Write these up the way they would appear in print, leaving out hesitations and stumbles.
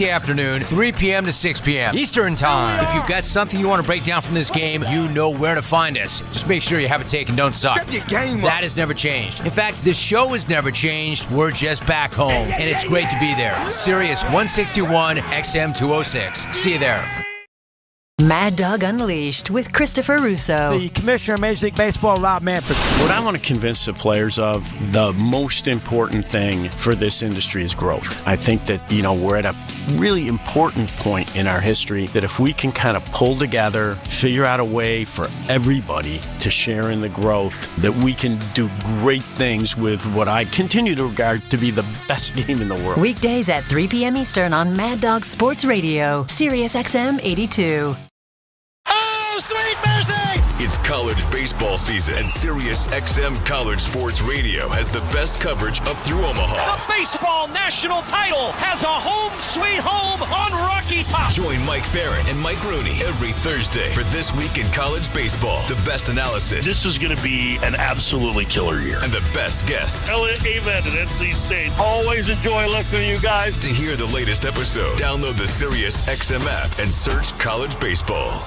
Afternoon, 3 p.m. to 6 p.m. Eastern Time. If you've got something you want to break down from this game, you know where to find us. Just make sure you have it taken, don't suck. Step your game up. That has never changed. In fact, this show has never changed. We're just back home, and it's great to be there. Sirius 161 XM 206. See you there. Mad Dog Unleashed with Christopher Russo. The commissioner of Major League Baseball, Rob Manfred. What I want to convince the players of, the most important thing for this industry is growth. I think that, we're at a really important point in our history that if we can kind of pull together, figure out a way for everybody to share in the growth, that we can do great things with what I continue to regard to be the best game in the world. Weekdays at 3 p.m. Eastern on Mad Dog Sports Radio, Sirius XM 82. Oh, sweet mercy! It's college baseball season, and Sirius XM College Sports Radio has the best coverage up through Omaha. The baseball national title has a home sweet home on Rocky Top. Join Mike Farron and Mike Rooney every Thursday for This Week in College Baseball. The best analysis. This is going to be an absolutely killer year. And the best guests. Elliot Amen at NC State. Always enjoy listening to you guys. To hear the latest episode, download the Sirius XM app and search College Baseball.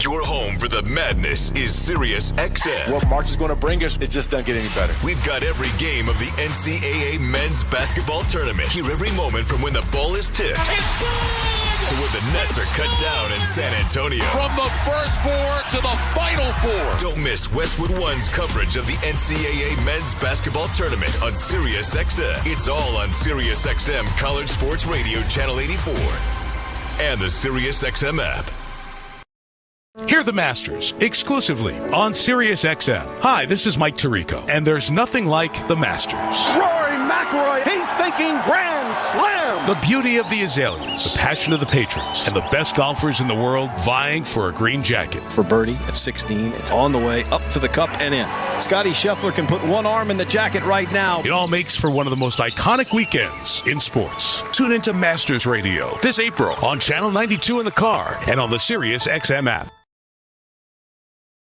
Your home for the madness is Sirius XM. What March is going to bring us, it just doesn't get any better. We've got every game of the NCAA men's basketball tournament. Hear every moment from when the ball is tipped to when the nets are cut down in San Antonio. From the first four to the final four. Don't miss Westwood One's coverage of the NCAA men's basketball tournament on Sirius XM. It's all on Sirius XM College Sports Radio Channel 84 and the Sirius XM app. Hear the Masters exclusively on Sirius XM. Hi, this is Mike Tirico, and there's nothing like the Masters. Rory McIlroy, he's thinking grand slam. The beauty of the azaleas, the passion of the patrons, and the best golfers in the world vying for a green jacket. For birdie at 16, it's on the way up to the cup and in. Scotty Scheffler can put one arm in the jacket right now. It all makes for one of the most iconic weekends in sports. Tune into Masters Radio this April on Channel 92 in the car and on the Sirius XM app.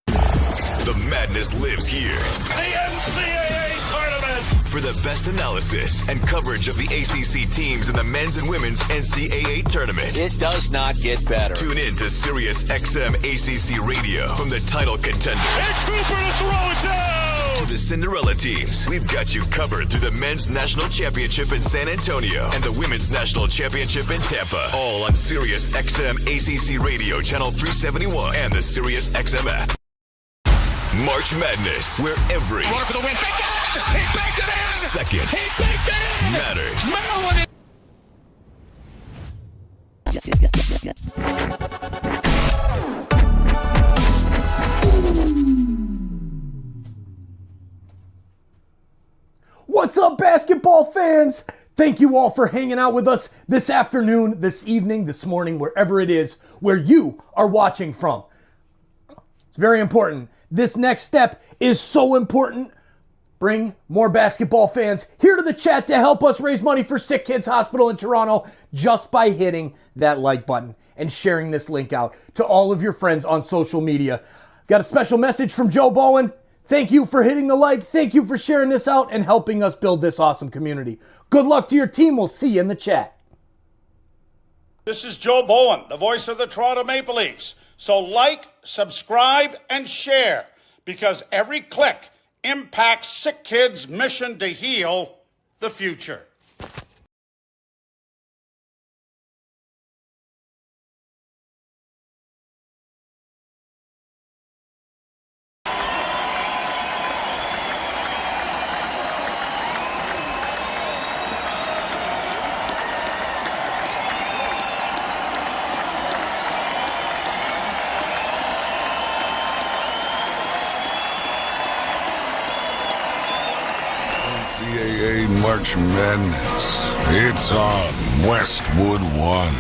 The madness lives here. The NCAA tournament! For the best analysis and coverage of the ACC teams in the men's and women's NCAA tournament. It does not get better. Tune in to Sirius XM ACC Radio from the title contenders. And Cooper to throw it down! To the Cinderella teams. We've got you covered through the men's national championship in San Antonio and the women's national championship in Tampa. All on Sirius XM ACC Radio Channel 371 and the Sirius XM app. March Madness, where every Runner for the win. He baked it in. second He baked it in. matters. Maryland. What's up, basketball fans? Thank you all for hanging out with us this afternoon, this evening, this morning, wherever it is where you are watching from. It's very important. This next step is so important. Bring more basketball fans here to the chat to help us raise money for SickKids Hospital in Toronto just by hitting that like button and sharing this link out to all of your friends on social media. Got a special message from Joe Bowen. Thank you for hitting the like. Thank you for sharing this out and helping us build this awesome community. Good luck to your team. We'll see you in the chat. This is Joe Bowen, the voice of the Toronto Maple Leafs. So like, subscribe, and share, because every click impacts SickKids' mission to heal the future. NCAA March Madness. It's on Westwood One.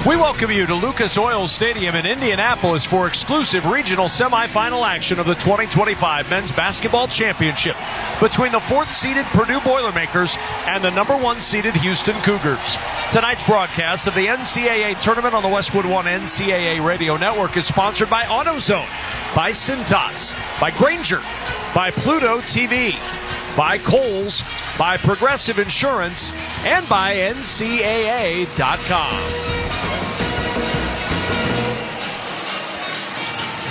We welcome you to Lucas Oil Stadium in Indianapolis for exclusive regional semifinal action of the 2025 Men's Basketball Championship between the 4th-seeded Purdue Boilermakers and the number 1-seeded Houston Cougars. Tonight's broadcast of the NCAA tournament on the Westwood One NCAA Radio Network is sponsored by AutoZone, by Cintas, by Grainger, by Pluto TV, by Kohl's, by Progressive Insurance, and by NCAA.com.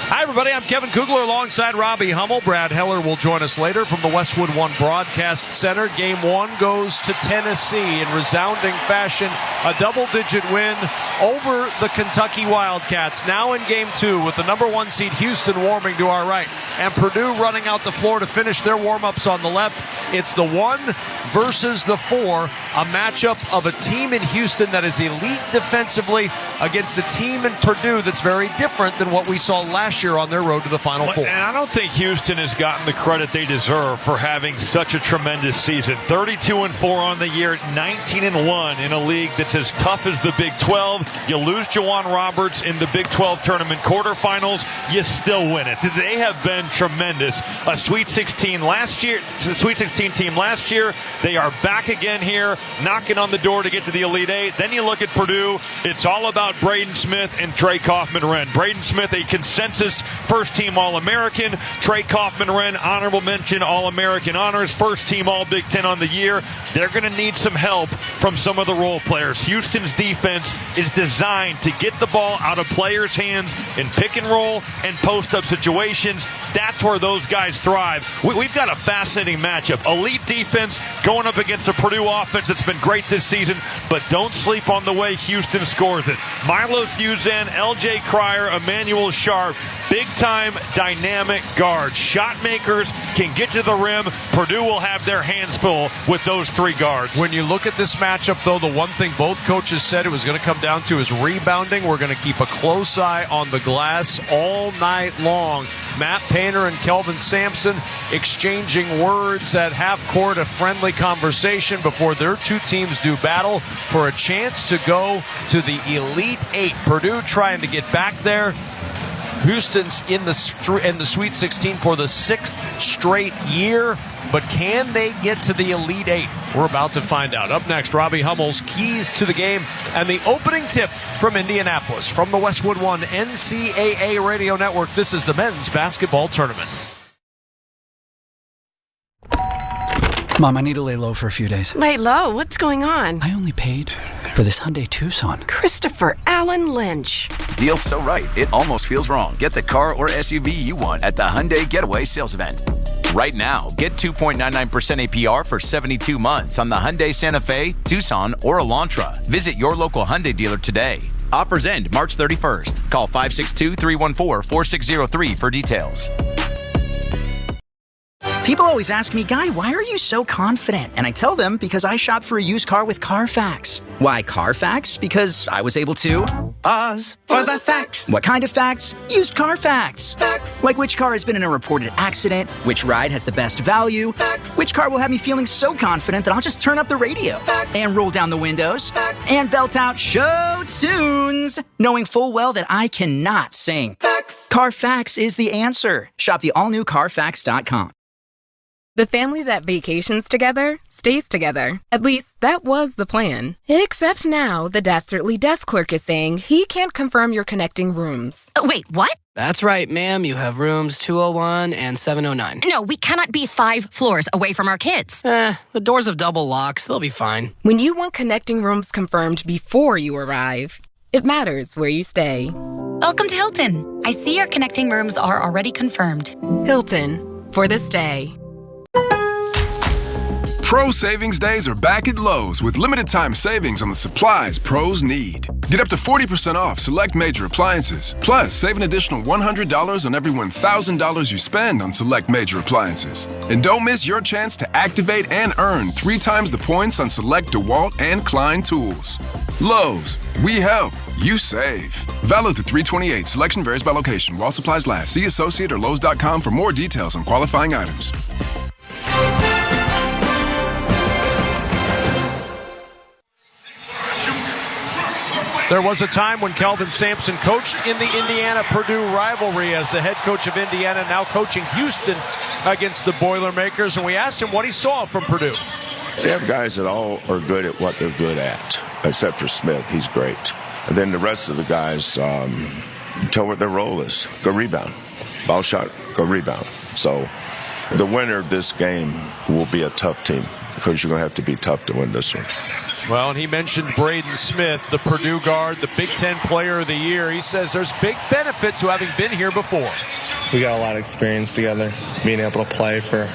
Hi, everybody. I'm Kevin Kugler alongside Robbie Hummel. Brad Heller will join us later from the Westwood One Broadcast Center. Game 1 goes to Tennessee in resounding fashion. A double-digit win over the Kentucky Wildcats. Now in Game 2 with the number 1 seed Houston warming to our right. And Purdue running out the floor to finish their warm-ups on the left. It's the 1 versus the 4. A matchup of a team in Houston that is elite defensively against a team in Purdue that's very different than what we saw last year on their road to the Final Four. And I don't think Houston has gotten the credit they deserve for having such a tremendous season. 32-4 on the year, 19-1 in a league that's as tough as the Big 12. You lose Jawan Roberts in the Big 12 tournament quarterfinals, you still win it. They have been tremendous. A Sweet 16 team last year. They are back again here, knocking on the door to get to the Elite Eight. Then you look at Purdue. It's all about Braden Smith and Trey Kaufman-Renn. Braden Smith, a consensus first-team All-American. Trey Kaufman-Renn, honorable mention, All-American honors, first-team All-Big Ten on the year. They're going to need some help from some of the role players. Houston's defense is designed to get the ball out of players' hands in pick-and-roll and post-up situations. That's where those guys thrive. We've got a fascinating matchup. Elite defense going up against a Purdue offense that's been great this season, but don't sleep on the way Houston scores it. Milos Uzan, LJ Cryer, Emmanuel Sharp, big-time dynamic guards. Shot makers can get to the rim. Purdue will have their hands full with those 3 guards. When you look at this matchup, though, the one thing both coaches said it was going to come down to is rebounding. We're going to keep a close eye on the glass all night long. Matt Painter and Kelvin Sampson exchanging words at half court, a friendly conversation before their 2 teams do battle for a chance to go to the Elite Eight. Purdue trying to get back there. Houston's in the Sweet 16 for the 6th straight year, but can they get to the Elite Eight? We're about to find out. Up next, Robbie Hummel's keys to the game and the opening tip from Indianapolis. From the Westwood One NCAA Radio Network, this is the men's basketball tournament. Mom, I need to lay low for a few days. Lay low? What's going on? I only paid for this Hyundai Tucson. Christopher Allen Lynch. Deal's so right, it almost feels wrong. Get the car or SUV you want at the Hyundai Getaway Sales Event. Right now, get 2.99% APR for 72 months on the Hyundai Santa Fe, Tucson, or Elantra. Visit your local Hyundai dealer today. Offers end March 31st. Call 562-314-4603 for details. People always ask me, Guy, why are you so confident? And I tell them because I shop for a used car with Carfax. Why Carfax? Because I was able to pause for the facts. What kind of facts? Used car facts. Facts. Like which car has been in a reported accident, which ride has the best value, facts. Which car will have me feeling so confident that I'll just turn up the radio facts. And roll down the windows facts. And belt out show tunes, knowing full well that I cannot sing. Facts. Carfax is the answer. Shop the all-new Carfax.com. The family that vacations together stays together. At least, that was the plan. Except now, the Dastardly desk clerk is saying he can't confirm your connecting rooms. Wait, what? That's right, ma'am. You have rooms 201 and 709. No, we cannot be 5 floors away from our kids. The doors have double locks. They'll be fine. When you want connecting rooms confirmed before you arrive, it matters where you stay. Welcome to Hilton. I see your connecting rooms are already confirmed. Hilton, for the stay. Pro Savings Days are back at Lowe's with limited time savings on the supplies pros need. Get up to 40% off select major appliances. Plus, save an additional $100 on every $1,000 you spend on select major appliances. And don't miss your chance to activate and earn 3 times the points on select DeWalt and Klein tools. Lowe's, we help, you save. Valid through 3/28. Selection varies by location. While supplies last. See associate or Lowe's.com for more details on qualifying items. There was a time when Kelvin Sampson coached in the Indiana-Purdue rivalry as the head coach of Indiana, now coaching Houston against the Boilermakers, and we asked him what he saw from Purdue. They have guys that all are good at what they're good at, except for Smith. He's great. And then the rest of the guys tell what their role is. Go rebound. Ball shot, go rebound. So The winner of this game will be a tough team because you're going to have to be tough to win this one. Well, and he mentioned Braden Smith, the Purdue guard, the Big Ten Player of the Year. He says there's big benefit to having been here before. We got a lot of experience together, being able to play for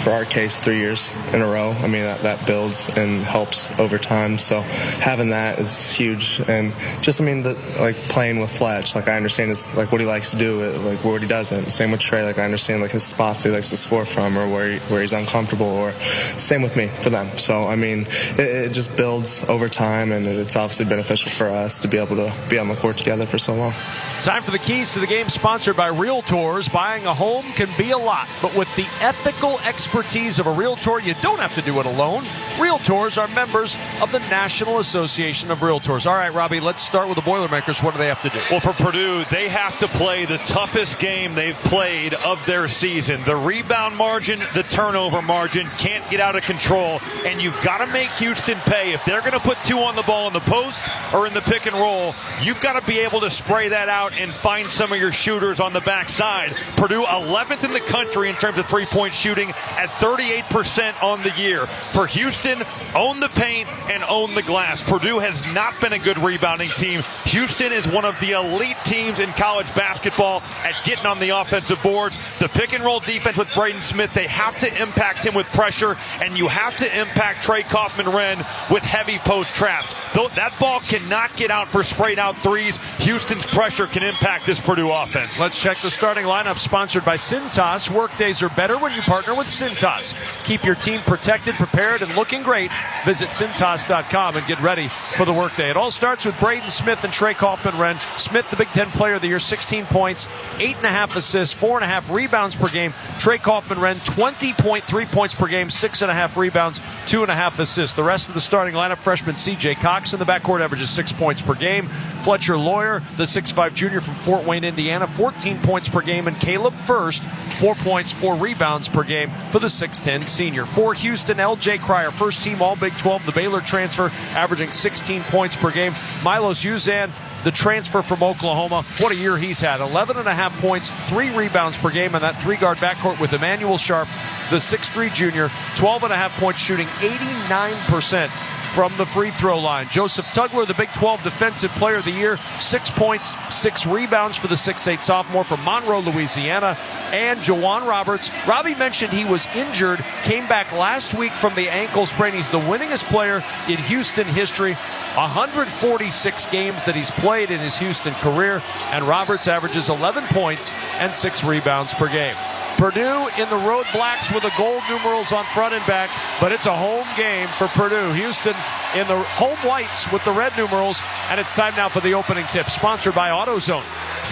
our case 3 years in a row. I mean, that builds and helps over time. So having that is huge. And just, I mean, like playing with Fletch, like I understand is like what he likes to do, like what he doesn't. Same with Trey, like I understand like his spots he likes to score from or where he's uncomfortable, or same with me for them. So, I mean, it just builds over time, and it's obviously beneficial for us to be able to be on the court together for so long. Time for the keys to the game, sponsored by Realtors. Buying a home can be a lot, but with the ethical expertise of a Realtor, you don't have to do it alone. Realtors are members of the National Association of Realtors. All right, Robbie, let's start with the Boilermakers. What do they have to do? Well, for Purdue, they have to play the toughest game they've played of their season. The rebound margin, the turnover margin can't get out of control, and you've got to make Houston pay. If they're going to put 2 on the ball in the post or in the pick and roll, you've got to be able to spray that out and find some of your shooters on the backside. Purdue 11th in the country in terms of three-point shooting at 38% on the year. For Houston, own the paint and own the glass. Purdue has not been a good rebounding team. Houston is one of the elite teams in college basketball at getting on the offensive boards. The pick and roll defense with Braden Smith, they have to impact him with pressure, and you have to impact Trey Kaufman-Renn with heavy post traps. Though that ball cannot get out for sprayed out threes, Houston's pressure can impact this Purdue offense. Let's check the starting lineup, sponsored by Cintas. Workdays are better when you partner with Cintas. Keep your team protected, prepared, and looking great. Visit Cintas.com and get ready for the workday. It all starts with Braden Smith and Trey Kaufman-Renn. Smith, the Big Ten Player of the Year, 16 points, 8.5 assists, 4.5 rebounds per game. Trey Kaufman-Renn, 20.3 points per game, 6.5 rebounds, 2.5 assists. The rest of the starting lineup, freshman C.J. Cox in the backcourt averages 6 points per game. Fletcher Lawyer, the 6'5 junior from Fort Wayne, Indiana, 14 points per game. And Caleb First, 4 points, 4 rebounds per game for the 6'10 senior. For Houston, L.J. Cryer, first team All-Big 12, the Baylor transfer, averaging 16 points per game. Milos Uzan, the transfer from Oklahoma, what a year he's had. 11.5 points, 3 rebounds per game, and that 3-guard backcourt with Emmanuel Sharp, the 6'3 junior, 12.5 points, shooting 89% from the free throw line. Joseph Tugler, the Big 12 Defensive Player of the Year, 6 points, 6 rebounds for the 6'8 sophomore from Monroe, Louisiana. And Jawan Roberts, Robbie mentioned he was injured, came back last week from the ankle sprain. He's the winningest player in Houston history. 146 games that he's played in his Houston career, and Roberts averages 11 points and 6 rebounds per game. Purdue in the road blacks with the gold numerals on front and back, but it's a home game for Purdue. Houston in the home whites with the red numerals, and it's time now for the opening tip, sponsored by AutoZone.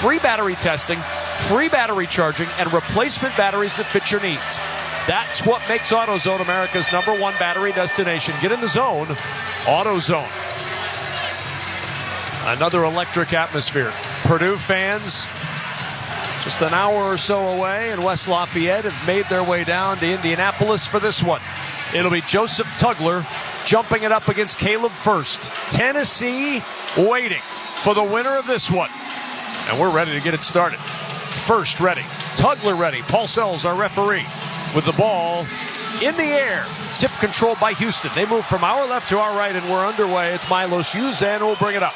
Free battery testing, free battery charging, and replacement batteries that fit your needs. That's what makes AutoZone America's #1 battery destination. Get in the zone, AutoZone. Another electric atmosphere. Purdue fans just an hour or so away in West Lafayette have made their way down to Indianapolis for this one. It'll be Joseph Tugler jumping it up against Caleb First. Tennessee waiting for the winner of this one. And we're ready to get it started. First ready, Tugler ready. Paul Sells, our referee, with the ball in the air. Tip controlled by Houston. They move from our left to our right, and we're underway. It's Milos Uzan who will bring it up.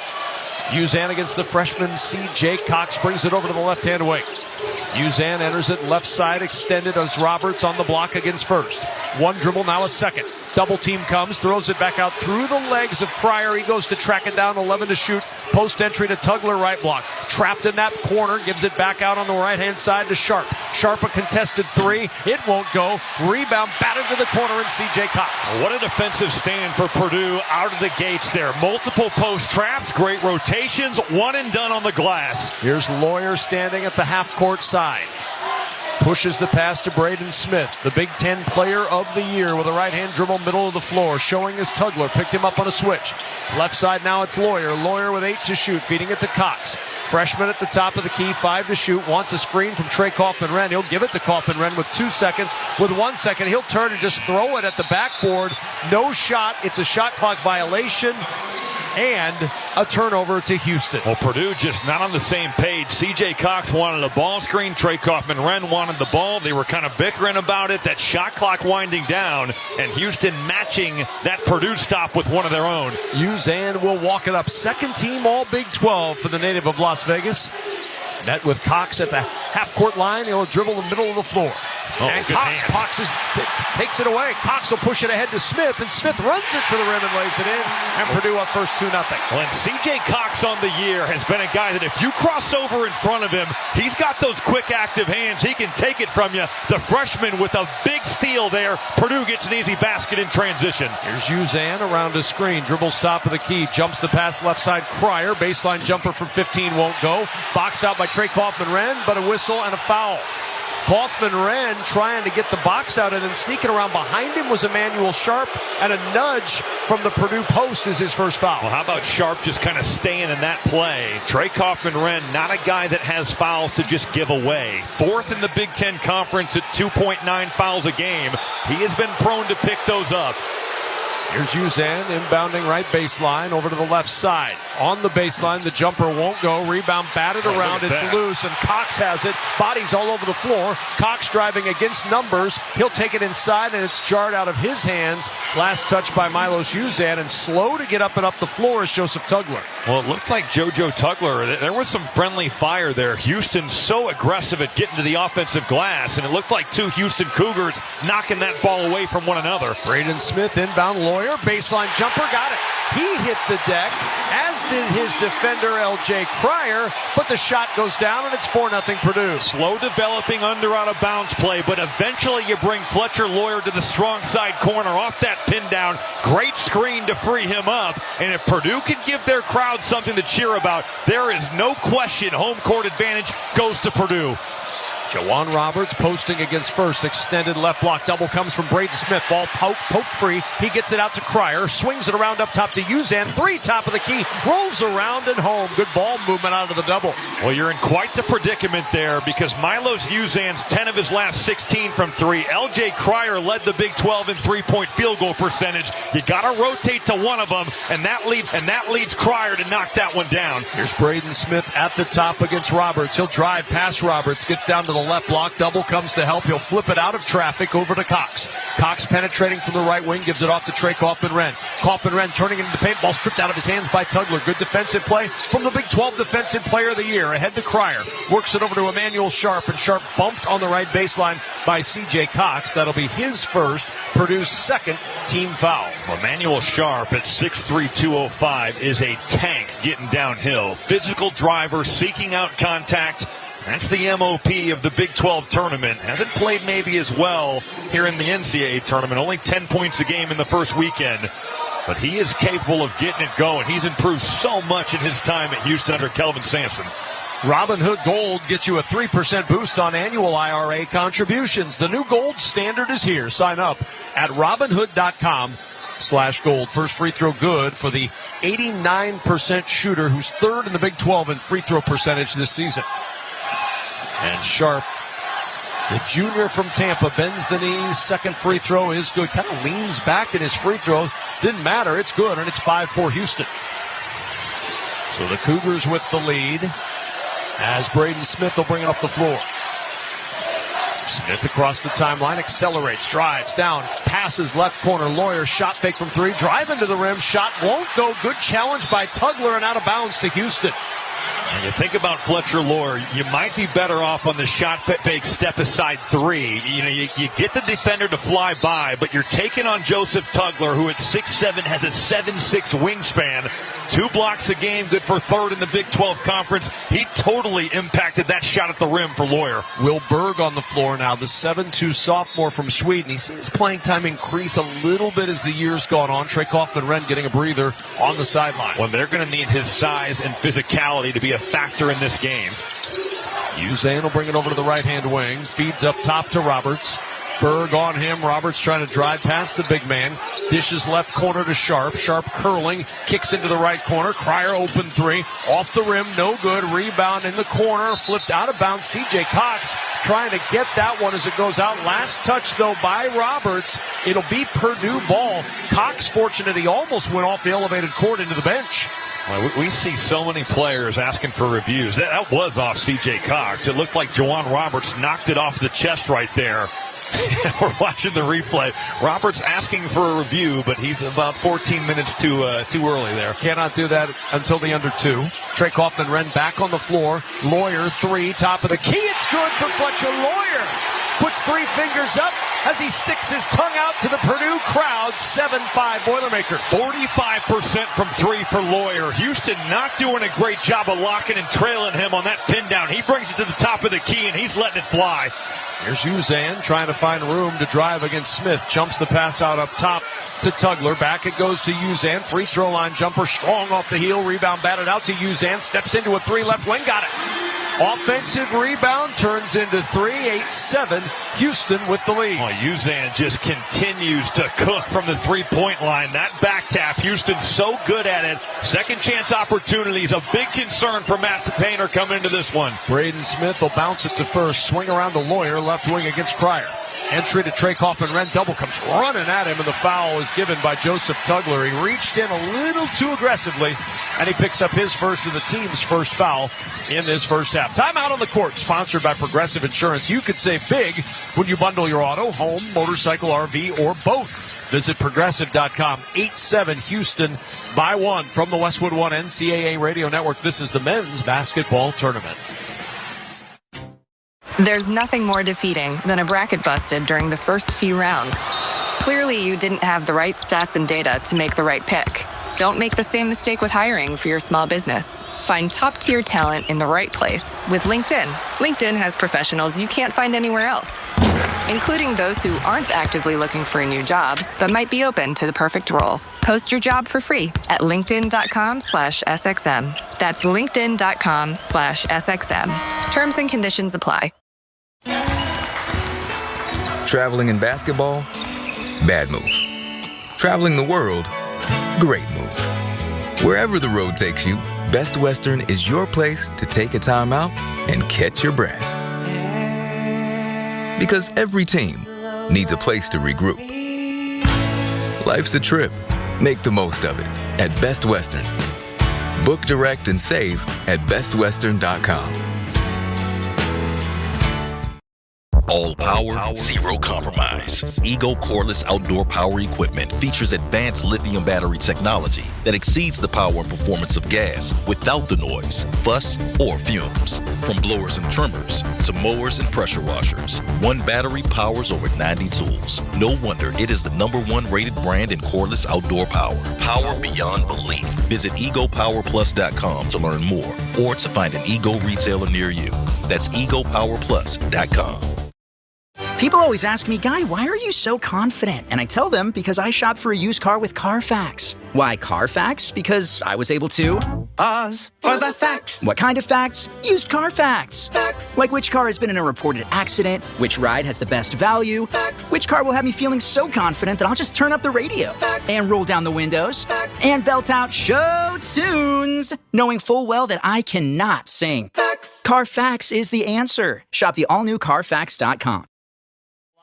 Uzan against the freshman C.J. Cox, brings it over to the left-hand wing. Uzan enters it left side, extended as Roberts on the block against First. One dribble, now a second. Double team comes, throws it back out through the legs of Cryer. He goes to track it down, 11 to shoot. Post entry to Tugler, right block. Trapped in that corner, gives it back out on the right-hand side to Sharp. Sharp, a contested 3. It won't go. Rebound, batted to the corner, and C.J. Cox. What a defensive stand for Purdue out of the gates there. Multiple post traps, great rotations, one and done on the glass. Here's Lawyer standing at the half-court side. Pushes the pass to Braden Smith, the Big Ten Player of the Year, with a right-hand dribble, middle of the floor, showing his Tugler. Picked him up on a switch. Left side now it's Lawyer. Lawyer with 8 to shoot, feeding it to Cox. Freshman at the top of the key, 5 to shoot. Wants a screen from Trey Kaufman-Renn. He'll give it to Kaufman-Renn with 2 seconds. With 1 second, he'll turn and just throw it at the backboard. No shot. It's a shot clock violation. and a turnover to Houston. Well, Purdue just not on the same page. C.J. Cox wanted a ball screen. Trey Kaufman-Renn wanted the ball. They were kind of bickering about it. That shot clock winding down, and Houston matching that Purdue stop with one of their own. Uzan will walk it up. Second team all Big 12 for the native of Las Vegas. Met with Cox at the half-court line. He'll dribble the middle of the floor. And Cox takes it away. Cox will push it ahead to Smith, and Smith runs it to the rim and lays it in. And Purdue up first 2-0. Well, and C.J. Cox on the year has been a guy that if you cross over in front of him, he's got those quick, active hands. He can take it from you. The freshman with a big steal there. Purdue gets an easy basket in transition. Here's Uzan around a screen. Dribble stop of the key. Jumps the pass left side. Cryer. Baseline jumper from 15 won't go. Box out by Trey Kaufman-Renn, but a whistle and a foul. Kaufman-Renn trying to get the box out, and then sneaking around behind him was Emmanuel Sharp, and a nudge from the Purdue post is his first foul. Well, how about Sharp just kind of staying in that play? Trey Kaufman-Renn, not a guy that has fouls to just give away. Fourth in the Big Ten Conference at 2.9 fouls a game. He has been prone to pick those up. Here's Uzan inbounding right baseline over to the left side. On the baseline, the jumper won't go. Rebound batted around. It's loose, and Cox has it. Bodies all over the floor. Cox driving against numbers. He'll take it inside, and it's jarred out of his hands. Last touch by Milos Uzan, and slow to get up and up the floor is Joseph Tugler. Well, it looked like JoJo Tugler. There was some friendly fire there. Houston so aggressive at getting to the offensive glass, and it looked like two Houston Cougars knocking that ball away from one another. Braden Smith inbound. Lawyer, baseline jumper, got it. He hit the deck, as did his defender, L.J. Cryer, but the shot goes down, and it's 4-0 Purdue. Slow developing under out of bounds play, but eventually you bring Fletcher Lawyer to the strong side corner off that pin down. Great screen to free him up, and if Purdue can give their crowd something to cheer about, there is no question home court advantage goes to Purdue. Jawan Roberts posting against first. Extended left block double comes from Braden Smith. Ball poked free. He gets it out to Cryer. Swings it around up top to Uzan. Three top of the key. Rolls around and home. Good ball movement out of the double. Well, you're in quite the predicament there because Milos Uzan's 10 of his last 16 from three. L.J. Cryer led the Big 12 in three-point field goal percentage. You got to rotate to one of them, and that leads Cryer to knock that one down. Here's Braden Smith at the top against Roberts. He'll drive past Roberts. Gets down to the left block. Double comes to help. He'll flip it out of traffic over to Cox. Cox penetrating from the right wing. Gives it off to Trey Kaufman-Renn. Kaufman-Renn turning into the paint. Ball stripped out of his hands by Tugler. Good defensive play from the Big 12 Defensive Player of the Year. Ahead to Cryer. Works it over to Emmanuel Sharp, and Sharp bumped on the right baseline by C.J. Cox. That'll be his first, Purdue's second team foul. Emmanuel Sharp at 6'3", 205 is a tank getting downhill. Physical driver, seeking out contact. That's the MOP of the Big 12 tournament. Hasn't played maybe as well here in the NCAA tournament. Only 10 points a game in the first weekend. But he is capable of getting it going. He's improved so much in his time at Houston under Kelvin Sampson. Robinhood Gold gets you a 3% boost on annual IRA contributions. The new gold standard is here. Sign up at Robinhood.com/gold. First free throw good for the 89% shooter who's third in the Big 12 in free throw percentage this season. And Sharp, the junior from Tampa, bends the knees. Second free throw is good. Kind of leans back in his free throw. Didn't matter. It's good, and it's 5-4 Houston. So the Cougars with the lead as Braden Smith will bring it up the floor. Smith across the timeline, accelerates, drives down, passes left corner. Lawyer, shot fake from three, drive into the rim, shot won't go. Good challenge by Tugler, and out of bounds to Houston. And you think about Fletcher Lawyer, you might be better off on the shot fake step aside three. You know, you get the defender to fly by, but you're taking on Joseph Tugler, who at 6'7" has a 7'6" wingspan. 2 blocks a game, good for third in the Big 12 Conference. He totally impacted that shot at the rim for Lawyer. Will Berg on the floor now, the 7'2" sophomore from Sweden. He sees playing time increase a little bit as the year's gone on. Trey Kaufman-Renn getting a breather on the sideline. Well, they're going to need his size and physicality to be a factor in this game. Uzan will bring it over to the right-hand wing. Feeds up top to Roberts. Berg on him. Roberts trying to drive past the big man. Dishes left corner to Sharp. Sharp curling, kicks into the right corner. Cryer open three. Off the rim, no good. Rebound in the corner. Flipped out of bounds. C.J. Cox trying to get that one as it goes out. Last touch, though, by Roberts. It'll be Purdue ball. Cox fortunate he almost went off the elevated court into the bench. Well, we see so many players asking for reviews. That was off C.J. Cox. It looked like Juwan Roberts knocked it off the chest right there. We're watching the replay. Roberts asking for a review, but he's about 14 minutes too early there. Cannot do that until the under two. Trey Kaufman-Renn back on the floor. Lawyer, three, top of the key. It's good for Fletcher. Lawyer puts three fingers up as he sticks his tongue out to the Purdue crowd. 7-5 Boilermakers. 45% from three for Lawyer. Houston not doing a great job of locking and trailing him on that pin down. He brings it to the top of the key, and he's letting it fly. Here's Uzan trying to find room to drive against Smith. Jumps the pass out up top to Tugler. Back it goes to Uzan. Free throw line jumper strong off the heel. Rebound batted out to Uzan. Steps into a three left wing. Got it. Offensive rebound turns into 3, 8-7. Houston with the lead. Oh, Uzan just continues to cook from the three-point line. That back tap, Houston's so good at it. Second chance opportunities, a big concern for Matt Painter coming into this one. Braden Smith will bounce it to first. Swing around the Lawyer, left wing against Cryer. Entry to Trey Kaufman-Renn. Double comes running at him, and the foul is given by Joseph Tugler. He reached in a little too aggressively, and he picks up his first of the team's first foul in this first half. Timeout on the court, sponsored by Progressive Insurance. You could save big when you bundle your auto, home, motorcycle, RV, or boat. Visit Progressive.com. 8-7 Houston by one from the Westwood One NCAA Radio Network. This is the men's basketball tournament. There's nothing more defeating than a bracket busted during the first few rounds. Clearly, you didn't have the right stats and data to make the right pick. Don't make the same mistake with hiring for your small business. Find top-tier talent in the right place with LinkedIn. LinkedIn has professionals you can't find anywhere else, including those who aren't actively looking for a new job, but might be open to the perfect role. Post your job for free at linkedin.com/SXM. That's linkedin.com/SXM. Terms and conditions apply. Traveling in basketball? Bad move. Traveling the world? Great move. Wherever the road takes you, Best Western is your place to take a time out and catch your breath. Because every team needs a place to regroup. Life's a trip. Make the most of it at Best Western. Book direct and save at bestwestern.com. All power, zero compromise. Ego cordless outdoor power equipment features advanced lithium battery technology that exceeds the power and performance of gas without the noise, fuss, or fumes. From blowers and trimmers to mowers and pressure washers, one battery powers over 90 tools. No wonder it is the #1 rated brand in cordless outdoor power. Power beyond belief. Visit egopowerplus.com to learn more or to find an Ego retailer near you. That's egopowerplus.com. People always ask me, Guy, why are you so confident? And I tell them because I shop for a used car with Carfax. Why Carfax? Because I was able to pause for the facts. What kind of facts? Used car facts. Facts. Like which car has been in a reported accident, which ride has the best value, facts. Which car will have me feeling so confident that I'll just turn up the radio facts. And roll down the windows facts. And belt out show tunes, knowing full well that I cannot sing. Facts. Carfax is the answer. Shop the all-new Carfax.com.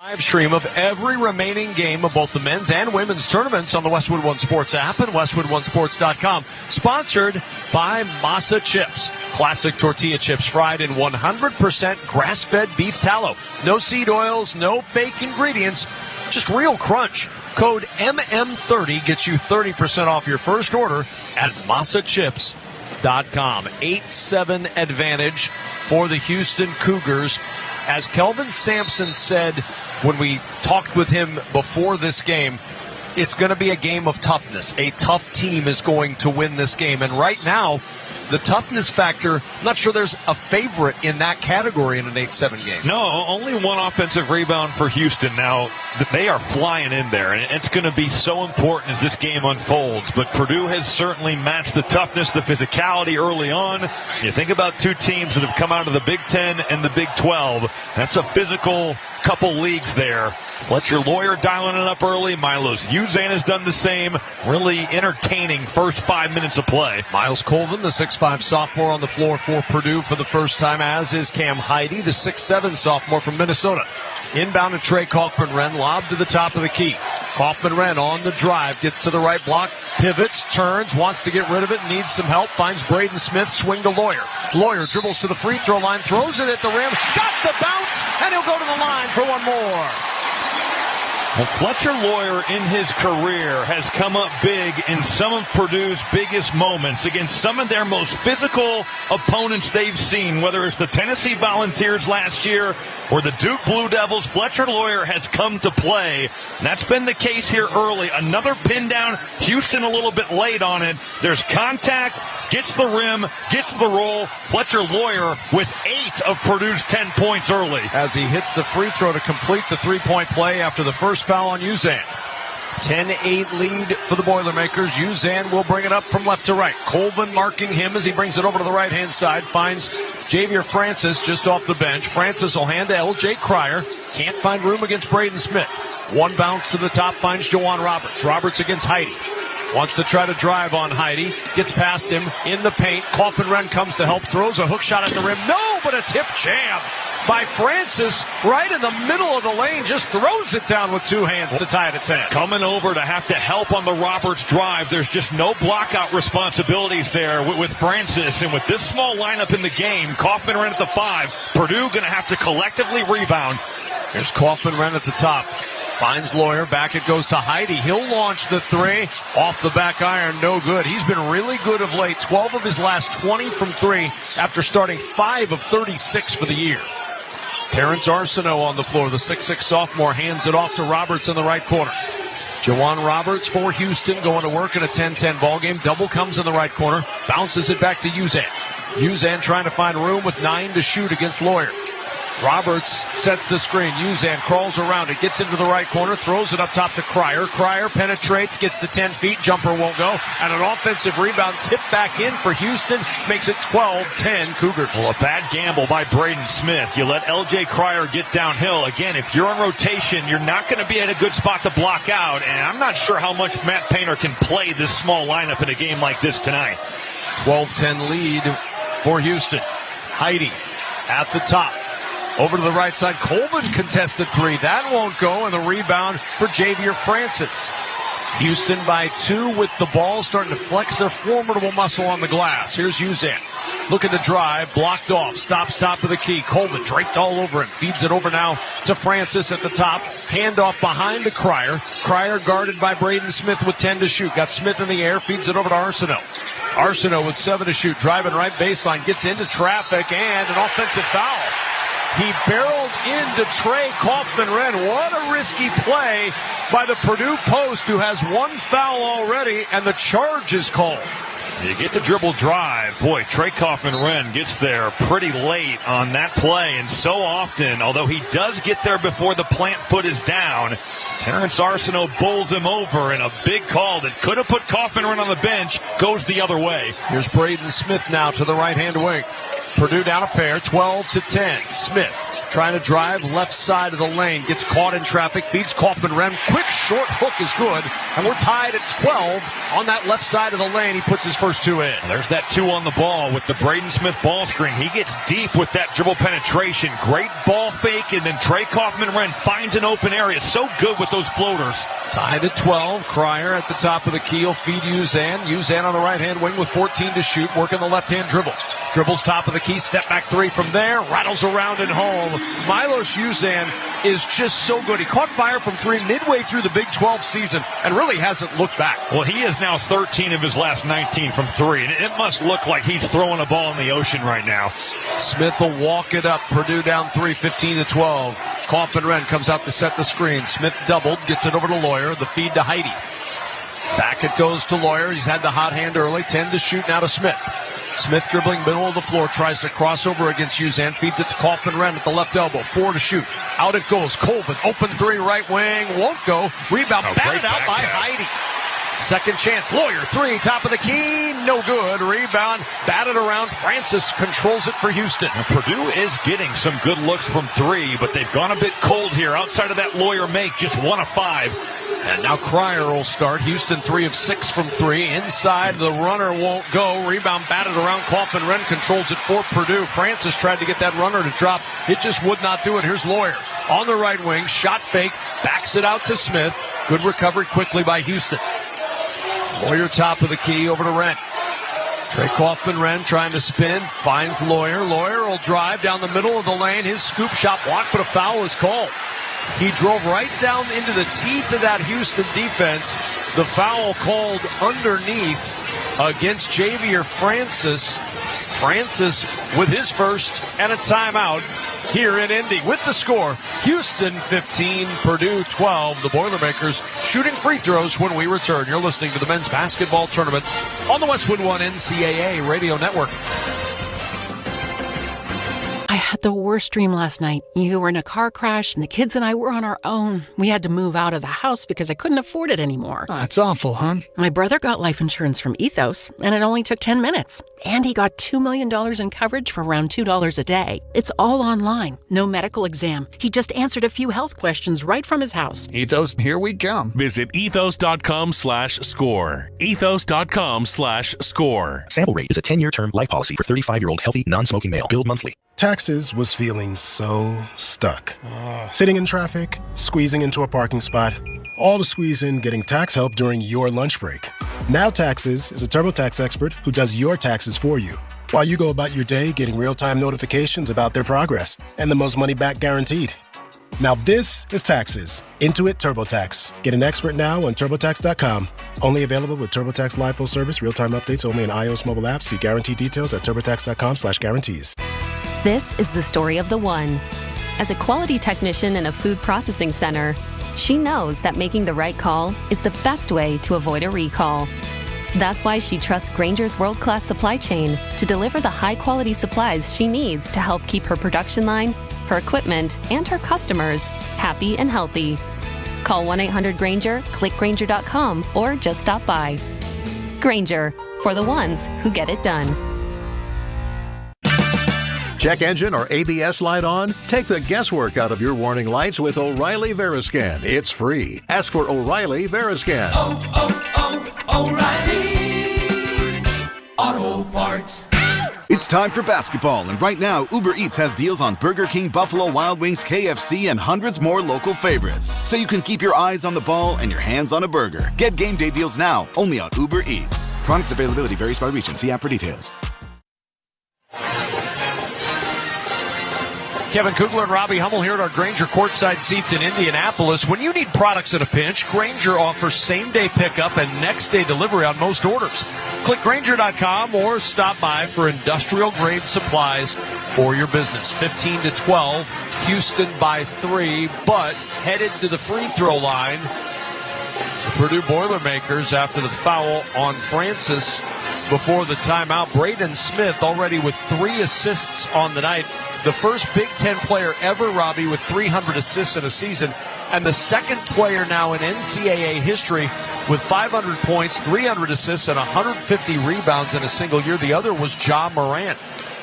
Live stream of every remaining game of both the men's and women's tournaments on the Westwood One Sports app and westwoodonesports.com. Sponsored by Masa Chips. Classic tortilla chips fried in 100% grass-fed beef tallow. No seed oils, no fake ingredients, just real crunch. Code MM30 gets you 30% off your first order at masachips.com. 8-7 advantage for the Houston Cougars. As Kelvin Sampson said when we talked with him before this game, it's going to be a game of toughness. A tough team is going to win this game. And right now, the toughness factor, I'm not sure there's a favorite in that category in an 8-7 game. No, only one offensive rebound for Houston. Now, they are flying in there, and it's going to be so important as this game unfolds. But Purdue has certainly matched the toughness, the physicality early on. You think about two teams that have come out of the Big Ten and the Big 12. That's a physical couple leagues there. Fletcher Lawyer dialing it up early. Milos Uzan has done the same. Really entertaining first 5 minutes of play. Miles Colvin, the 6'5 sophomore on the floor for Purdue for the first time, as is Cam Heide, the 6'7 sophomore from Minnesota. Inbound to Trey Kaufman-Renn, lob to the top of the key. Kaufman-Renn on the drive, gets to the right block, pivots, turns, wants to get rid of it, needs some help, finds Braden Smith, swing to Lawyer. Lawyer dribbles to the free throw line, throws it at the rim, got the bounce, and he'll go to the line for one more. Well, Fletcher Lawyer in his career has come up big in some of Purdue's biggest moments against some of their most physical opponents they've seen, whether it's the Tennessee Volunteers last year or the Duke Blue Devils. Fletcher Lawyer has come to play. And that's been the case here early. Another pin down. Houston a little bit late on it. There's contact, gets the rim, gets the roll. Fletcher Lawyer with 8 of Purdue's 10 points early. As he hits the free throw to complete the three-point play after the first foul on Uzan. 10-8 lead for the Boilermakers. Uzan will bring it up from left to right. Colvin marking him as he brings it over to the right-hand side. Finds Javier Francis just off the bench. Francis will hand to L.J. Cryer. Can't find room against Braden Smith. One bounce to the top, finds Jawan Roberts. Roberts against Heide. Wants to try to drive on Heide. Gets past him in the paint. Kaufman-Renn comes to help. Throws a hook shot at the rim. No, but a tip jam by Francis right in the middle of the lane. Just throws it down with two hands to tie it at 10. Coming over to have to help on the Roberts drive. There's just no blockout responsibilities there with Francis. And with this small lineup in the game, Kaufman-Renn at the 5. Purdue going to have to collectively rebound. Here's Kaufman-Renn at the top. Finds Lawyer. Back it goes to Heide. He'll launch the three. Off the back iron. No good. He's been really good of late. 12 of his last 20 from 3 after starting 5 of 36 for the year. Terrence Arsenault on the floor. The 6'6 sophomore hands it off to Roberts in the right corner. Jawan Roberts for Houston going to work in a 10-10 ball game. Double comes in the right corner. Bounces it back to Uzan. Uzan trying to find room with 9 to shoot against Lawyer. Roberts sets the screen. Uzan crawls around it, gets into the right corner, throws it up top to Cryer. Cryer penetrates, gets to 10 feet, jumper won't go, and an offensive rebound tipped back in for Houston, makes it 12-10 Cougars. Well, a bad gamble by Braden Smith. You let L.J. Cryer get downhill. Again, if you're on rotation, you're not going to be at a good spot to block out, and I'm not sure how much Matt Painter can play this small lineup in a game like this tonight. 12-10 lead for Houston. Heide at the top. Over to the right side, Colvin contested 3. That won't go, and the rebound for Javier Francis. Houston by 2 with the ball, starting to flex their formidable muscle on the glass. Here's Uzan. Looking to drive, blocked off, top of the key. Colvin draped all over him, feeds it over now to Francis at the top. Handoff behind to Cryer. Cryer guarded by Braden Smith with 10 to shoot. Got Smith in the air, feeds it over to Arsenault. Arsenault with 7 to shoot, driving right baseline, gets into traffic, and an offensive foul. He barreled into Trey Kaufman-Renn. What a risky play by the Purdue post, who has 1 foul already, and the charge is called. You get the dribble drive. Boy, Trey Kaufman-Renn gets there pretty late on that play, and so often, although he does get there before the plant foot is down, Terrence Arsenault bowls him over, and a big call that could have put Kaufman-Renn on the bench goes the other way. Here's Braden Smith now to the right-hand wing. Purdue down a pair, 12-10. Smith trying to drive left side of the lane, gets caught in traffic, feeds Kaufman-Renn. Quick short hook is good, and we're tied at 12 on that left side of the lane. He puts his first 2 in. There's that 2 on the ball with the Braden Smith ball screen. He gets deep with that dribble penetration. Great ball fake, and then Trey Kaufman-Renn finds an open area. So good with those floaters. Tied at 12. Cryer at the top of the key. He'll feed Uzan. Uzan on the right-hand wing with 14 to shoot, working the left-hand dribble. Dribbles top of the key, step back 3 from there, rattles around and home. Milos Uzan is just so good. He caught fire from 3 midway through the Big 12 season and really hasn't looked back. Well, he is now 13 of his last 19 from 3, and it must look like he's throwing a ball in the ocean right now. Smith will walk it up. Purdue down 3, 15-12. Kaufman-Renn comes out to set the screen. Smith doubled, gets it over to Lawyer. The feed to Heide. Back it goes to Lawyer. He's had the hot hand early. 10 to shoot now to Smith. Smith dribbling middle of the floor, tries to cross over against Uzan, feeds it to Kaufman-Renn at the left elbow, 4 to shoot. Out it goes. Colvin, open 3, right wing, won't go. Rebound, batted out by Heidi. Second chance, Lawyer, 3, top of the key, no good. Rebound, batted around. Francis controls it for Houston. Now, Purdue is getting some good looks from 3, but they've gone a bit cold here. Outside of that Lawyer make, just 1 of 5. And now Cryer will start. Houston 3 of 6 from 3. Inside, the runner won't go. Rebound batted around. Kaufman-Renn controls it for Purdue. Francis tried to get that runner to drop. It just would not do it. Here's Lawyer on the right wing. Shot fake. Backs it out to Smith. Good recovery quickly by Houston. Lawyer top of the key over to Renn. Trey Kaufman-Renn trying to spin. Finds Lawyer. Lawyer will drive down the middle of the lane. His scoop shot blocked, but a foul is called. He drove right down into the teeth of that Houston defense. The foul called underneath against Javier Francis. Francis with his first and a timeout here in Indy. With the score, Houston 15, Purdue 12. The Boilermakers shooting free throws when we return. You're listening to the men's basketball tournament on the Westwood One NCAA Radio Network. I had the worst dream last night. You were in a car crash, and the kids and I were on our own. We had to move out of the house because I couldn't afford it anymore. That's awful, hon. My brother got life insurance from Ethos, and it only took 10 minutes. And he got $2 million in coverage for around $2 a day. It's all online. No medical exam. He just answered a few health questions right from his house. Ethos, here we come. Visit ethos.com/score. Ethos.com/score. Sample Rate is a 10-year term life policy for 35-year-old healthy, non-smoking male. Billed monthly. Taxes was feeling so stuck. Sitting in traffic, squeezing into a parking spot, all to squeeze in getting tax help during your lunch break. Now Taxes is a TurboTax expert who does your taxes for you, while you go about your day getting real-time notifications about their progress and the most money back guaranteed. Now this is Taxes. Intuit TurboTax. Get an expert now on TurboTax.com. Only available with TurboTax Live Full Service. Real-time updates only in iOS mobile apps. See guarantee details at TurboTax.com/guarantees. This is the story of the one. As a quality technician in a food processing center, she knows that making the right call is the best way to avoid a recall. That's why she trusts Grainger's world-class supply chain to deliver the high-quality supplies she needs to help keep her production line, her equipment, and her customers happy and healthy. Call 1-800-GRAINGER, click Grainger.com, or just stop by. Grainger, for the ones who get it done. Check engine or ABS light on? Take the guesswork out of your warning lights with O'Reilly Veriscan. It's free. Ask for O'Reilly Veriscan. O'Reilly Auto Parts. It's time for basketball, and right now, Uber Eats has deals on Burger King, Buffalo Wild Wings, KFC, and hundreds more local favorites. So you can keep your eyes on the ball and your hands on a burger. Get game day deals now, only on Uber Eats. Product availability varies by region. See app for details. Kevin Kugler and Robbie Hummel here at our Grainger courtside seats in Indianapolis. When you need products in a pinch, Grainger offers same-day pickup and next-day delivery on most orders. Click Grainger.com or stop by for industrial-grade supplies for your business. 15-12, Houston by 3, but headed to the free throw line. The Purdue Boilermakers after the foul on Francis before the timeout. Braden Smith already with 3 assists on the night. The first Big Ten player ever, Robbie, with 300 assists in a season, and the second player now in NCAA history with 500 points, 300 assists, and 150 rebounds in a single year. The other was Ja Morant.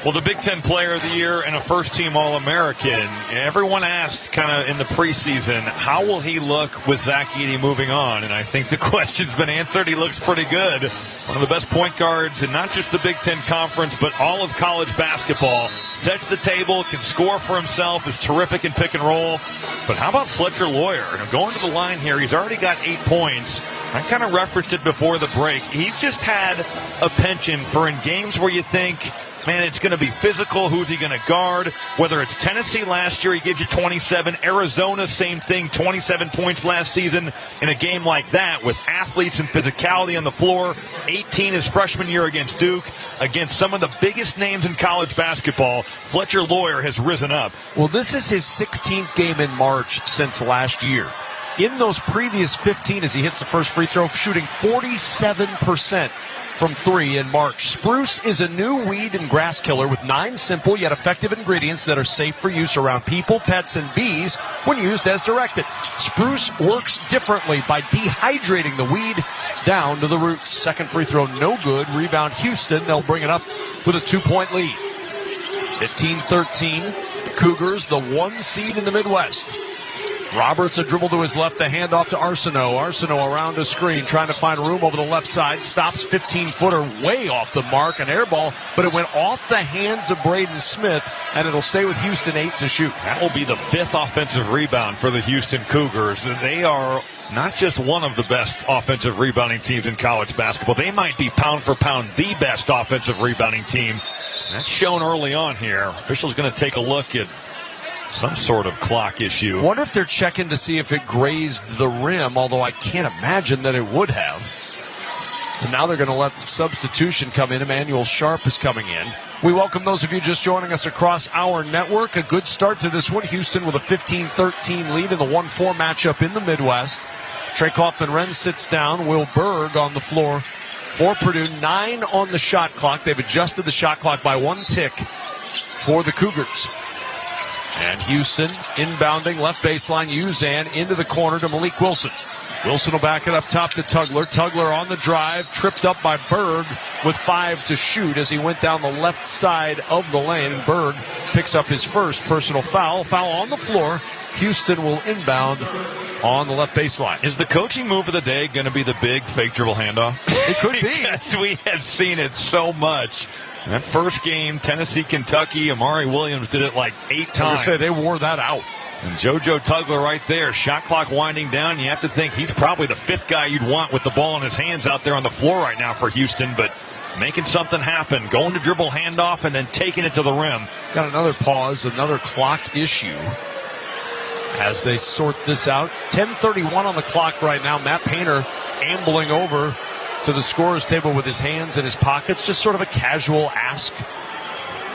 Well, the Big Ten Player of the Year and a first-team All-American. Everyone asked kind of in the preseason, how will he look with Zach Edey moving on? And I think the question's been answered. He looks pretty good. One of the best point guards in not just the Big Ten Conference, but all of college basketball. Sets the table, can score for himself, is terrific in pick and roll. But how about Fletcher Lawyer? Going to the line here, he's already got 8 points. I kind of referenced it before the break. He's just had a penchant for in games where you think, man, it's going to be physical. Who's he going to guard? Whether it's Tennessee last year, he gives you 27. Arizona, same thing, 27 points last season in a game like that with athletes and physicality on the floor. 18 his freshman year against Duke. Against some of the biggest names in college basketball, Fletcher Lawyer has risen up. Well, this is his 16th game in March since last year. In those previous 15, as he hits the first free throw, shooting 47% from 3 in March. Spruce is a new weed and grass killer with 9 simple yet effective ingredients that are safe for use around people, pets, and bees when used as directed. Spruce works differently by dehydrating the weed down to the roots. Second free throw, no good. Rebound, Houston. They'll bring it up with a 2-point lead. 15-13, Cougars, the 1 seed in the Midwest. Roberts, a dribble to his left, the handoff to Arsenault. Arsenault around the screen, trying to find room over the left side. Stops 15-footer way off the mark, an air ball, but it went off the hands of Braden Smith, and it'll stay with Houston 8 to shoot. That will be the 5th offensive rebound for the Houston Cougars. They are not just one of the best offensive rebounding teams in college basketball. They might be pound for pound the best offensive rebounding team. That's shown early on here. Officials going to take a look at some sort of clock issue. Wonder if they're checking to see if it grazed the rim, although I can't imagine that it would have. And now they're going to let the substitution come in. Emmanuel Sharp is coming in. We welcome those of you just joining us across our network. A good start to this one. Houston with a 15-13 lead in the 1-4 matchup in the Midwest. Trey Kaufman-Renn sits down. Will Berg on the floor for Purdue. 9 on the shot clock. They've adjusted the shot clock by 1 tick for the Cougars. And Houston inbounding left baseline. Uzan into the corner to Malik Wilson. Wilson will back it up top to Tugler. Tugler on the drive, tripped up by Berg with 5 to shoot as he went down the left side of the lane. And Berg picks up his first personal foul. Foul on the floor. Houston will inbound on the left baseline. Is the coaching move of the day going to be the big fake dribble handoff? It could be. Because we have seen it so much. That first game, Tennessee, Kentucky, Amari Williams did it like 8 times. I say they wore that out. And JoJo Tugler right there, shot clock winding down. You have to think he's probably the 5th guy you'd want with the ball in his hands out there on the floor right now for Houston, but making something happen, going to dribble handoff and then taking it to the rim. Got another pause, another clock issue as they sort this out. 10:31 on the clock right now. Matt Painter ambling over to the scorer's table with his hands in his pockets. Just sort of a casual ask.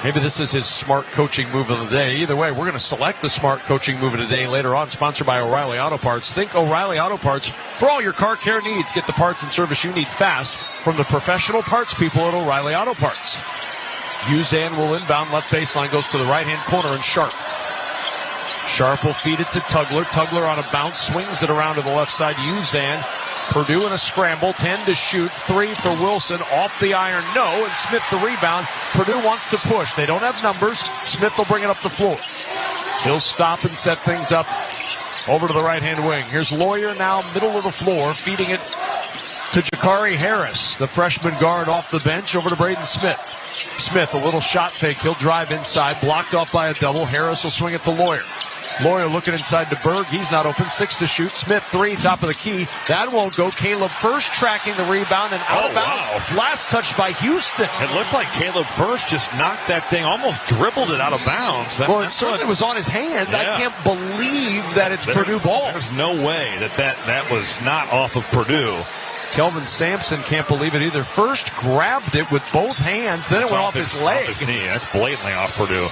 Maybe this is his smart coaching move of the day. Either way, we're going to select the smart coaching move of the day later on, sponsored by O'Reilly Auto Parts. Think O'Reilly Auto Parts for all your car care needs. Get the parts and service you need fast from the professional parts people at O'Reilly Auto Parts. Uzan will inbound. Left baseline goes to the right-hand corner and Sharp. Sharp will feed it to Tugler. Tugler on a bounce, swings it around to the left side. Uzan. Purdue in a scramble, 10 to shoot, 3 for Wilson, off the iron, no, and Smith the rebound. Purdue wants to push. They don't have numbers. Smith will bring it up the floor. He'll stop and set things up over to the right-hand wing. Here's Lawyer now, middle of the floor, feeding it to Jakari Harris, the freshman guard off the bench, over to Braden Smith. Smith, a little shot fake. He'll drive inside, blocked off by a double. Harris will swing it to Lawyer. Lawyer looking inside to Berg. He's not open. 6 to shoot. Smith, 3, top of the key. That won't go. Caleb First tracking the rebound and out of bounds. Wow. Last touch by Houston. It looked like Caleb First just knocked that thing, almost dribbled it out of bounds. Well, it certainly was on his hand. Yeah. I can't believe that it's Purdue ball. There's no way that was not off of Purdue. Kelvin Sampson can't believe it either. First grabbed it with both hands, then it went off his leg. Off his knee. That's blatantly off Purdue.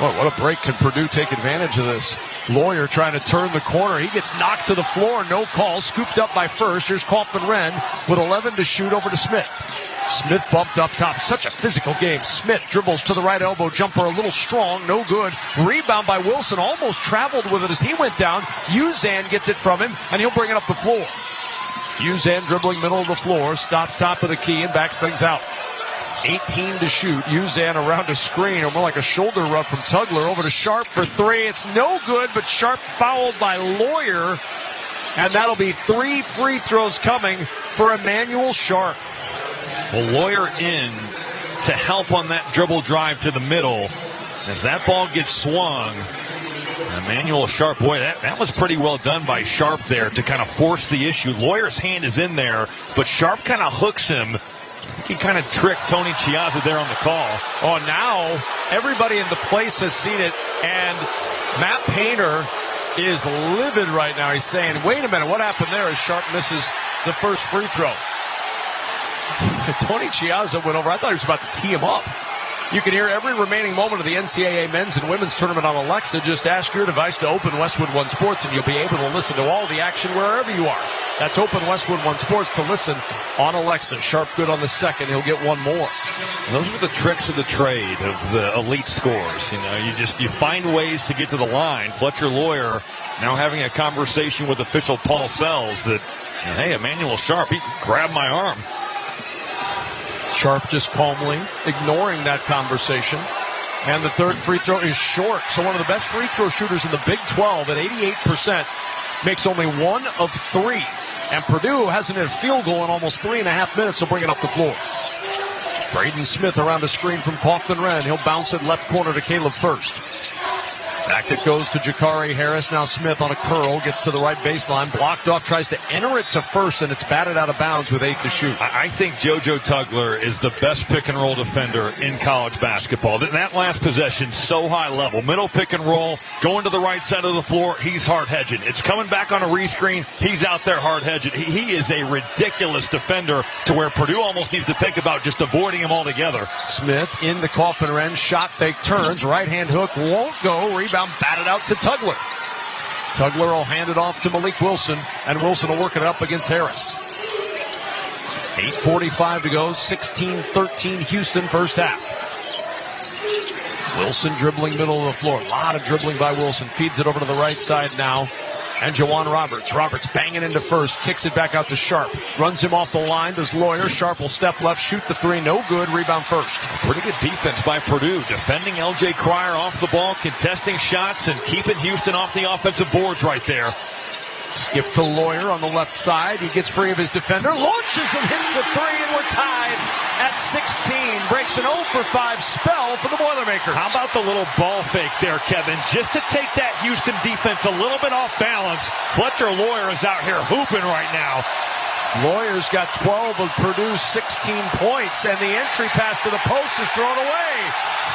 Oh, what a break. Can Purdue take advantage of this? Lawyer trying to turn the corner. He gets knocked to the floor. No call. Scooped up by First. Here's Kaufman-Renn with 11 to shoot over to Smith. Smith bumped up top. Such a physical game. Smith dribbles to the right elbow. Jumper a little strong. No good. Rebound by Wilson. Almost traveled with it as he went down. Uzan gets it from him, and he'll bring it up the floor. Uzan dribbling middle of the floor. Stops top of the key and backs things out. 18 to shoot. Uzan around a screen, or more like a shoulder rub from Tugler over to Sharp for 3. It's no good, but Sharp fouled by Lawyer. And that'll be 3 free throws coming for Emmanuel Sharp. Well, Lawyer in to help on that dribble drive to the middle. As that ball gets swung, Emmanuel Sharp, boy, that was pretty well done by Sharp there to kind of force the issue. Lawyer's hand is in there, but Sharp kind of hooks him. He kind of tricked Tony Chiazza there on the call. Oh, now everybody in the place has seen it, and Matt Painter is livid right now. He's saying, wait a minute, what happened there as Sharp misses the first free throw? Tony Chiazza went over. I thought he was about to tee him up. You can hear every remaining moment of the NCAA men's and women's tournament on Alexa. Just ask your device to open Westwood One Sports, and you'll be able to listen to all the action wherever you are. That's Open Westwood One Sports to listen on Alexa. Sharp good on the second. He'll get one more. Those are the tricks of the trade of the elite scores. You know, you find ways to get to the line. Fletcher Lawyer now having a conversation with official Paul Sells that, hey, Emmanuel Sharp, he grabbed my arm. Sharp just calmly ignoring that conversation. And the third free throw is short. So one of the best free throw shooters in the Big 12 at 88%. Makes only 1 of 3. And Purdue hasn't hit a field goal in almost 3.5 minutes, so bring it up the floor. Braden Smith around a screen from Kaufman Wren. He'll bounce it left corner to Caleb First. Back it goes to Jakari Harris. Now Smith on a curl. Gets to the right baseline. Blocked off. Tries to enter it to First, and it's batted out of bounds with 8 to shoot. I think JoJo Tugler is the best pick-and-roll defender in college basketball. That last possession, so high level. Middle pick-and-roll, going to the right side of the floor. He's hard-hedging. It's coming back on a rescreen. He's out there hard-hedging. He is a ridiculous defender to where Purdue almost needs to think about just avoiding him altogether. Smith in the Kaufman Wren. Shot fake turns. Right-hand hook won't go. Rebound batted out to Tugler. Tugler will hand it off to Malik Wilson, and Wilson will work it up against Harris. 8:45 to go, 16-13 Houston first half. Wilson dribbling middle of the floor. A lot of dribbling by Wilson. Feeds it over to the right side now. And Jawan Roberts. Roberts banging into First. Kicks it back out to Sharp. Runs him off the line. Does Lawyer. Sharp will step left. Shoot the three. No good. Rebound First. Pretty good defense by Purdue. Defending L.J. Cryer off the ball. Contesting shots and keeping Houston off the offensive boards right there. Skip to Lawyer on the left side. He gets free of his defender. Launches and hits the three. And we're tied at 16. Breaks an 0 for 5 spell for the Boilermakers. How about the little ball fake there, Kevin? Just to take that Houston defense a little bit off balance. Fletcher Lawyer is out here hooping right now. Lawyer's got 12 of Purdue's 16 points, and the entry pass to the post is thrown away.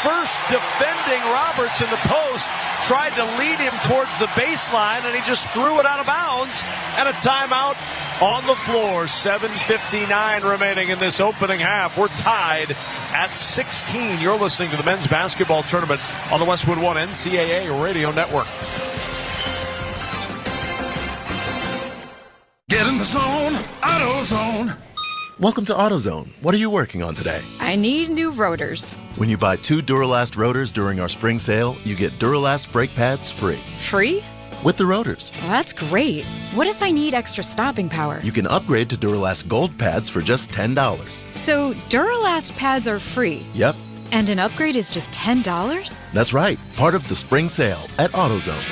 First defending Roberts in the post, tried to lead him towards the baseline, and he just threw it out of bounds. And a timeout on the floor. 7:59 remaining in this opening half. We're tied at 16. You're listening to the men's basketball tournament on the Westwood One NCAA Radio Network. Get in the zone, AutoZone. Welcome to AutoZone. What are you working on today? I need new rotors. When you buy 2 Duralast rotors during our spring sale, you get Duralast brake pads free. Free? With the rotors. Well, that's great. What if I need extra stopping power? You can upgrade to Duralast Gold pads for just $10. So Duralast pads are free? Yep. And an upgrade is just $10? That's right. Part of the spring sale at AutoZone.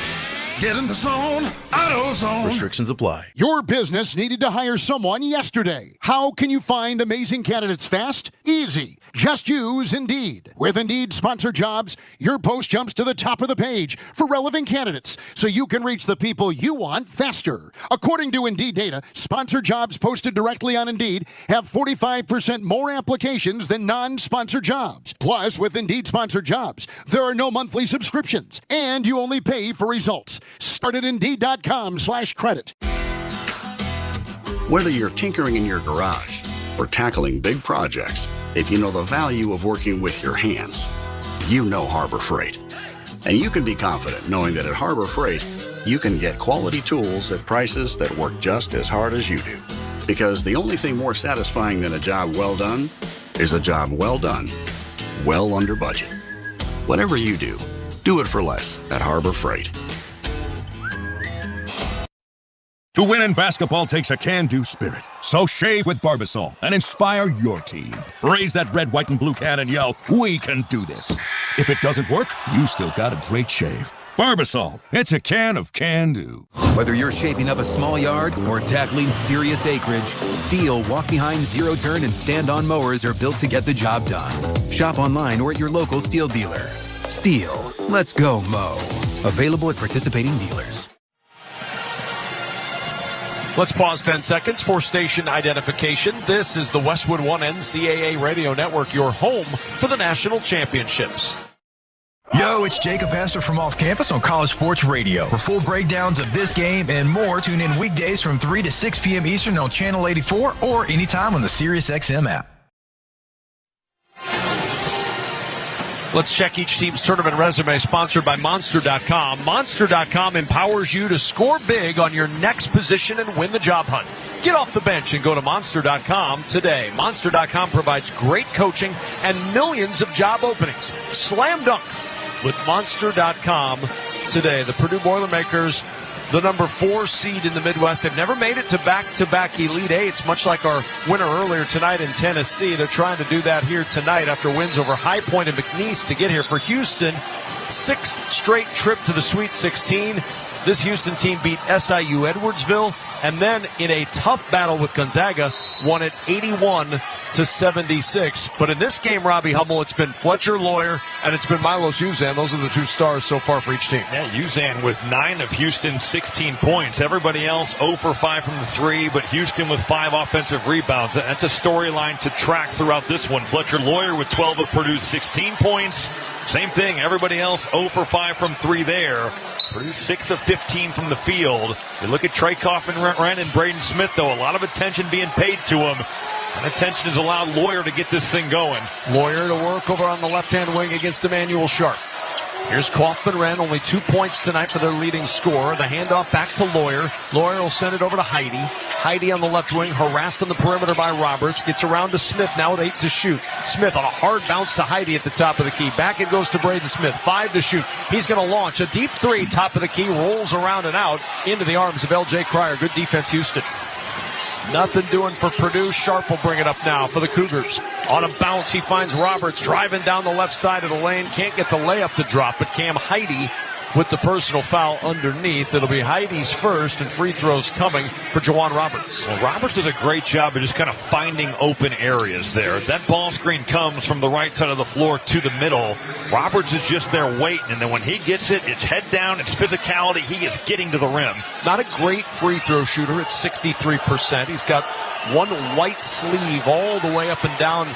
Get in the zone, AutoZone. Restrictions apply. Your business needed to hire someone yesterday. How can you find amazing candidates fast? Easy. Just use Indeed. With Indeed Sponsored Jobs, your post jumps to the top of the page for relevant candidates, so you can reach the people you want faster. According to Indeed data, sponsored jobs posted directly on Indeed have 45% more applications than non-sponsored jobs. Plus, with Indeed Sponsored Jobs, there are no monthly subscriptions, and you only pay for results. Start at Indeed.com/credit. Whether you're tinkering in your garage or tackling big projects, if you know the value of working with your hands, you know Harbor Freight. And you can be confident knowing that at Harbor Freight, you can get quality tools at prices that work just as hard as you do. Because the only thing more satisfying than a job well done is a job well done, well under budget. Whatever you do it for less at Harbor Freight. To win in basketball takes a can-do spirit. So shave with Barbasol and inspire your team. Raise that red, white, and blue can and yell, "We can do this." If it doesn't work, you still got a great shave. Barbasol, it's a can of can-do. Whether you're shaping up a small yard or tackling serious acreage, Steel walk-behind, zero-turn, and stand-on mowers are built to get the job done. Shop online or at your local Steel dealer. Steel, let's go mow. Available at participating dealers. Let's pause 10 seconds for station identification. This is the Westwood One NCAA Radio Network, your home for the national championships. Yo, it's Jacob Hester from Off Campus on College Sports Radio. For full breakdowns of this game and more, tune in weekdays from 3 to 6 p.m. Eastern on Channel 84 or anytime on the SiriusXM app. Let's check each team's tournament resume, sponsored by Monster.com. Monster.com empowers you to score big on your next position and win the job hunt. Get off the bench and go to Monster.com today. Monster.com provides great coaching and millions of job openings. Slam dunk with Monster.com today. The Purdue Boilermakers, the number 4 seed in the Midwest. They've never made it to back-to-back Elite Eights, much like our winner earlier tonight in Tennessee. They're trying to do that here tonight after wins over High Point and McNeese to get here. For Houston, 6th straight trip to the Sweet 16. This Houston team beat SIU Edwardsville, and then in a tough battle with Gonzaga, won it 81-76. But in this game, Robbie Hummel, it's been Fletcher Lawyer and it's been Milos Uzan. Those are the 2 stars so far for each team. Yeah, Uzan with 9 of Houston's 16 points. Everybody else 0 for 5 from the 3, but Houston with 5 offensive rebounds. That's a storyline to track throughout this one. Fletcher Lawyer with 12 of Purdue's 16 points. Same thing, everybody else 0 for 5 from 3 there. Purdue 6 of 15 from the field. You look at Trey Kaufman-Renn and Braden Smith, though. A lot of attention being paid to him. And attention has allowed Lawyer to get this thing going. Lawyer to work over on the left-hand wing against Emmanuel Sharp. Here's Kaufman-Renn, only 2 points tonight for their leading scorer. The handoff back to Lawyer. Lawyer will send it over to Heidi. Heidi on the left wing, harassed on the perimeter by Roberts. Gets around to Smith now with 8 to shoot. Smith on a hard bounce to Heidi at the top of the key. Back it goes to Braden Smith. 5 to shoot. He's going to launch a deep 3, top of the key, rolls around and out into the arms of L.J. Cryer. Good defense, Houston. Nothing doing for Purdue. Sharp will bring it up now for the Cougars. On a bounce, he finds Roberts driving down the left side of the lane. Can't get the layup to drop, but Cam Heidi with the personal foul underneath. It'll be Heidi's first, and free throws coming for Jawan Roberts. Well, Roberts does a great job of just kind of finding open areas there. That ball screen comes from the right side of the floor to the middle. Roberts is just there waiting, and then when he gets it, it's head down, it's physicality. He is getting to the rim. Not a great free throw shooter at 63%. He's got one white sleeve all the way up and down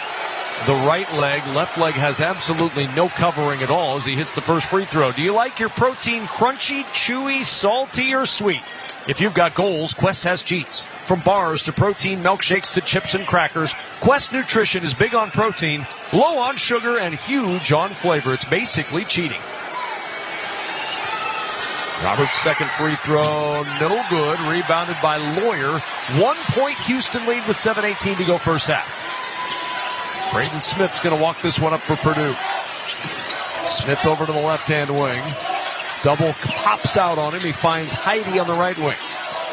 the right leg. Left leg has absolutely no covering at all as he hits the first free throw. Do you like your protein crunchy, chewy, salty, or sweet? If you've got goals, Quest has cheats. From bars to protein milkshakes to chips and crackers, Quest Nutrition is big on protein, low on sugar, and huge on flavor. It's basically cheating. Roberts' second free throw, no good. Rebounded by Lawyer. 1 point Houston lead with 7:18 to go first half. Braden Smith's going to walk this one up for Purdue. Smith over to the left-hand wing. Double pops out on him. He finds Heidi on the right wing.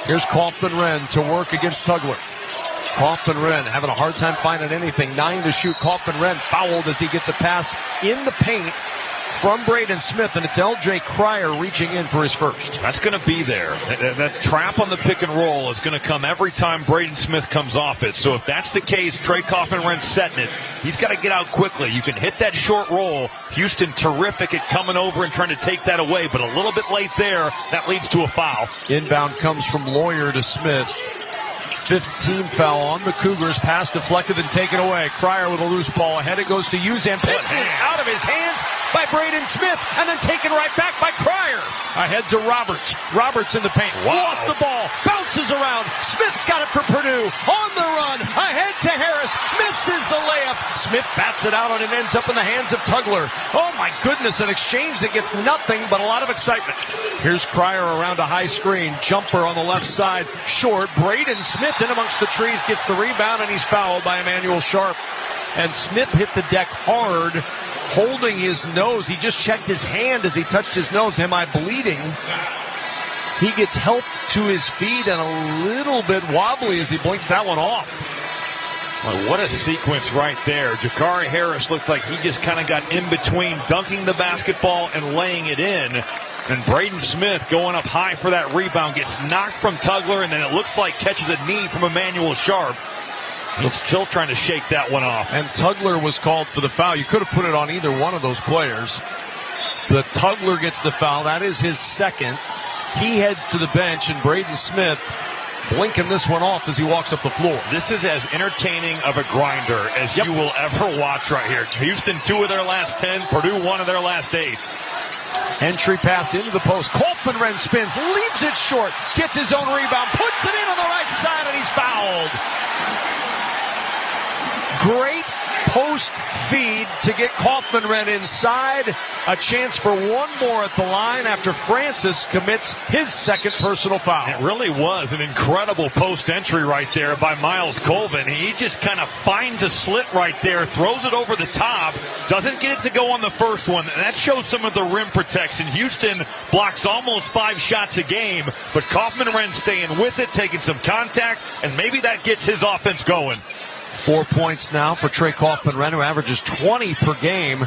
Here's Kaufman-Renn to work against Tugler. Kaufman-Renn having a hard time finding anything. 9 to shoot. Kaufman-Renn fouled as he gets a pass in the paint from Braden Smith, and it's L.J. Cryer reaching in for his first. That's going to be there. That trap on the pick and roll is going to come every time Braden Smith comes off it. So if that's the case, Trey Kaufman-Renn setting it. He's got to get out quickly. You can hit that short roll. Houston terrific at coming over and trying to take that away, but a little bit late there. That leads to a foul. Inbound comes from Lawyer to Smith. 15 foul on the Cougars. Pass deflected and taken away. Cryer with a loose ball ahead. It goes to Uzan. Picked out of his hands by Braden Smith and then taken right back by Cryer. Ahead to Roberts. Roberts in the paint. Wow. Lost the ball. Bounces around. Smith's got it for Purdue. On the run. Ahead to Harris. Misses the layup. Smith bats it out and it ends up in the hands of Tugler. Oh my goodness. An exchange that gets nothing but a lot of excitement. Here's Cryer around a high screen. Jumper on the left side. Short. Braden Smith in amongst the trees gets the rebound and he's fouled by Emmanuel Sharp. And Smith hit the deck hard, holding his nose. He just checked his hand as he touched his nose. Am I bleeding? He gets helped to his feet and a little bit wobbly as he blinks that one off. Well, what a sequence right there. Jakari Harris looked like he just kind of got in between dunking the basketball and laying it in. And Braden Smith going up high for that rebound, gets knocked from Tugler, and then it looks like catches a knee from Emmanuel Sharp. He's still trying to shake that one off. And Tugler was called for the foul. You could have put it on either one of those players. But Tugler gets the foul. That is his second. He heads to the bench, and Braden Smith blinking this one off as he walks up the floor. This is as entertaining of a grinder as you will ever watch right here. Houston 2 of their last 10, Purdue 1 of their last 8. Entry pass into the post. Kaufman-Renn spins, leaves it short, gets his own rebound, puts it in on the right side, and he's fouled. Great post feed to get Kaufman-Renn inside. A chance for one more at the line after Francis commits his second personal foul. It really was an incredible post entry right there by Miles Colvin. He just kind of finds a slit right there, throws it over the top, doesn't get it to go on the first one. And that shows some of the rim protection. Houston blocks almost 5 shots a game, but Kaufman-Renn staying with it, taking some contact, and maybe that gets his offense going. 4 points now for Trey Kaufman-Renn, who averages 20 per game.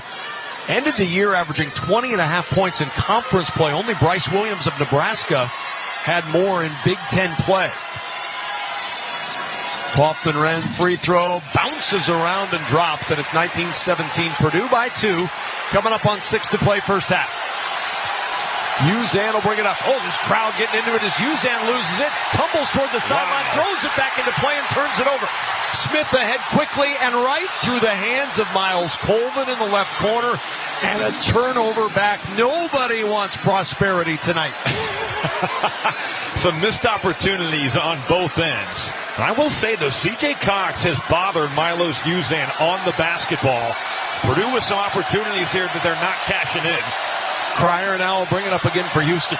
Ended the year averaging 20.5 points in conference play. Only Bryce Williams of Nebraska had more in Big Ten play. Kaufman-Renn free throw, bounces around and drops, and it's 19-17 Purdue by 2. Coming up on 6 to play first half. Uzan will bring it up. Oh, this crowd getting into it as Uzan loses it. Tumbles toward the sideline, throws it back into play and turns it over. Smith ahead quickly and right through the hands of Miles Colvin in the left corner. And a turnover back. Nobody wants prosperity tonight. Some missed opportunities on both ends. And I will say, though, C.J. Cox has bothered Milos Uzan on the basketball. Purdue with some opportunities here that they're not cashing in. Cryer now will bring it up again for Houston.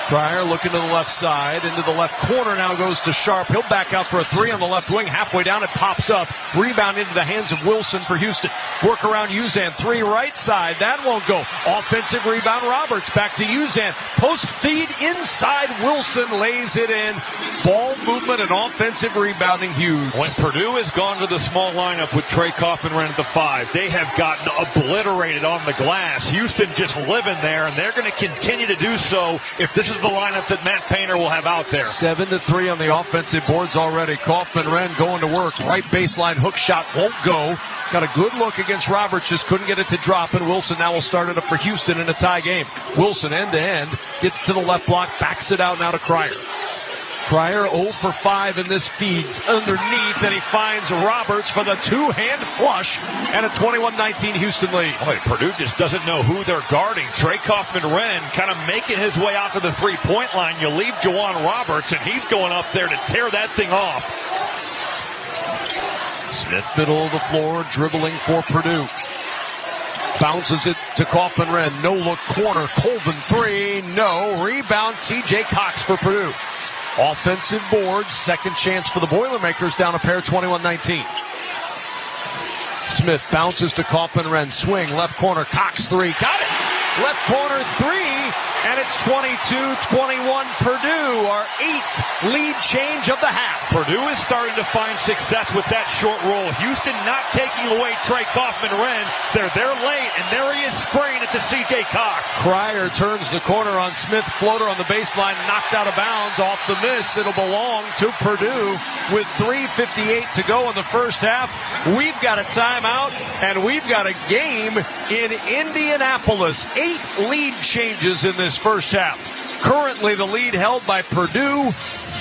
Cryer looking to the left side, into the left corner, now goes to Sharp. He'll back out for a 3 on the left wing. Halfway down, it pops up. Rebound into the hands of Wilson for Houston. Work around Uzan. 3 right side. That won't go. Offensive rebound, Roberts. Back to Uzan. Post feed inside. Wilson lays it in. Ball movement and offensive rebounding huge. When Purdue has gone to the small lineup with Trey Kaufman-Renn at the 5, they have gotten obliterated on the glass. Houston just living there, and they're going to continue to do so if this is the lineup that Matt Painter will have out there. 7-3 on the offensive boards already. Kaufman-Renn going to work. Right baseline hook shot won't go. Got a good look against Roberts, just couldn't get it to drop, and Wilson now will start it up for Houston in a tie game. Wilson end to end, gets to the left block, backs it out now to Cryer. Cryer 0 for 5 in this feeds underneath, and he finds Roberts for the two-hand flush and a 21-19 Houston lead. Boy, Purdue just doesn't know who they're guarding. Trey Kaufman-Renn kind of making his way out to the three-point line. You leave Juwan Roberts, and he's going up there to tear that thing off. Smith middle of the floor, dribbling for Purdue. Bounces it to Kaufman-Renn. No look corner. Colvin 3. No. Rebound. C.J. Cox for Purdue. Offensive boards. Second chance for the Boilermakers. Down a pair. 21-19. Smith bounces to Kaufman-Renn. Swing. Left corner. Cox 3. Got it. Left corner 3. And it's 22-21 Purdue, our 8th lead change of the half. Purdue is starting to find success with that short roll. Houston not taking away Trey Kaufman-Renn. They're there late, and there he is spraying it to C.J. Cox. Cryer turns the corner on Smith. Floater on the baseline, knocked out of bounds off the miss. It'll belong to Purdue with 3:58 to go in the first half. We've got a timeout, and we've got a game in Indianapolis. 8 lead changes in this first half. Currently the lead held by Purdue,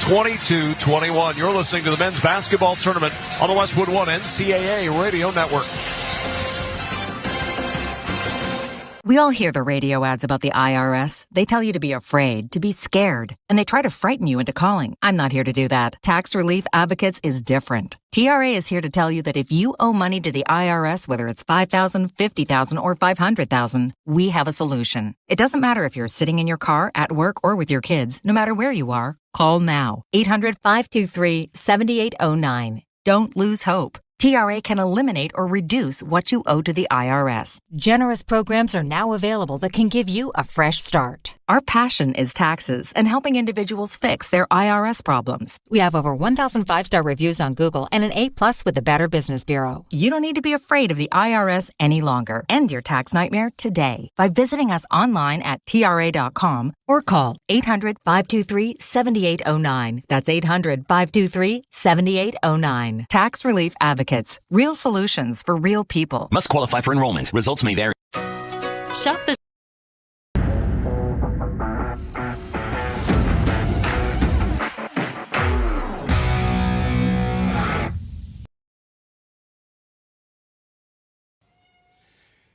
22-21. You're listening to the men's basketball tournament on the Westwood One NCAA Radio Network. We all hear the radio ads about the IRS. They tell you to be afraid, to be scared, and they try to frighten you into calling. I'm not here to do that. Tax Relief Advocates is different. TRA is here to tell you that if you owe money to the IRS, whether it's $5,000, $50,000, or $500,000, we have a solution. It doesn't matter if you're sitting in your car, at work, or with your kids. No matter where you are, call now. 800-523-7809. Don't lose hope. TRA can eliminate or reduce what you owe to the IRS. Generous programs are now available that can give you a fresh start. Our passion is taxes and helping individuals fix their IRS problems. We have over 1,000 5-star reviews on Google and an A+ with the Better Business Bureau. You don't need to be afraid of the IRS any longer. End your tax nightmare today by visiting us online at TRA.com or call 800-523-7809. That's 800-523-7809. Tax Relief Advocates. Real solutions for real people. Must qualify for enrollment. Results may vary. Shop the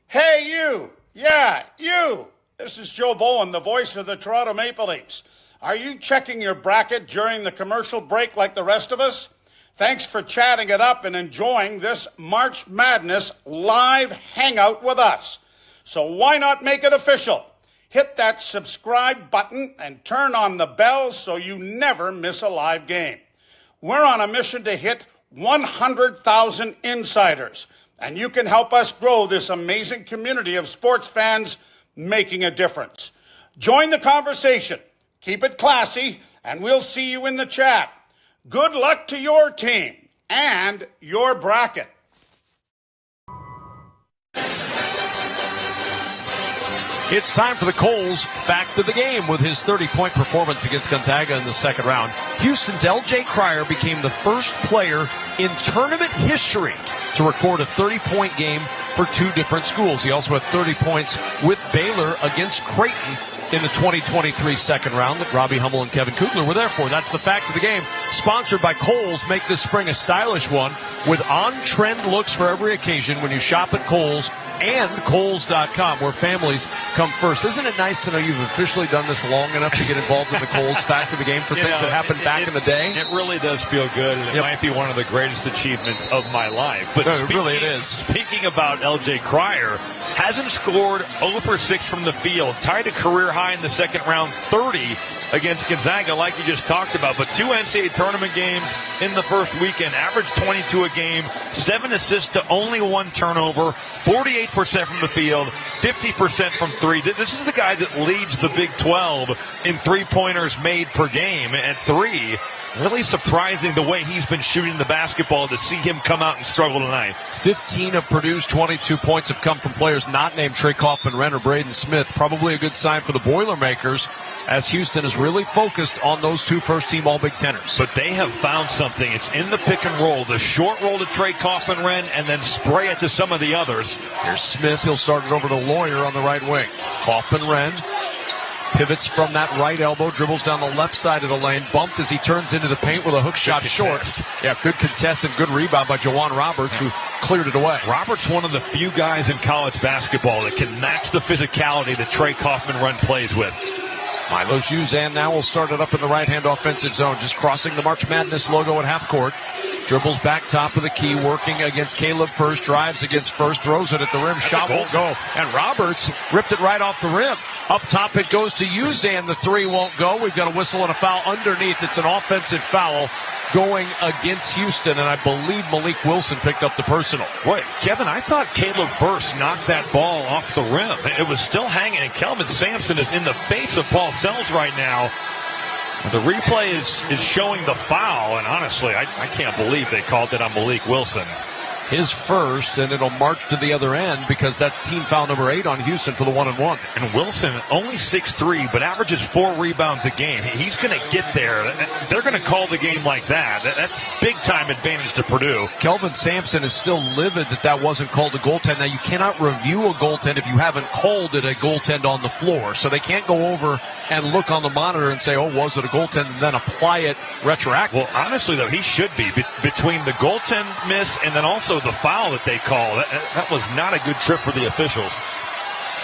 Hey, you! Yeah, you! This is Joe Bowen, the voice of the Toronto Maple Leafs. Are you checking your bracket during the commercial break like the rest of us? Thanks for chatting it up and enjoying this March Madness live hangout with us. So why not make it official? Hit that subscribe button and turn on the bell so you never miss a live game. We're on a mission to hit 100,000 insiders, and you can help us grow this amazing community of sports fans making a difference. Join the conversation, keep it classy, and we'll see you in the chat. Good luck to your team and your bracket. It's time for the Coles back to the game with his 30-point performance against Gonzaga in the second round. Houston's L.J. Cryer became the first player in tournament history to record a 30-point game for two different schools. He also had 30 points with Baylor against Creighton in the 2023 second round that Robbie Hummel and Kevin Kugler were there for. That's the fact of the game. Sponsored by Kohl's. Make this spring a stylish one with on-trend looks for every occasion when you shop at Kohl's and Kohl's.com, where families come first. Isn't it nice to know you've officially done this long enough to get involved in the Kohl's fact of the game for things that happened back in the day? It really does feel good, and it might be one of the greatest achievements of my life. But really it is. Speaking about L.J. Cryer, hasn't scored 0 for 6 from the field, tied a career high in the second round, 30 against Gonzaga, like you just talked about. But 2 NCAA tournament games in the first weekend, averaged 22 a game, 7 assists to only 1 turnover, 48% from the field, 50% from 3. This is the guy that leads the Big 12 in three-pointers made per game at 3. Really surprising the way he's been shooting the basketball to see him come out and struggle tonight. 15 of Purdue's 22 points have come from players not named Trey Kaufman-Renn or Braden Smith. Probably a good sign for the Boilermakers, as Houston is really focused on those 2 first-team All-Big Teners. But they have found something. It's in the pick and roll. The short roll to Trey Kaufman-Renn and then spray it to some of the others. Here's Smith. He'll start it over to Lawyer on the right wing. Kaufman-Renn pivots from that right elbow, dribbles down the left side of the lane, bumped as he turns into the paint with a hook shot short. Yeah, good contest and good rebound by Jawan Roberts, who cleared it away. Roberts, one of the few guys in college basketball that can match the physicality that Trey Kaufman-Renn plays with. Milo Juzan now will start it up in the right-hand offensive zone, just crossing the March Madness logo at half court. Dribbles back top of the key, working against Caleb First, drives against First, throws it at the rim, shot won't go. And Roberts ripped it right off the rim. Up top it goes to Uzan, the 3 won't go. We've got a whistle and a foul underneath. It's an offensive foul going against Houston, and I believe Malik Wilson picked up the personal. Wait, Kevin, I thought Caleb First knocked that ball off the rim. It was still hanging, and Kelvin Sampson is in the face of Paul Sells right now. The replay is showing the foul, and honestly, I can't believe they called it on Malik Wilson. His first, and it'll march to the other end because that's team foul number 8 on Houston for the 1-and-1. And Wilson, only 6'3", but averages 4 rebounds a game. He's going to get there. They're going to call the game like that. That's big-time advantage to Purdue. Kelvin Sampson is still livid that wasn't called a goaltend. Now, you cannot review a goaltend if you haven't called it a goaltend on the floor. So they can't go over and look on the monitor and say, oh, was it a goaltend, and then apply it retroactively. Well, honestly, though, he should be. Between the goaltend miss and then also the foul that they call, that was not a good trip for the officials.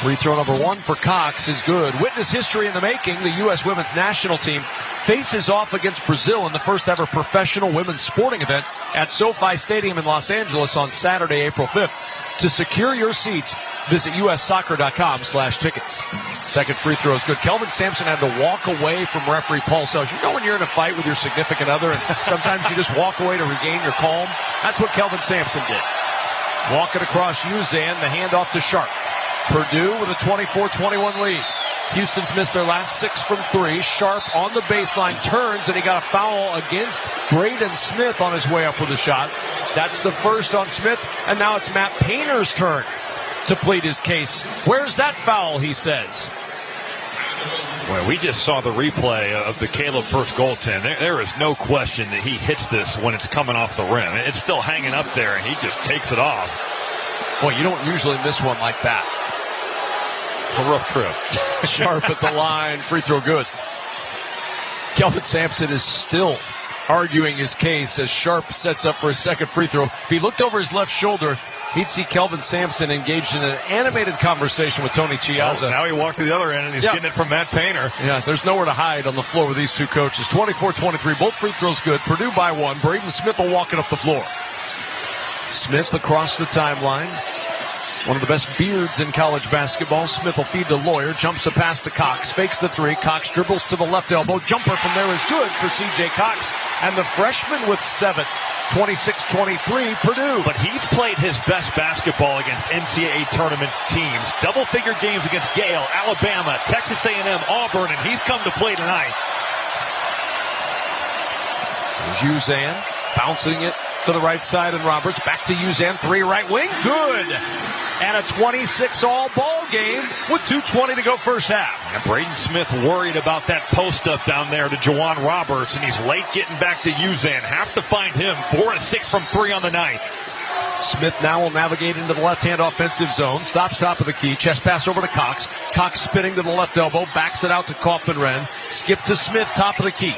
Free throw number 1 for Cox is good. Witness history in the making. The U.S. women's national team faces off against Brazil in the first ever professional women's sporting event at SoFi Stadium in Los Angeles on Saturday, April 5th. To secure your seats, visit ussoccer.com/tickets. Second free throw is good. Kelvin Sampson had to walk away from referee Paul Sells. You know when you're in a fight with your significant other and sometimes you just walk away to regain your calm? That's what Kelvin Sampson did. Walking across Uzan, the handoff to Sharp. Purdue with a 24-21 lead. Houston's missed their last 6 from 3. Sharp on the baseline, turns, and he got a foul against Braden Smith on his way up with a shot. That's the first on Smith, and now it's Matt Painter's turn to plead his case. Where's that foul, he says. Well, we just saw the replay of the Caleb First goaltend. There is no question that he hits this when it's coming off the rim. It's still hanging up there, and he just takes it off. Well, you don't usually miss one like that. It's a rough trip. Sharp at the line, free throw good. Kelvin Sampson is still arguing his case as Sharp sets up for his second free throw. If he looked over his left shoulder, he'd see Kelvin Sampson engaged in an animated conversation with Tony Chiazza. Oh, now he walked to the other end, and he's getting it from Matt Painter. Yeah, there's nowhere to hide on the floor with these two coaches. 24-23, both free throws good. Purdue by one. Braden Smith will walk it up the floor. Smith across the timeline. One of the best beards in college basketball. Smith will feed to Lawyer. Jumps a pass to Cox. Fakes the three. Cox dribbles to the left elbow. Jumper from there is good for C.J. Cox. And the freshman with 7. 26-23, Purdue. But he's played his best basketball against NCAA tournament teams. Double-figure games against Yale, Alabama, Texas A&M, Auburn, and he's come to play tonight. There's Uzan bouncing it to the right side, and Roberts back to Uzan, 3 right wing, good. And a 26-all ball game with 2:20 to go first half. And Braden Smith worried about that post-up down there to Juwan Roberts, and he's late getting back to Uzan. Have to find him. 4 of 6 from 3 on the night. Smith now will navigate into the left-hand offensive zone. Stops top of the key. Chest pass over to Cox. Cox spinning to the left elbow. Backs it out to Kaufman-Renn. Skip to Smith, top of the key.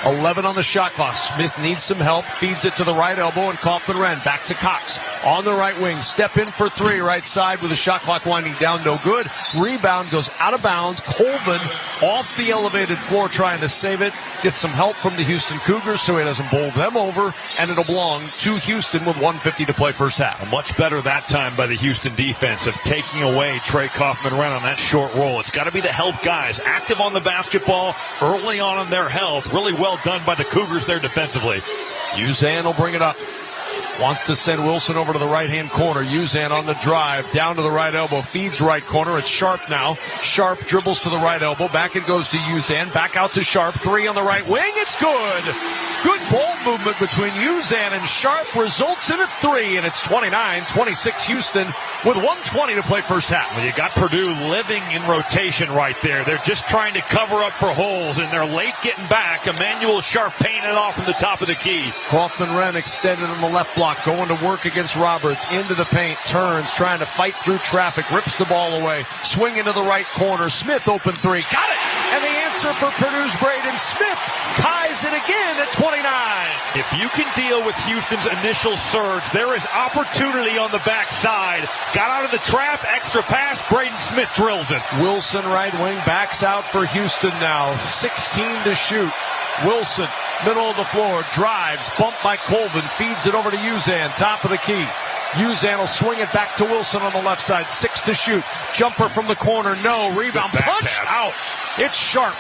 11 on the shot clock. Smith needs some help. Feeds it to the right elbow, and Kaufman-Renn back to Cox. On the right wing. Step in for 3 right side with the shot clock winding down. No good. Rebound goes out of bounds. Colvin off the elevated floor trying to save it. Gets some help from the Houston Cougars so he doesn't bowl them over. And it'll belong to Houston with 1:50 to play first half. Much better that time by the Houston defense of taking away Trey Kaufman-Renn on that short roll. It's got to be the help guys. Active on the basketball early on in their health. Really well done by the Cougars there defensively. Uzan will bring it up. Wants to send Wilson over to the right-hand corner. Uzan on the drive. Down to the right elbow. Feeds right corner. It's Sharp now. Sharp dribbles to the right elbow. Back it goes to Uzan. Back out to Sharp. 3 on the right wing. It's good. Good ball movement between Uzan and Sharp results in a 3, and it's 29-26 Houston with 1:20 to play first half. Well, you got Purdue living in rotation right there. They're just trying to cover up for holes, and they're late getting back. Emmanuel Sharp paying it off from the top of the key. Kaufman-Renn extended on the left block, going to work against Roberts. Into the paint, turns, trying to fight through traffic, rips the ball away. Swing into the right corner. Smith open 3. Got it! And the answer for Purdue's Braden Smith ties it again at 29. If you can deal with Houston's initial surge, there is opportunity on the backside. Got out of the trap, extra pass, Braden Smith drills it. Wilson right wing backs out for Houston now. 16 to shoot. Wilson, middle of the floor, drives, bumped by Colvin, feeds it over to Uzan, top of the key. Uzan will swing it back to Wilson on the left side. 6 to shoot. Jumper from the corner, no. Rebound, punch out. It's Sharp.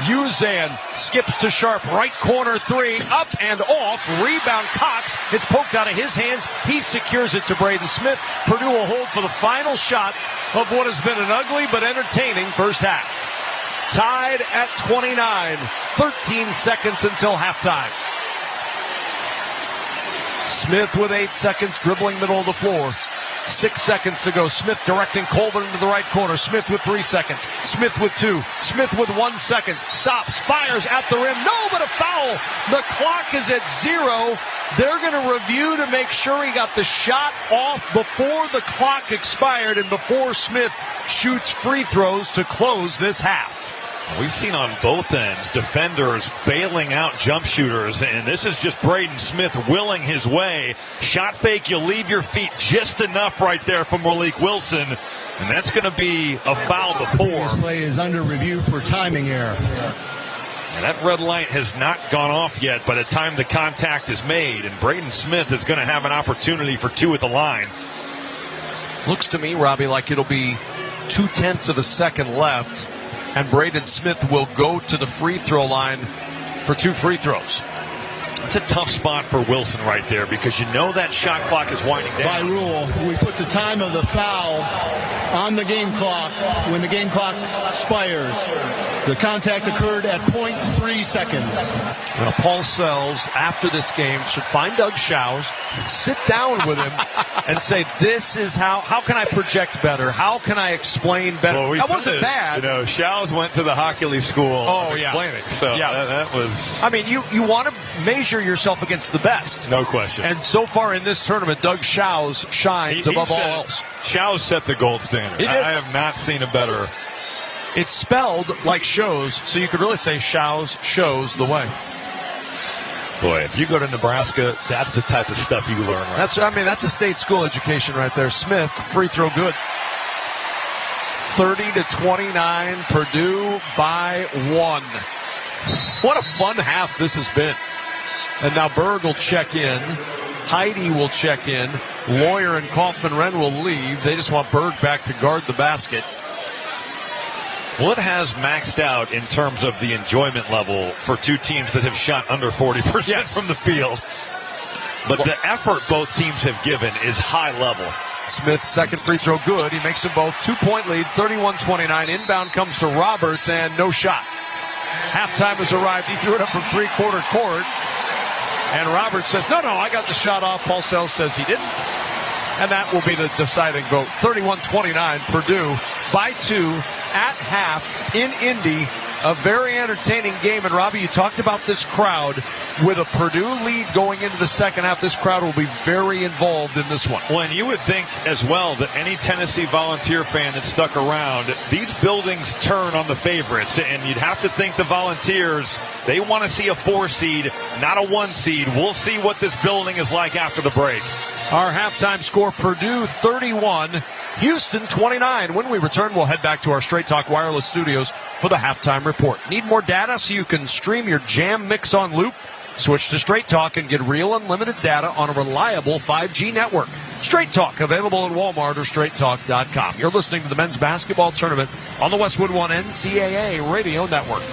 Uzan skips to Sharp, right corner 3, up and off. Rebound Cox. It's poked out of his hands. He secures it to Braden Smith. Purdue will hold for the final shot of what has been an ugly but entertaining first half. Tied at 29. 13 seconds until halftime. Smith with 8 seconds, dribbling middle of the floor. 6 seconds to go. Smith directing Colvin into the right corner. Smith with 3 seconds. Smith with 2. Smith with 1 second. Stops, fires at the rim. No, but a foul. The clock is at 0. They're going to review to make sure he got the shot off before the clock expired and before Smith shoots free throws to close this half. We've seen on both ends defenders bailing out jump shooters, and this is just Braden Smith willing his way. Shot fake, you leave your feet just enough right there from Malik Wilson, and that's going to be a foul before. This play is under review for timing error. And that red light has not gone off yet by the time the contact is made, and Braden Smith is going to have an opportunity for 2 at the line. Looks to me, Robbie, like it'll be 0.2 of a second left. And Braden Smith will go to the free throw line for 2 free throws. It's a tough spot for Wilson right there because you know that shot clock is winding down. By rule, we put the time of the foul on the game clock when the game clock expires. The contact occurred at 0.3 seconds. Now, Paul Sells, after this game, should find Doug Shows, sit down with him, and say, this is how can I project better? How can I explain better? Well, that wasn't bad. You know, Shows went to the Hockley School explaining. So yeah. That was... I mean, you want to measure yourself against the best. No question. And so far in this tournament, Doug Shows shines above all else. Shows set the gold standard. I have not seen a better... It's spelled like shows, so you could really say Shows shows the way. Boy, if you go to Nebraska, that's the type of stuff you learn. Right? That's a state school education right there. Smith, free throw good. 30-29, Purdue by 1. What a fun half this has been. And now Berg will check in. Heidi will check in. Lawyer and Kaufman-Wren will leave. They just want Berg back to guard the basket. What has maxed out in terms of the enjoyment level for two teams that have shot under 40% from the field? But the effort both teams have given is high level. Smith's second free throw good. He makes them both. 2-point lead, 31-29. Inbound comes to Roberts, and no shot. Halftime has arrived. He threw it up from three-quarter court. And Roberts says, no, I got the shot off. Paul Sells says he didn't. And that will be the deciding vote. 31-29, Purdue by 2 at half in Indy. A very entertaining game. And, Robbie, you talked about this crowd. With a Purdue lead going into the second half, this crowd will be very involved in this one. Well, and you would think as well that any Tennessee Volunteer fan that stuck around, these buildings turn on the favorites. And you'd have to think the Volunteers, they want to see a 4 seed, not a 1 seed. We'll see what this building is like after the break. Our halftime score, Purdue 31, Houston 29. When we return, we'll head back to our Straight Talk Wireless studios for the halftime report. Need more data so you can stream your Jam mix on loop? Switch to Straight Talk and get real unlimited data on a reliable 5G network. Straight Talk, available at Walmart or straighttalk.com. You're listening to the men's basketball tournament on the Westwood One NCAA Radio Network.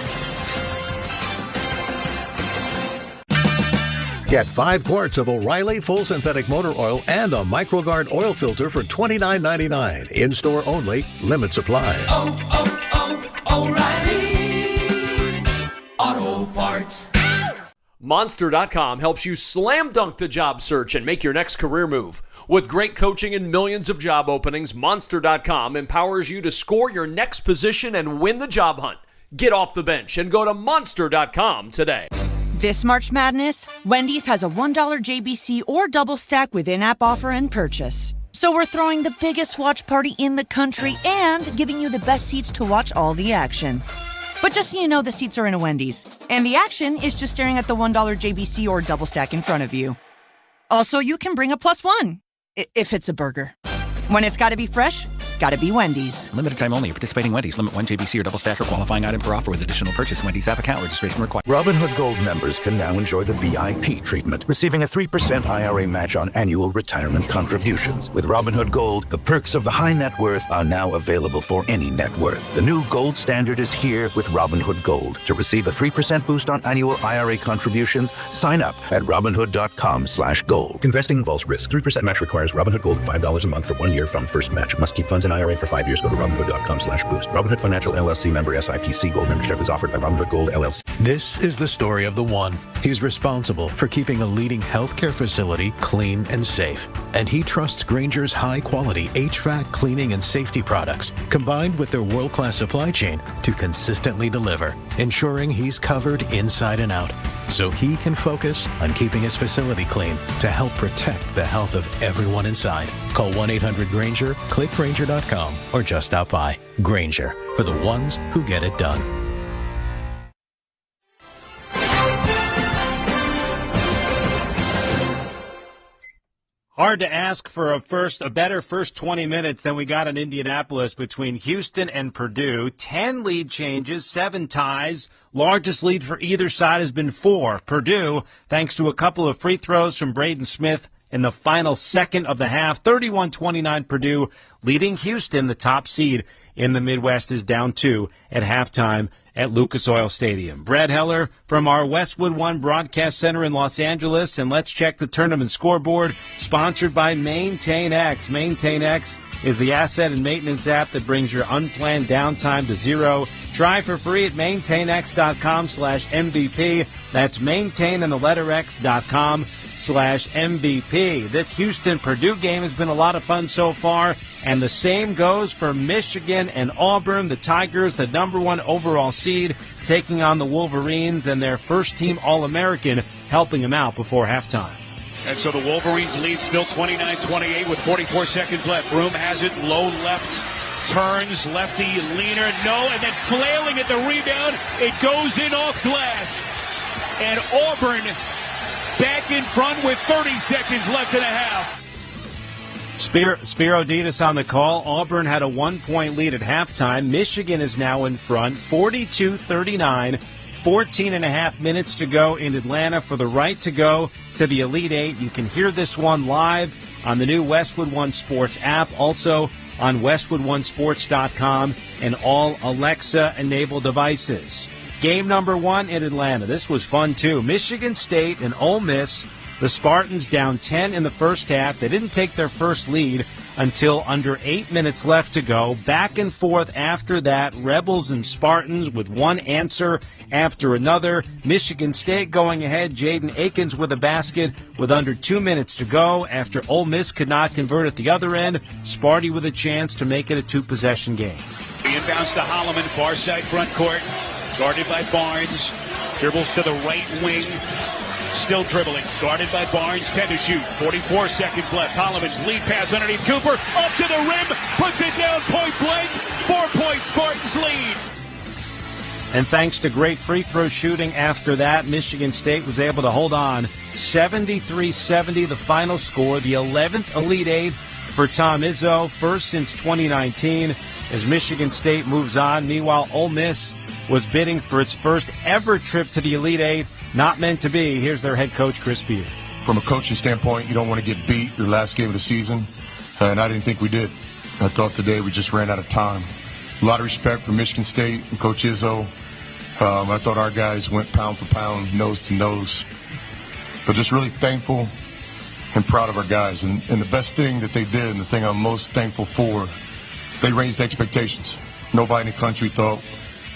Get 5 quarts of O'Reilly Full Synthetic Motor Oil and a MicroGuard oil filter for $29.99. In-store only. Limit supply. O'Reilly Auto Parts. Monster.com helps you slam dunk the job search and make your next career move. With great coaching and millions of job openings, Monster.com empowers you to score your next position and win the job hunt. Get off the bench and go to Monster.com today. This March Madness, Wendy's has a $1 JBC or double stack with in-app offer and purchase. So we're throwing the biggest watch party in the country and giving you the best seats to watch all the action. But just so you know, the seats are in a Wendy's. And the action is just staring at the $1 JBC or double stack in front of you. Also, you can bring a +1, if it's a burger. When it's gotta be fresh, gotta be Wendy's. Limited time only. Participating Wendy's. Limit 1 JBC or double stack or qualifying item per offer with additional purchase. Wendy's app account registration required. Robinhood Gold members can now enjoy the VIP treatment, receiving a 3% IRA match on annual retirement contributions. With Robinhood Gold, the perks of the high net worth are now available for any net worth. The new gold standard is here with Robinhood Gold. To receive a 3% boost on annual IRA contributions, sign up at Robinhood.com/gold. Investing involves risk. 3% match requires Robinhood Gold $5 a month for 1 year from first match. Must keep funds in IRA for 5 years. Go to Robinhood.com/boost. Robinhood Financial LLC member SIPC. Gold membership is offered by Robinhood Gold LLC. This is the story of the one. He's responsible for keeping a leading healthcare facility clean and safe. And he trusts Grainger's high-quality HVAC cleaning and safety products, combined with their world-class supply chain, to consistently deliver, ensuring he's covered inside and out, so he can focus on keeping his facility clean to help protect the health of everyone inside. Call 1-800-GRAINGER, click Grainger.com, or just stop by. Grainger, for the ones who get it done. Hard to ask for a better first 20 minutes than we got in Indianapolis between Houston and Purdue. 10 lead changes, 7 ties. Largest lead for either side has been 4. Purdue, thanks to a couple of free throws from Braden Smith in the final second of the half. 31-29 Purdue, leading Houston. The top seed in the Midwest is down 2 at halftime at Lucas Oil Stadium. Brad Heller from our Westwood One Broadcast Center in Los Angeles, and let's check the tournament scoreboard, sponsored by MaintainX. MaintainX is the asset and maintenance app that brings your unplanned downtime to zero. Try for free at maintainx.com/MVP. That's maintain and the letter x.com/MVP. This Houston-Purdue game has been a lot of fun so far, and the same goes for Michigan and Auburn. The Tigers, the #1 overall seed, taking on the Wolverines, and their first-team All-American helping them out before halftime. And so the Wolverines lead still 29-28 with 44 seconds left. Broom has it, low left, turns, lefty, leaner, no, and then flailing at the rebound. It goes in off glass. And Auburn back in front with 30 seconds left and a half. Spiro Ditas on the call. Auburn had a 1-point lead at halftime. Michigan is now in front, 42-39. 14 and a half minutes to go in Atlanta for the right to go to the Elite Eight. You can hear this one live on the new Westwood One Sports app, also on westwoodonesports.com and all Alexa-enabled devices. Game number 1 in Atlanta. This was fun, too. Michigan State and Ole Miss. The Spartans down 10 in the first half. They didn't take their first lead until under 8 minutes left to go. Back and forth after that. Rebels and Spartans with one answer after another. Michigan State going ahead. Jaden Akins with a basket with under 2 minutes to go after Ole Miss could not convert at the other end. Sparty with a chance to make it a 2-possession game. Inbounds to Holloman, far side front court. Guarded by Barnes. Dribbles to the right wing. Still dribbling. Guarded by Barnes. 10 to shoot. 44 seconds left. Holloman's lead pass underneath Cooper. Up to the rim. Puts it down point blank. 4-point Spartans lead. And thanks to great free throw shooting after that, Michigan State was able to hold on. 73-70 the final score. The 11th Elite Eight for Tom Izzo. First since 2019 as Michigan State moves on. Meanwhile, Ole Miss was bidding for its first ever trip to the Elite Eight. Not meant to be. Here's their head coach, Chris Beard. From a coaching standpoint, you don't want to get beat your last game of the season, and I didn't think we did. I thought today we just ran out of time. A lot of respect for Michigan State and Coach Izzo. I thought our guys went pound for pound, nose to nose. But just really thankful and proud of our guys. And the best thing that they did, and the thing I'm most thankful for, they raised expectations. Nobody in the country thought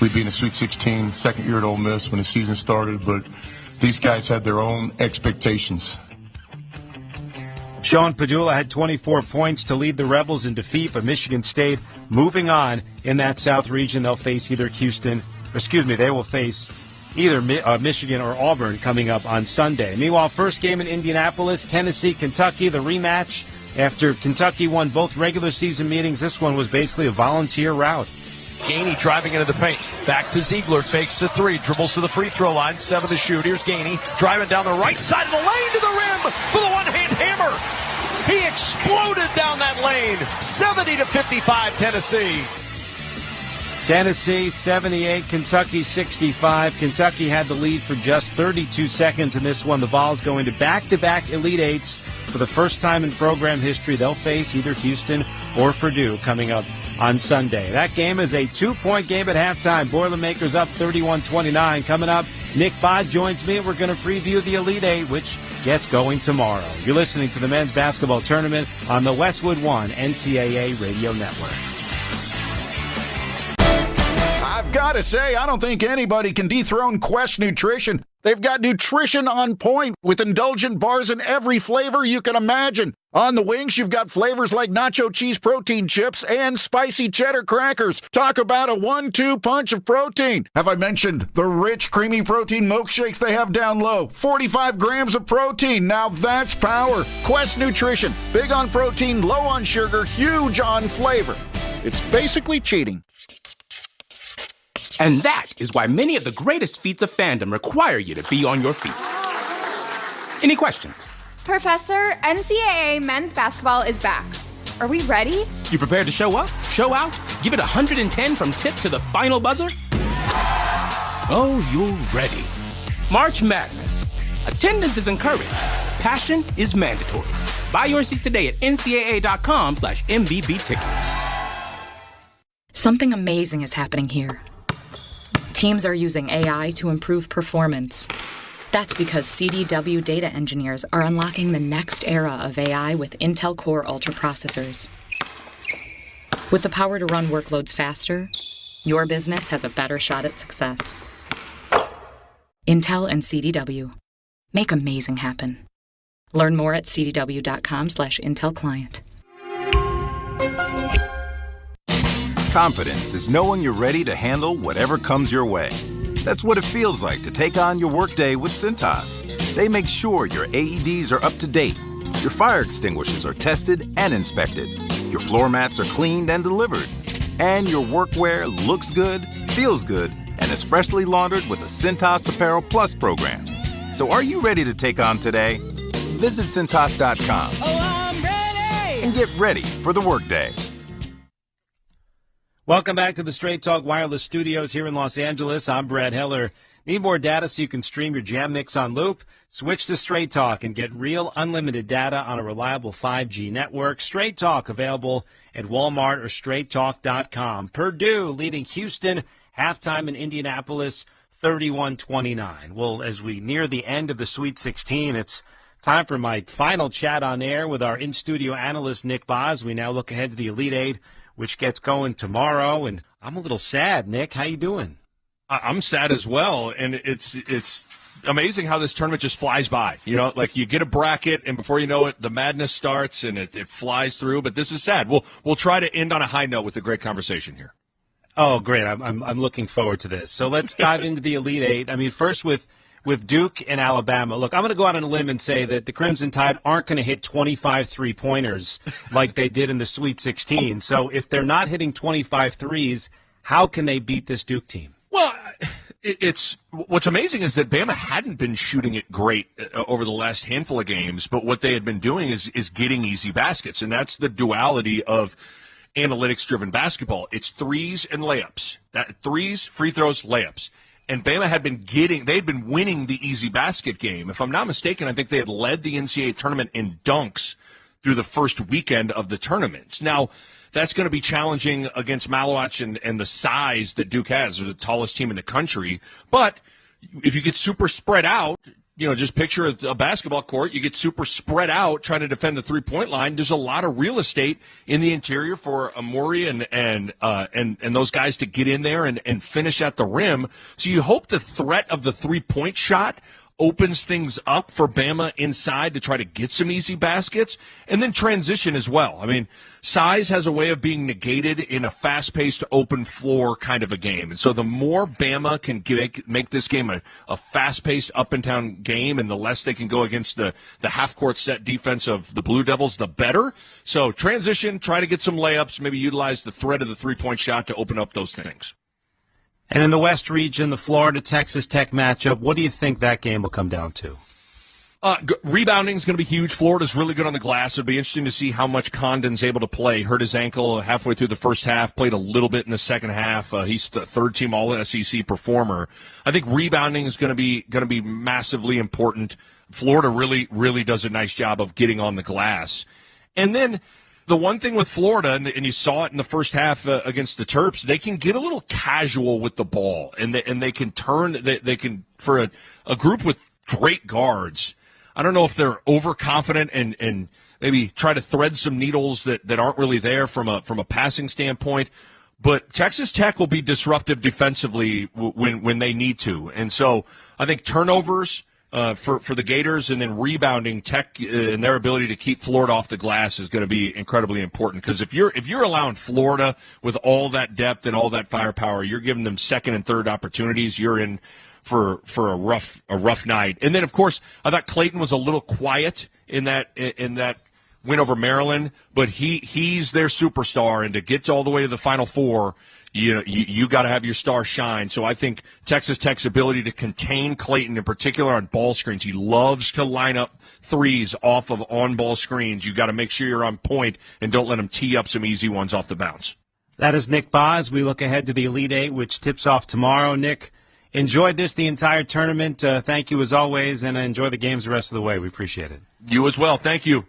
we'd be in the Sweet 16, second year at Ole Miss when the season started, but these guys had their own expectations. Sean Padula had 24 points to lead the Rebels in defeat, but Michigan State moving on in that South region. They'll face either they will face either Michigan or Auburn coming up on Sunday. Meanwhile, first game in Indianapolis, Tennessee, Kentucky, the rematch. After Kentucky won both regular season meetings, this one was basically a volunteer rout. Gainey driving into the paint. Back to Ziegler. Fakes the three. Dribbles to the free throw line. 7 to shoot. Here's Gainey driving down the right side of the lane to the rim for the one-hand hammer. He exploded down that lane. 70-55 Tennessee. Tennessee 78, Kentucky 65. Kentucky had the lead for just 32 seconds in this one. The Vols going to back-to-back Elite Eights for the first time in program history. They'll face either Houston or Purdue coming up on Sunday. That game is a 2-point game at halftime. Boilermakers up 31-29. Coming up, Nick Bod joins me. We're going to preview the Elite Eight, which gets going tomorrow. You're listening to the men's basketball tournament on the Westwood One NCAA Radio Network. I've got to say, I don't think anybody can dethrone Quest Nutrition. They've got nutrition on point with indulgent bars in every flavor you can imagine. On the wings, you've got flavors like nacho cheese protein chips and spicy cheddar crackers. Talk about a 1-2 punch of protein. Have I mentioned the rich, creamy protein milkshakes they have down low? 45 grams of protein. Now that's power. Quest Nutrition. Big on protein, low on sugar, huge on flavor. It's basically cheating. And that is why many of the greatest feats of fandom require you to be on your feet. Any questions? Professor, NCAA men's basketball is back. Are we ready? You prepared to show up, show out, give it 110 from tip to the final buzzer? Oh, you're ready. March Madness. Attendance is encouraged. Passion is mandatory. Buy your seats today at ncaa.com/MVB tickets. Something amazing is happening here. Teams are using AI to improve performance. That's because CDW data engineers are unlocking the next era of AI with Intel Core Ultra processors. With the power to run workloads faster, your business has a better shot at success. Intel and CDW. Make amazing happen. Learn more at cdw.com/Intel Client. Confidence is knowing you're ready to handle whatever comes your way. That's what it feels like to take on your workday with Cintas. They make sure your AEDs are up to date, your fire extinguishers are tested and inspected, your floor mats are cleaned and delivered, and your workwear looks good, feels good, and is freshly laundered with the Cintas Apparel Plus program. So are you ready to take on today? Visit Cintas.com. Oh, I'm ready! And get ready for the workday. Welcome back to the Straight Talk Wireless Studios here in Los Angeles. I'm Brad Heller. Need more data so you can stream your jam mix on loop? Switch to Straight Talk and get real unlimited data on a reliable 5G network. Straight Talk available at Walmart or straighttalk.com. Purdue leading Houston, halftime in Indianapolis, 31-29. Well, as we near the end of the Sweet 16, it's time for my final chat on air with our in-studio analyst, Nick Boz. We now look ahead to the Elite Eight, which gets going tomorrow, and I'm a little sad. Nick, how you doing? I'm sad as well, and it's amazing how this tournament just flies by. You know, like you get a bracket, and before you know it, the madness starts, and it flies through. But this is sad. We'll try to end on a high note with a great conversation here. Oh, great! I'm looking forward to this. So let's dive into the Elite Eight. I mean, first with Duke and Alabama. Look, I'm going to go out on a limb and say that the Crimson Tide aren't going to hit 25 three-pointers like they did in the Sweet 16. So if they're not hitting 25 threes, how can they beat this Duke team? Well, it's what's amazing is that Bama hadn't been shooting it great over the last handful of games, but what they had been doing is getting easy baskets, and that's the duality of analytics-driven basketball. It's threes and layups. Threes, free throws, layups. And Bama they'd been winning the easy basket game. If I'm not mistaken, I think they had led the NCAA tournament in dunks through the first weekend of the tournament. Now, that's going to be challenging against Malawach and the size that Duke has. They're the tallest team in the country. But if you get super spread out, you know, just picture a basketball court. You get super spread out trying to defend the three-point line. There's a lot of real estate in the interior for Amori and those guys to get in there and finish at the rim. So you hope the threat of the three-point shot opens things up for Bama inside to try to get some easy baskets, and then transition as well. I mean, size has a way of being negated in a fast-paced, open floor kind of a game. And so the more Bama can make this game a fast-paced, up-and-down game, and the less they can go against the half-court set defense of the Blue Devils, the better. So transition, try to get some layups, maybe utilize the threat of the three-point shot to open up those things. And in the West region, the Florida-Texas Tech matchup, what do you think that game will come down to? Rebounding is going to be huge. Florida's really good on the glass. It'll be interesting to see how much Condon's able to play. Hurt his ankle halfway through the first half, played a little bit in the second half. He's the third-team All-SEC performer. I think rebounding is going to be massively important. Florida really does a nice job of getting on the glass. And then the one thing with Florida, and you saw it in the first half against the Terps, they can get a little casual with the ball, and they can turn. They can, for a group with great guards, I don't know if they're overconfident and maybe try to thread some needles that aren't really there from a passing standpoint. But Texas Tech will be disruptive defensively when they need to, and so I think turnovers for the Gators, and then rebounding Tech and their ability to keep Florida off the glass is going to be incredibly important. Because if you're allowing Florida with all that depth and all that firepower, you're giving them second and third opportunities. You're in for a rough night. And then of course I thought Clayton was a little quiet in that win over Maryland, but he's their superstar, and to get all the way to the Final Four, you got to have your star shine. So I think Texas Tech's ability to contain Clayton, in particular on ball screens, he loves to line up threes off of on-ball screens. You got to make sure you're on point and don't let him tee up some easy ones off the bounce. That is Nick Boz. We look ahead to the Elite Eight, which tips off tomorrow. Nick, enjoyed this the entire tournament. Thank you as always, and enjoy the games the rest of the way. We appreciate it. You as well. Thank you.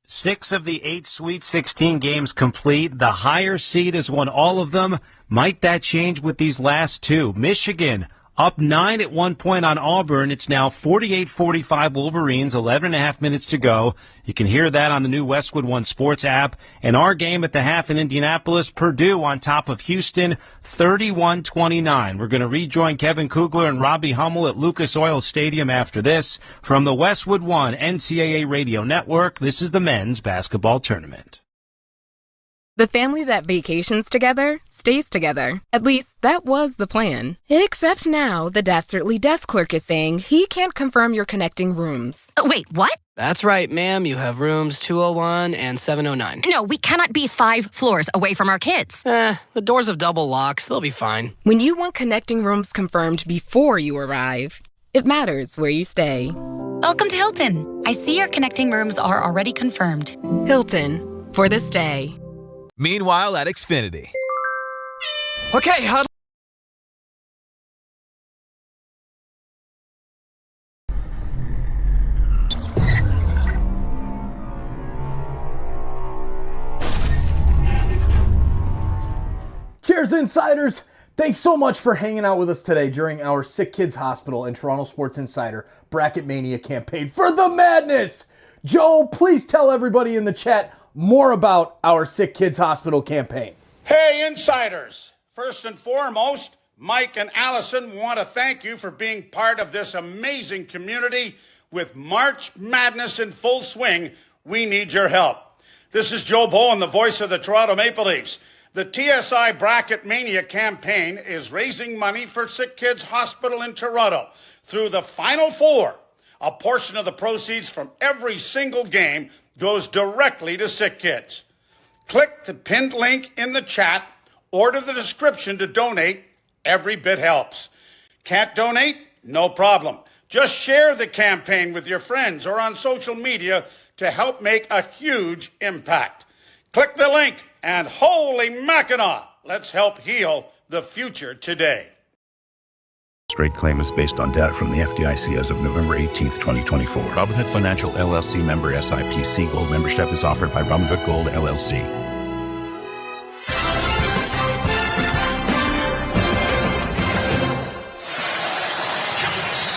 6 of the 8 Sweet 16 games complete. The higher seed has won all of them. Might that change with these last two? Michigan up 9 at one point on Auburn. It's now 48-45 Wolverines, 11.5 minutes to go. You can hear that on the new Westwood One Sports app. And our game at the half in Indianapolis, Purdue on top of Houston, 31-29. We're going to rejoin Kevin Kugler and Robbie Hummel at Lucas Oil Stadium after this. From the Westwood One NCAA Radio Network, this is the men's basketball tournament. The family that vacations together stays together. At least, that was the plan. Except now, the Dastardly desk clerk is saying he can't confirm your connecting rooms. Wait, what? That's right, ma'am. You have rooms 201 and 709. No, we cannot be 5 floors away from our kids. The doors have double locks. They'll be fine. When you want connecting rooms confirmed before you arrive, it matters where you stay. Welcome to Hilton. I see your connecting rooms are already confirmed. Hilton, for the stay. Meanwhile at Xfinity. Okay, huddle. Cheers, Insiders! Thanks so much for hanging out with us today during our SickKids Hospital and Toronto Sports Insider Bracket Mania campaign for the madness! Joe, please tell everybody in the chat more about our SickKids Hospital campaign. Hey, Insiders! First and foremost, Mike and Allison want to thank you for being part of this amazing community. With March Madness in full swing, we need your help. This is Joe Bowen, the voice of the Toronto Maple Leafs. The TSI Bracket Mania campaign is raising money for SickKids Hospital in Toronto. Through the Final Four, a portion of the proceeds from every single game goes directly to SickKids. Click the pinned link in the chat or to the description to donate. Every bit helps. Can't donate? No problem. Just share the campaign with your friends or on social media to help make a huge impact. Click the link. And holy Mackinac, let's help heal the future today. Straight claim is based on data from the FDIC as of November 18th, 2024. Robinhood Financial LLC member SIPC Gold membership is offered by Robinhood Gold LLC.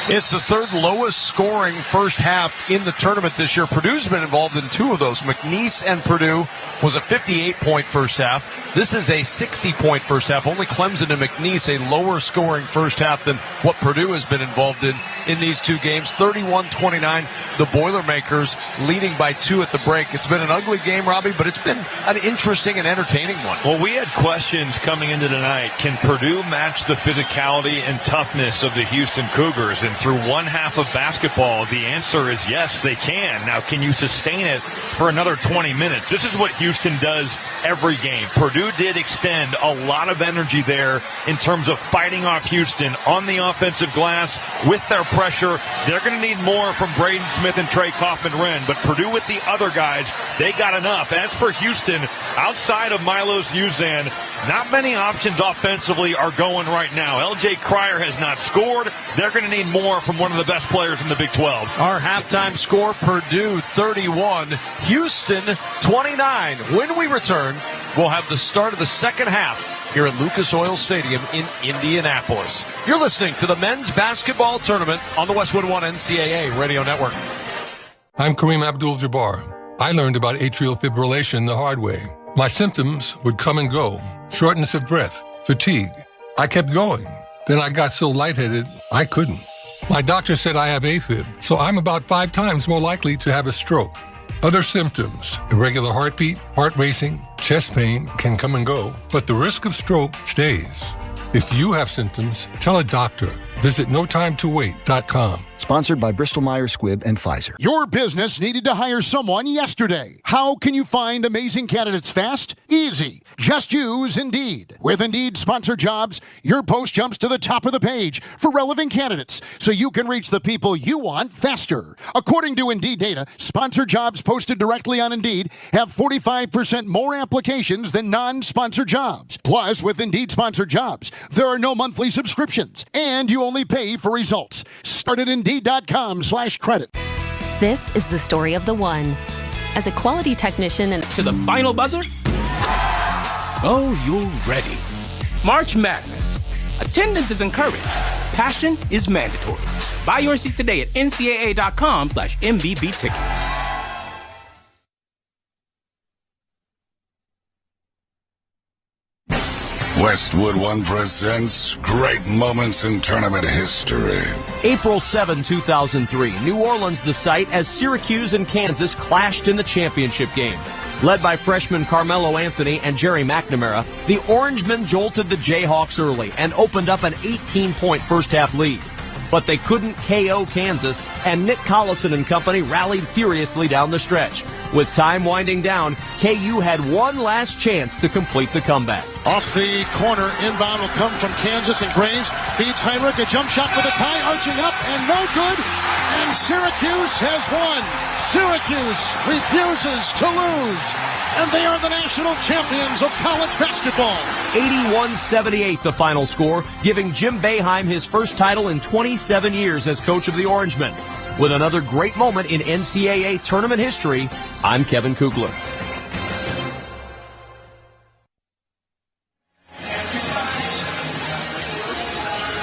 It's the third lowest scoring first half in the tournament this year. Purdue's been involved in two of those. McNeese and Purdue was a 58-point first half. This is a 60-point first half. Only Clemson and McNeese a lower scoring first half than what Purdue has been involved in these two games. 31-29, the Boilermakers leading by 2 at the break. It's been an ugly game, Robbie, but it's been an interesting and entertaining one. Well, we had questions coming into tonight. Can Purdue match the physicality and toughness of the Houston Cougars? And through one half of basketball, the answer is yes, they can. Now, can you sustain it for another 20 minutes? This is what Houston does every game. Purdue did extend a lot of energy there in terms of fighting off Houston on the offensive glass with their pressure. They're going to need more from Braden Smith and Trey Kaufman-Renn, but Purdue with the other guys, they got enough. As for Houston, outside of Milos Uzan, not many options offensively are going right now. LJ Cryer has not scored. They're going to need more from one of the best players in the Big 12. Our halftime score, Purdue 31, Houston 29. When we return, we'll have the start of the second half here at Lucas Oil Stadium in Indianapolis. You're listening to the men's basketball tournament on the Westwood One NCAA Radio Network. I'm Kareem Abdul-Jabbar. I learned about atrial fibrillation the hard way. My symptoms would come and go. Shortness of breath, fatigue. I kept going. Then I got so lightheaded, I couldn't. My doctor said I have AFib, so I'm about 5 times more likely to have a stroke. Other symptoms, irregular heartbeat, heart racing, chest pain can come and go, but the risk of stroke stays. If you have symptoms, tell a doctor. Visit NoTimeToWait.com. Sponsored by Bristol-Myers Squibb and Pfizer. Your business needed to hire someone yesterday. How can you find amazing candidates fast? Easy. Just use Indeed. With Indeed Sponsored Jobs, your post jumps to the top of the page for relevant candidates so you can reach the people you want faster. According to Indeed data, sponsored jobs posted directly on Indeed have 45% more applications than non-sponsored jobs. Plus, with Indeed Sponsored Jobs, there are no monthly subscriptions, and you only pay for results. Start at Indeed.com/credit. This is the story of the one. As a quality technician and to the final buzzer? Oh, you're ready. March Madness. Attendance is encouraged. Passion is mandatory. Buy your seats today at ncaa.com/MVB tickets. Westwood One presents Great Moments in Tournament History. April 7, 2003. New Orleans the site as Syracuse and Kansas clashed in the championship game. Led by freshman Carmelo Anthony and Jerry McNamara, the Orangemen jolted the Jayhawks early and opened up an 18-point first-half lead. But they couldn't KO Kansas, and Nick Collison and company rallied furiously down the stretch. With time winding down, KU had one last chance to complete the comeback. Off the corner, inbound will come from Kansas, and Graves feeds Heinrich a jump shot for the tie, arching up, and no good. And Syracuse has won. Syracuse refuses to lose. And they are the national champions of college basketball. 81-78 the final score, giving Jim Boeheim his first title in 27 years as coach of the Orangemen. With another great moment in NCAA tournament history, I'm Kevin Kugler.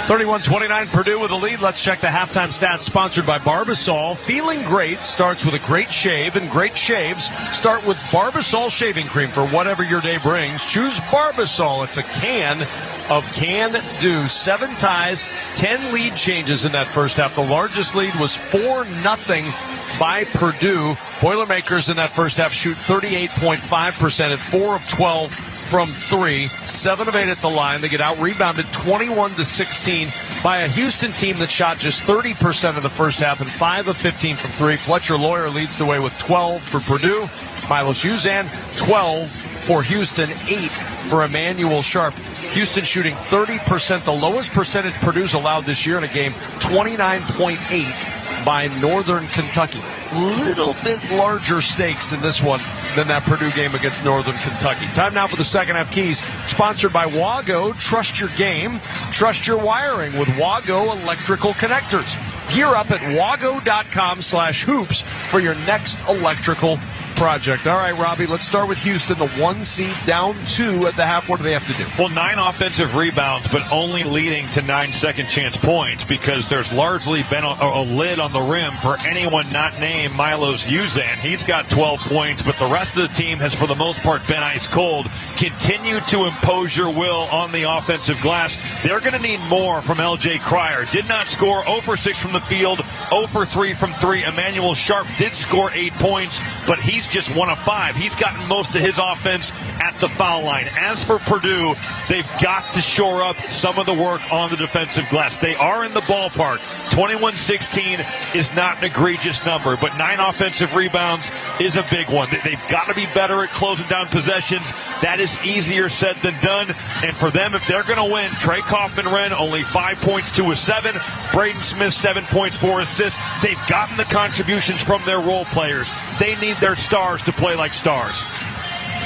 (31-29) Purdue with the lead. Let's check the halftime stats sponsored by Barbasol. Feeling great starts with a great shave, and great shaves start with Barbasol shaving cream for whatever your day brings. Choose Barbasol. It's a can of can-do. 7 ties, 10 lead changes in that first half. The largest lead was 4-0 by Purdue. Boilermakers in that first half shoot 38.5% at 4 of 12 from 3, 7 of 8 at the line. They get out-rebounded 21-16 by a Houston team that shot just 30% of the first half and 5 of 15 from 3. Fletcher Lawyer leads the way with 12 for Purdue. Milos Uzan, 12 for Houston, 8 for Emmanuel Sharp. Houston shooting 30%, the lowest percentage Purdue's allowed this year in a game, 29.8 by Northern Kentucky. Little bit larger stakes in this one than that Purdue game against Northern Kentucky. Time now for the second half keys, sponsored by Wago. Trust your game, trust your wiring with Wago electrical connectors. Gear up at wago.com/hoops for your next electrical project. All right, Robbie, let's start with Houston, the 1 seed, down 2 at the half. What do they have to do? Well, 9 offensive rebounds, but only leading to 9 second chance points because there's largely been a lid on the rim for anyone not named Milos Uzan. He's got 12 points, but the rest of the team has, for the most part, been ice cold. Continue to impose your will on the offensive glass. They're going to need more from L.J. Cryer. Did not score, 0 for 6 from the field, 0 for 3 from 3. Emmanuel Sharp did score 8 points, but he's just 1 of 5. He's gotten most of his offense at the foul line. As for Purdue, they've got to shore up some of the work on the defensive glass. They are in the ballpark. 21-16 is not an egregious number, but 9 offensive rebounds is a big one. They've got to be better at closing down possessions. That is easier said than done. And for them, if they're going to win, Trey Kaufman-Renn, only 5 points, 2 of 7. Braden Smith, 7 points, 4 assists. They've gotten the contributions from their role players. They need their stars to play like stars.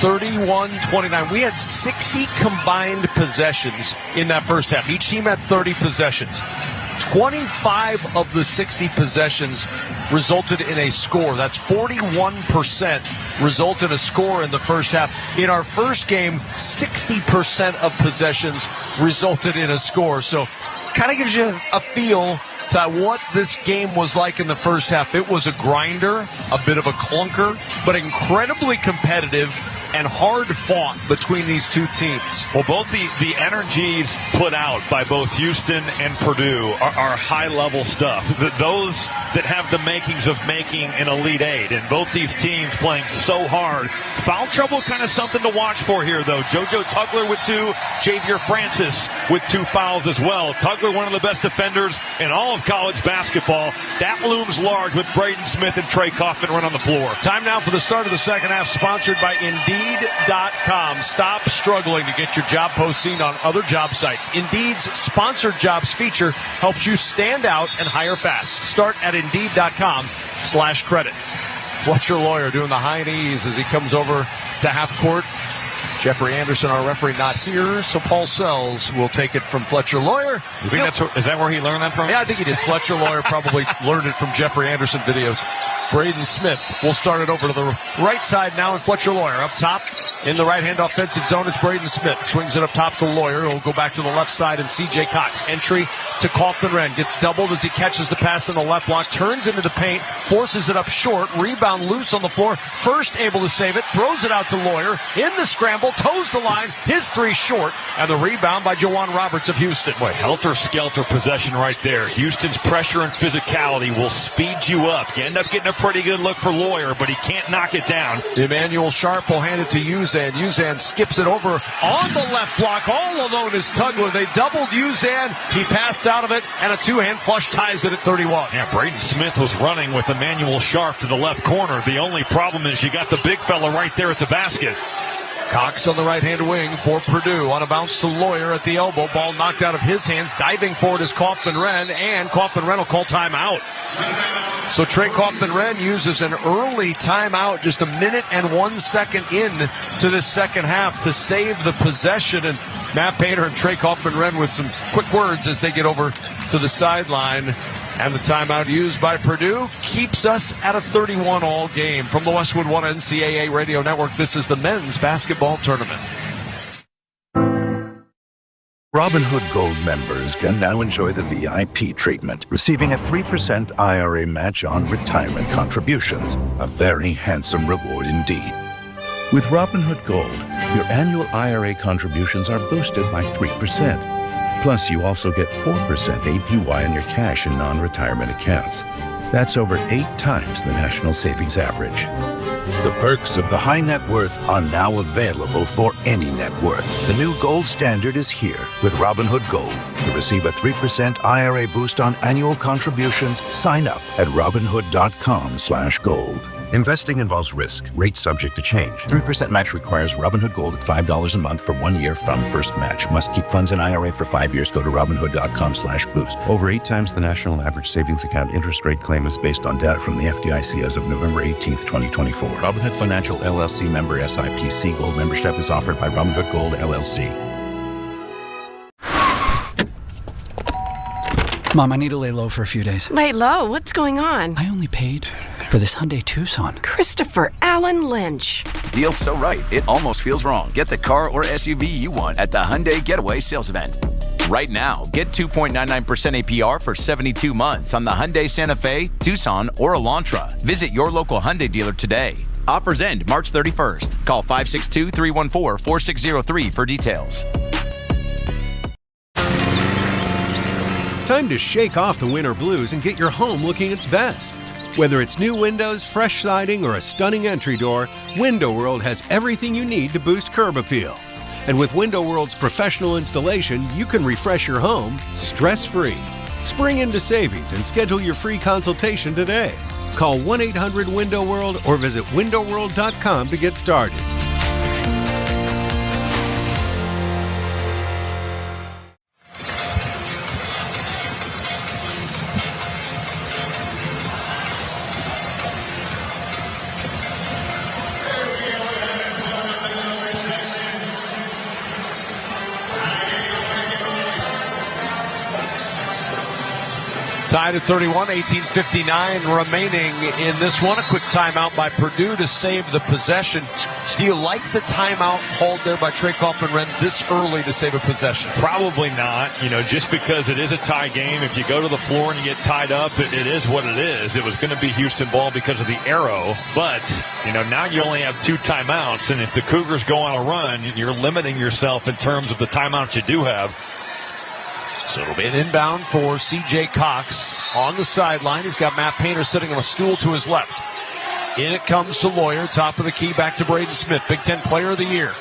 31-29. We had 60 combined possessions in that first half. Each team had 30 possessions. 25 of the 60 possessions resulted in a score. That's 41% result in a score in the first half. In our first game, 60% of possessions resulted in a score. So kind of gives you a feel to what this game was like in the first half. It was a grinder, a bit of a clunker, but incredibly competitive and hard fought between these two teams. Well, both the energies put out by both Houston and Purdue are high-level stuff. Those that have the makings of making an Elite Eight, and both these teams playing so hard. Foul trouble kind of something to watch for here, though. JoJo Tugler with 2, Javier Francis with 2 fouls as well. Tugler, one of the best defenders in all of college basketball. That looms large with Braden Smith and Trey Kaufman-Renn on the floor. Time now for the start of the second half, sponsored by Indeed.com. Stop struggling to get your job post seen on other job sites. Indeed's sponsored jobs feature helps you stand out and hire fast. Start at Indeed.com/credit. Fletcher Lawyer doing the high knees as he comes over to half court. Jeffrey Anderson, our referee, not here, so Paul Sells will take it from Fletcher Lawyer. You think is that where he learned that from? Yeah, I think he did. Fletcher Lawyer probably learned it from Jeffrey Anderson videos. Braden Smith will start it over to the right side now, and Fletcher Lawyer up top in the right-hand offensive zone. It's Braden Smith. Swings it up top to Lawyer. He'll go back to the left side, and C.J. Cox. Entry to Kaufman-Renn. Gets doubled as he catches the pass in the left block. Turns into the paint. Forces it up short. Rebound loose on the floor. First able to save it. Throws it out to Lawyer. In the scramble. Toes the line. His 3 short. And the rebound by Jawan Roberts of Houston. Boy, helter-skelter possession right there. Houston's pressure and physicality will speed you up. You end up getting a pretty good look for Lawyer, but he can't knock it down. Emmanuel Sharp will hand it to Uzan. Uzan skips it over on the left block. All alone is Tugler. They doubled Uzan. He passed out of it, and a two-hand flush ties it at 31. Yeah, Braden Smith was running with Emmanuel Sharp to the left corner. The only problem is you got the big fella right there at the basket. Cox on the right-hand wing for Purdue. On a bounce to Lawyer at the elbow. Ball knocked out of his hands. Diving forward is Kaufman-Renn, and Kaufman-Renn will call timeout. So Trey Kaufman-Renn uses an early timeout just a minute and 1 second in to the second half to save the possession. And Matt Painter and Trey Kaufman-Renn with some quick words as they get over to the sideline. And the timeout used by Purdue keeps us at a 31 all game. From the Westwood One NCAA Radio Network, this is the men's basketball tournament. Robinhood Gold members can now enjoy the VIP treatment, receiving a 3% IRA match on retirement contributions. A very handsome reward indeed. With Robinhood Gold, your annual IRA contributions are boosted by 3%. Plus, you also get 4% APY on your cash and non-retirement accounts. That's over 8 times the national savings average. The perks of the high net worth are now available for any net worth. The new gold standard is here with Robinhood Gold. To receive a 3% IRA boost on annual contributions, sign up at Robinhood.com/gold. Investing involves risk. Rates subject to change. 3% match requires Robinhood Gold at $5 a month for 1 year from first match. Must keep funds in IRA for 5 years. Go to Robinhood.com/boost. Over 8 times the national average savings account interest rate claim is based on data from the FDIC as of November 18th, 2024. Robinhood Financial LLC member SIPC. Gold membership is offered by Robinhood Gold LLC. Mom, I need to lay low for a few days. Lay low? What's going on? I only paid for this Hyundai Tucson. Christopher Allen Lynch. Deal's so right, it almost feels wrong. Get the car or SUV you want at the Hyundai Getaway Sales Event. Right now, get 2.99% APR for 72 months on the Hyundai Santa Fe, Tucson, or Elantra. Visit your local Hyundai dealer today. Offers end March 31st. Call 562-314-4603 for details. It's time to shake off the winter blues and get your home looking its best. Whether it's new windows, fresh siding, or a stunning entry door, Window World has everything you need to boost curb appeal. And with Window World's professional installation, you can refresh your home stress-free. Spring into savings and schedule your free consultation today. Call 1-800-WINDOW-WORLD or visit windowworld.com to get started. Tied at 31, 18:59 remaining in this one. A quick timeout by Purdue to save the possession. Do you like the timeout called there by Trey Kaufman-Renn this early to save a possession? Probably not, just because it is a tie game. If you go to the floor and you get tied up, it is what it is. It was going to be Houston ball because of the arrow, but, now you only have 2 timeouts, and if the Cougars go on a run, you're limiting yourself in terms of the timeouts you do have. So it'll be an inbound for C.J. Cox on the sideline. He's got Matt Painter sitting on a stool to his left. In it comes to Lawyer, top of the key, back to Braden Smith, Big Ten Player of the Year.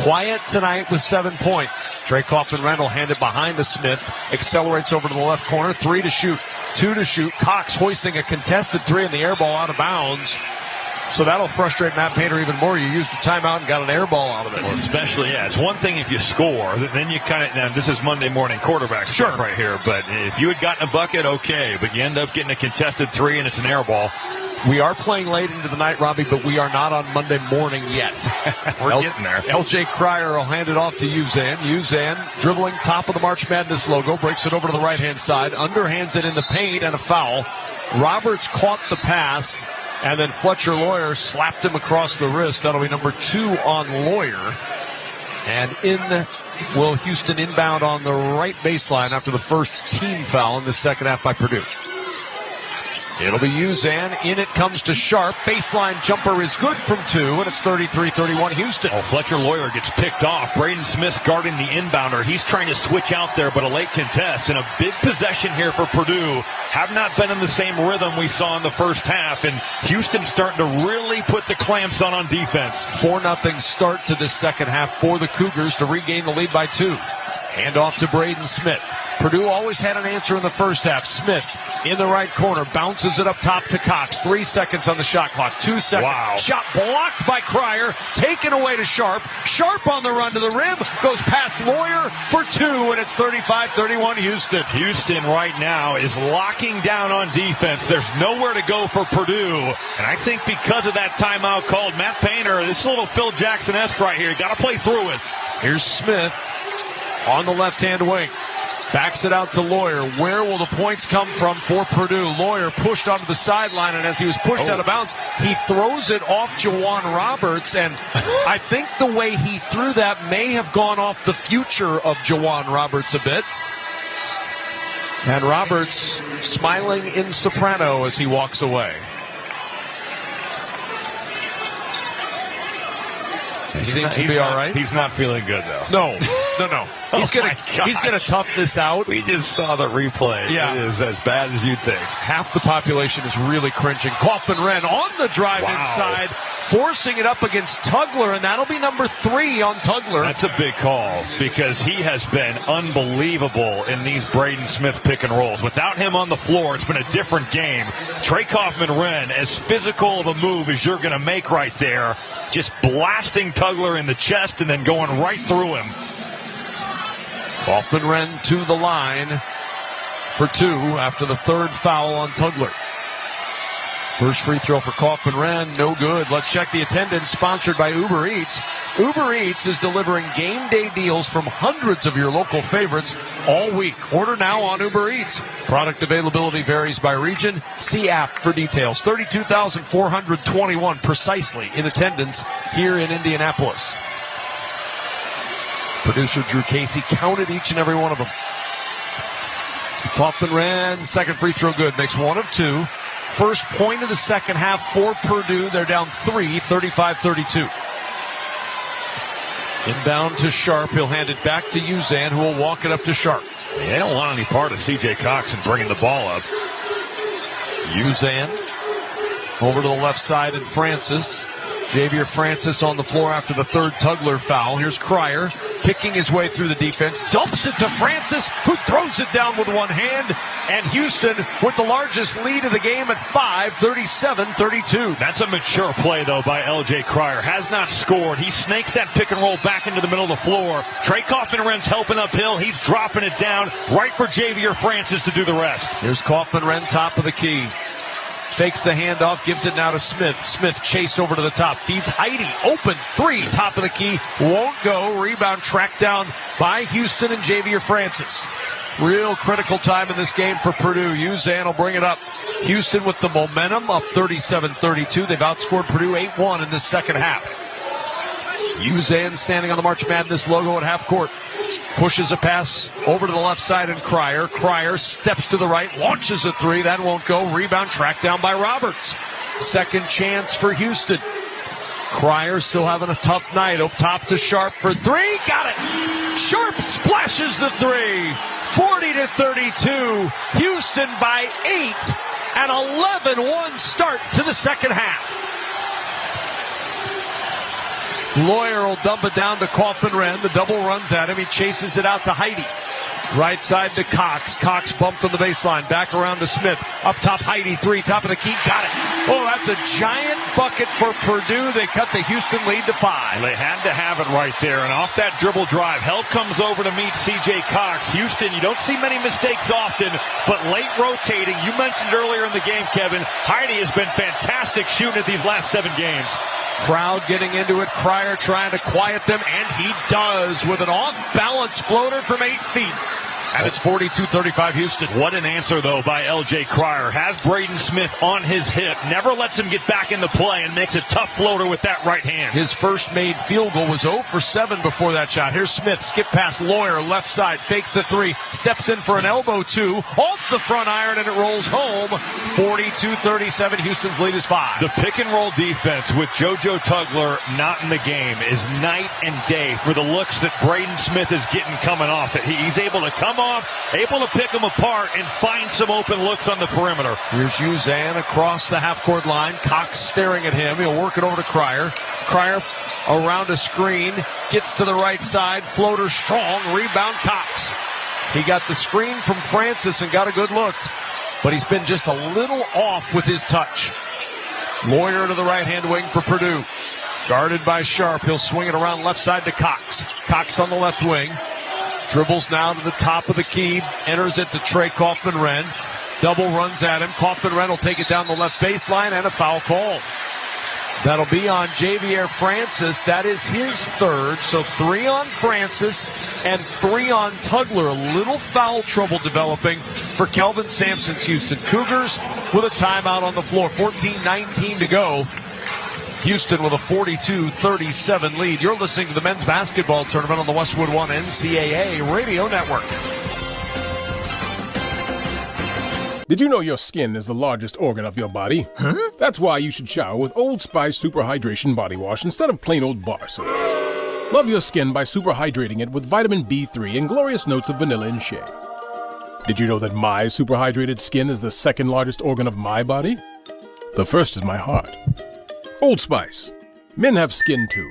Quiet tonight with 7 points. Trey Kaufman-Renn will hand it behind to Smith, accelerates over to the left corner, 3 to shoot, 2 to shoot. Cox hoisting a contested 3 in the air ball out of bounds. So that'll frustrate Matt Painter even more. You used your timeout and got an air ball out of it. Well, especially, it's one thing if you score, then you now this is Monday morning quarterback stuff right here, but if you had gotten a bucket, okay, but you end up getting a contested 3 and it's an air ball. We are playing late into the night, Robbie, but we are not on Monday morning yet. We're getting there. L.J. Cryer will hand it off to Uzan. Uzan dribbling top of the March Madness logo, breaks it over to the right-hand side, underhands it in the paint, and a foul. Roberts caught the pass, and then Fletcher Lawyer slapped him across the wrist. That'll be number 2 on Lawyer. And will Houston inbound on the right baseline after the first team foul in the second half by Purdue. It'll be Uzan. In it comes to Sharp. Baseline jumper is good from 2, and it's 33-31 Houston. Oh, Fletcher Lawyer gets picked off. Braden Smith guarding the inbounder. He's trying to switch out there, but a late contest. And a big possession here for Purdue. Have not been in the same rhythm we saw in the first half. And Houston starting to really put the clamps on defense. 4-0 start to this second half for the Cougars to regain the lead by 2. Hand off to Braden Smith. Purdue always had an answer in the first half. Smith in the right corner, bounces it up top to Cox. 3 seconds on the shot clock. 2 seconds. Wow. Shot blocked by Cryer, taken away to Sharp. Sharp on the run to the rim, goes past Lawyer for 2, and it's 35-31 Houston. Houston right now is locking down on defense. There's nowhere to go for Purdue. And I think because of that timeout called, Matt Painter, this is a little Phil Jackson-esque right here. Got to play through it. Here's Smith on the left-hand wing. Backs it out to Lawyer. Where will the points come from for Purdue? Lawyer pushed onto the sideline, and as he was pushed out of bounds, he throws it off Jawan Roberts, and I think the way he threw that may have gone off the future of Jawan Roberts a bit. And Roberts smiling in soprano as he walks away. He seems to be all right. He's not feeling good, though. No. He's gonna tough this out. We just saw the replay. Yeah. It is as bad as you'd think. Half the population is really cringing. Kaufman-Renn on the drive inside, forcing it up against Tugler, and that'll be number 3 on Tugler. That's a big call because he has been unbelievable in these Braden Smith pick and rolls. Without him on the floor, it's been a different game. Trey Kaufman-Renn, as physical of a move as you're going to make right there, just blasting Tugler in the chest and then going right through him. Kaufman-Renn to the line for 2 after the 3rd foul on Tugler. First free throw for Kaufman-Renn, no good. Let's check the attendance, sponsored by Uber Eats. Uber Eats is delivering game day deals from hundreds of your local favorites all week. Order now on Uber Eats. Product availability varies by region. See app for details. 32,421 precisely in attendance here in Indianapolis. Producer Drew Casey counted each and every one of them. Kaufman-Renn, second free throw good, makes 1 of 2. First point of the second half for Purdue. They're down 3, 35-32. Inbound to Sharp. He'll hand it back to Uzan, who will walk it up to Sharp. They don't want any part of C.J. Cox in bringing the ball up. Uzan over to the left side, and Francis. Xavier Francis on the floor after the 3rd Tugler foul. Here's Cryer kicking his way through the defense. Dumps it to Francis, who throws it down with one hand. And Houston with the largest lead of the game at 5, 37-32. That's a mature play, though, by L.J. Cryer. Has not scored. He snakes that pick and roll back into the middle of the floor. Trey Kaufman-Renn's helping uphill. He's dropping it down right for Xavier Francis to do the rest. Here's Kaufman-Renn, top of the key. Fakes the handoff, gives it now to Smith. Smith chased over to the top, feeds Heidi. Open 3, top of the key, won't go. Rebound tracked down by Houston and Xavier Francis. Real critical time in this game for Purdue. Uzan will bring it up. Houston with the momentum, up 37-32. They've outscored Purdue 8-1 in this second half. Uzan standing on the March Madness logo at half court. Pushes a pass over to the left side, and Cryer. Cryer steps to the right, launches a 3. That won't go. Rebound tracked down by Roberts. Second chance for Houston. Cryer still having a tough night. Up top to Sharp for 3. Got it. Sharp splashes the 3. 40-32. Houston by 8. An 11-1 start to the second half. Lawyer will dump it down to Kaufman-Renn. The double runs at him. He chases it out to Heidi. Right side to Cox. Cox bumped on the baseline. Back around to Smith. Up top, Heidi. 3, top of the key. Got it. Oh, that's a giant bucket for Purdue. They cut the Houston lead to 5. They had to have it right there. And off that dribble drive, help comes over to meet C.J. Cox. Houston, you don't see many mistakes often, but late rotating. You mentioned earlier in the game, Kevin, Heidi has been fantastic shooting at these last 7 games. Crowd getting into it. Cryer trying to quiet them, and he does with an off-balance floater from 8 feet. And it's 42-35 Houston. What an answer, though, by L.J. Cryer. Has Braden Smith on his hip, never lets him get back in the play, and makes a tough floater with that right hand. His first made field goal was 0 for 7 before that shot. Here's Smith, skip past Lawyer, left side, fakes the 3, steps in for an elbow 2, off the front iron, and it rolls home. 42-37, Houston's lead is 5. The pick and roll defense with JoJo Tugler not in the game is night and day for the looks that Braden Smith is getting coming off it. He's able to come off, able to pick them apart, and find some open looks on the perimeter. Here's Uzan across the half-court line. Cox staring at him. He'll work it over to Cryer. Cryer around a screen, gets to the right side, floater strong, rebound Cox. He got the screen from Francis and got a good look, but he's been just a little off with his touch. Lawyer to the right-hand wing for Purdue. Guarded by Sharp. He'll swing it around left side to Cox. Cox on the left wing. Dribbles now to the top of the key. Enters it to Trey Kaufman-Renn. Double runs at him. Kaufman-Renn will take it down the left baseline, and a foul call. That'll be on Javier Francis. That is his third. So 3 on Francis and 3 on Tugler. A little foul trouble developing for Kelvin Sampson's Houston Cougars with a timeout on the floor. 14-19 to go. Houston with a 42-37 lead. You're listening to the men's basketball tournament on the Westwood One NCAA Radio Network. Did you know your skin is the largest organ of your body? Huh? That's why you should shower with Old Spice Super Hydration Body Wash instead of plain old bar soap. Love your skin by super hydrating it with vitamin B3 and glorious notes of vanilla and shea. Did you know that my super hydrated skin is the second largest organ of my body? The first is my heart. Old Spice. Men have skin too.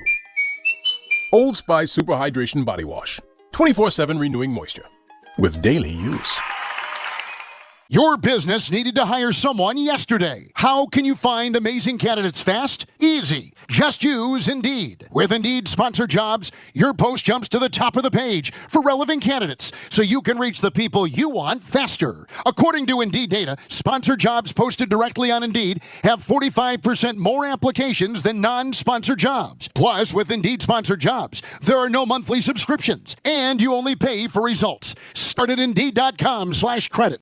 Old Spice Super Hydration Body Wash. 24/7 renewing moisture. With daily use. Your business needed to hire someone yesterday. How can you find amazing candidates fast? Easy. Just use Indeed. With Indeed Sponsored Jobs, your post jumps to the top of the page for relevant candidates, so you can reach the people you want faster. According to Indeed data, sponsored jobs posted directly on Indeed have 45% more applications than non-sponsored jobs. Plus, with Indeed Sponsored Jobs, there are no monthly subscriptions, and you only pay for results. Start at Indeed.com/credit.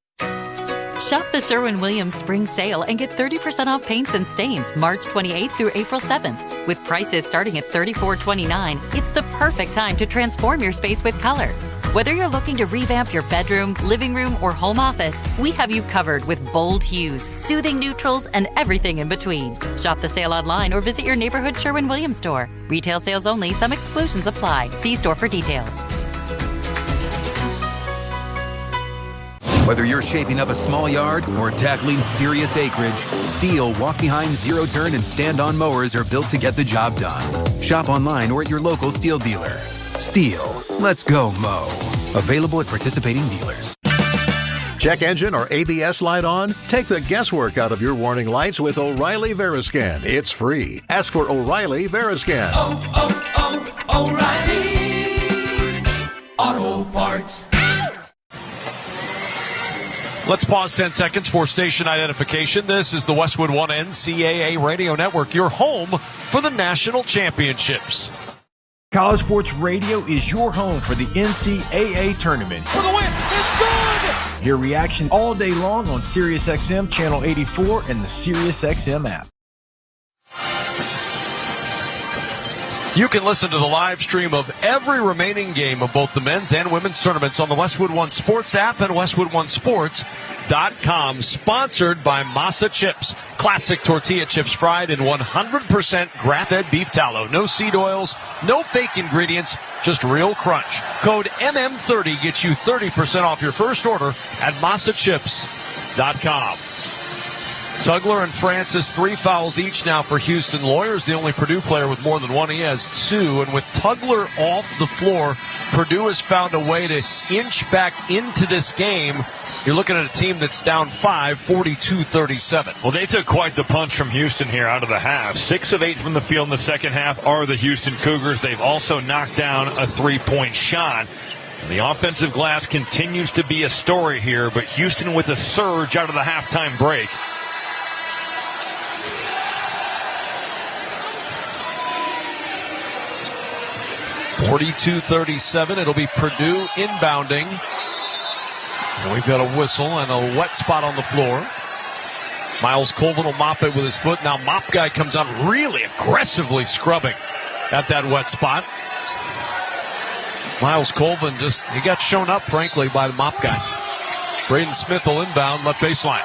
Shop the Sherwin-Williams Spring Sale and get 30% off paints and stains March 28th through April 7th. With prices starting at $34.29, it's the perfect time to transform your space with color. Whether you're looking to revamp your bedroom, living room, or home office, we have you covered with bold hues, soothing neutrals, and everything in between. Shop the sale online or visit your neighborhood Sherwin-Williams store. Retail sales only. Some exclusions apply. See store for details. Whether you're shaping up a small yard or tackling serious acreage, Steel walk-behind, zero-turn, and stand-on mowers are built to get the job done. Shop online or at your local Steel dealer. Steel. Let's go mow. Available at participating dealers. Check engine or ABS light on? Take the guesswork out of your warning lights with O'Reilly Veriscan. It's free. Ask for O'Reilly Veriscan. O'Reilly Auto Parts. Let's pause 10 seconds for station identification. This is the Westwood One NCAA Radio Network, your home for the national championships. College Sports Radio is your home for the NCAA tournament. For the win, it's good! Hear reaction all day long on SiriusXM Channel 84 and the SiriusXM app. You can listen to the live stream of every remaining game of both the men's and women's tournaments on the Westwood One Sports app and WestwoodOneSports.com. Sponsored by Masa Chips. Classic tortilla chips fried in 100% grass-fed beef tallow. No seed oils, no fake ingredients, just real crunch. Code MM30 gets you 30% off your first order at MasaChips.com. Tugler and Francis, 3 fouls each now for Houston. Lawyer's the only Purdue player with more than 1. He has 2. And with Tugler off the floor, Purdue has found a way to inch back into this game. You're looking at a team that's down 5, 42-37. Well, they took quite the punch from Houston here out of the half. 6 of 8 from the field in the second half are the Houston Cougars. They've also knocked down a 3-point shot. The offensive glass continues to be a story here, but Houston with a surge out of the halftime break. 42-37. It'll be Purdue inbounding. And we've got a whistle and a wet spot on the floor. Miles Colvin will mop it with his foot. Now mop guy comes out really aggressively scrubbing at that wet spot. Miles Colvin he got shown up, frankly, by the mop guy. Braden Smith will inbound left baseline.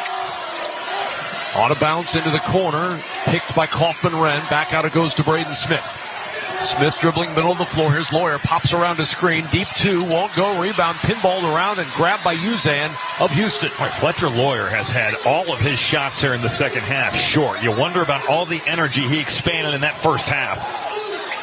On a bounce into the corner, picked by Kaufman-Renn. Back out it goes to Braden Smith. Smith dribbling middle of the floor. Here's Lawyer. Pops around the screen. Deep two. Won't go. Rebound. Pinballed around and grabbed by Uzan of Houston. All right, Fletcher Lawyer has had all of his shots there in the second half short. You wonder about all the energy he expanded in that first half.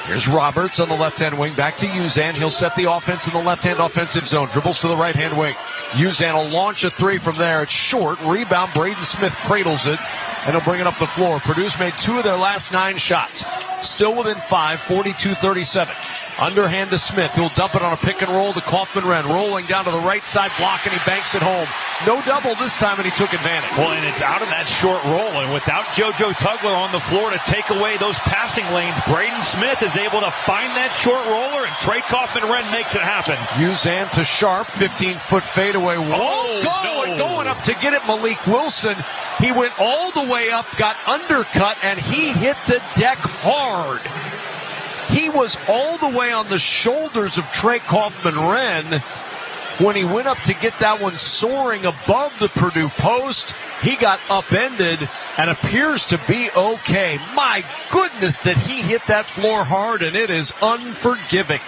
Here's Roberts on the left-hand wing. Back to Uzan. He'll set the offense in the left-hand offensive zone. Dribbles to the right-hand wing. Uzan will launch a three from there. It's short. Rebound. Braden Smith cradles it, and he'll bring it up the floor. Purdue's made 2 of their last 9 shots. Still within 5, 42-37. Underhand to Smith. He'll dump it on a pick and roll to Kaufman-Renn. Rolling down to the right side block, and he banks it home. No double this time, and he took advantage. Well, and it's out of that short roll, and without JoJo Tugler on the floor to take away those passing lanes, Braden Smith is able to find that short roller, and Trey Kaufman-Renn makes it happen. Uzan to Sharp, 15-foot fadeaway. Going up to get it, Malik Wilson. He went all the way up, got undercut, and he hit the deck hard. He was all the way on the shoulders of Trey Kaufman-Renn when he went up to get that one soaring above the Purdue post. He got upended and appears to be okay. My goodness, did he hit that floor hard, and it is unforgiving.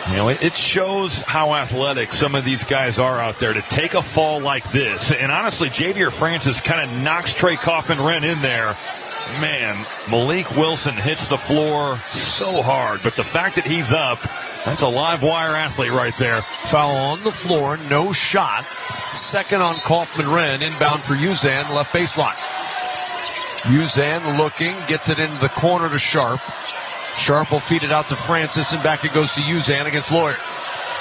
You know, it shows how athletic some of these guys are out there to take a fall like this. And honestly, Javier Francis kind of knocks Trey Kaufman-Renn in there. Man, Malik Wilson hits the floor so hard. But the fact that he's up, that's a live wire athlete right there. Foul on the floor, no shot. Second on Kaufman-Renn, inbound for Uzan, left baseline. Uzan looking, gets it into the corner to Sharp. Sharp will feed it out to Francis, and back it goes to Uzan against Lawyer.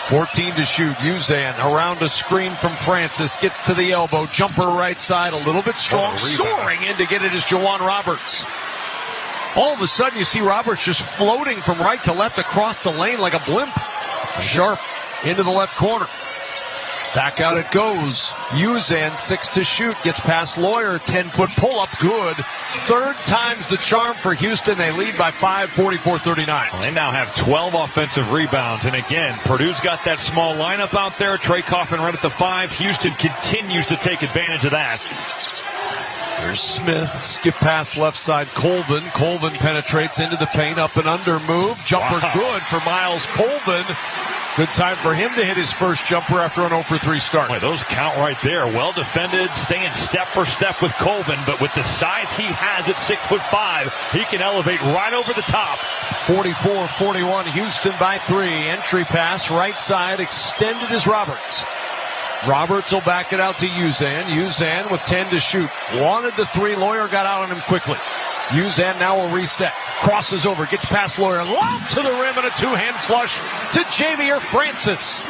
14 to shoot. Uzan around a screen from Francis. Gets to the elbow. Jumper right side. A little bit strong. Soaring in to get it is Jawan Roberts. All of a sudden you see Roberts just floating from right to left across the lane like a blimp. Sharp into the left corner. Back out it goes. Uzan 6 to shoot. Gets past Lawyer. 10-foot pull-up. Good. Third time's the charm for Houston. They lead by 5, 44-39. Well, they now have 12 offensive rebounds. And again, Purdue's got that small lineup out there. Trey Kaufman-Renn at the 5. Houston continues to take advantage of that. There's Smith. Skip pass left side. Colvin. Colvin penetrates into the paint. Up and under move. Jumper good for Miles Colvin. Good time for him to hit his first jumper after an 0-for-3 start. Boy, those count right there. Well defended, staying step for step with Colvin, but with the size he has at 6'5", he can elevate right over the top. 44-41, Houston by 3. Entry pass, right side, extended is Roberts. Roberts will back it out to Uzan. Uzan with 10 to shoot. Wanted the 3. Lawyer got out on him quickly. Uzan now will reset. Crosses over, gets past Lawyer, lob to the rim, and a 2-hand flush to Javier Francis.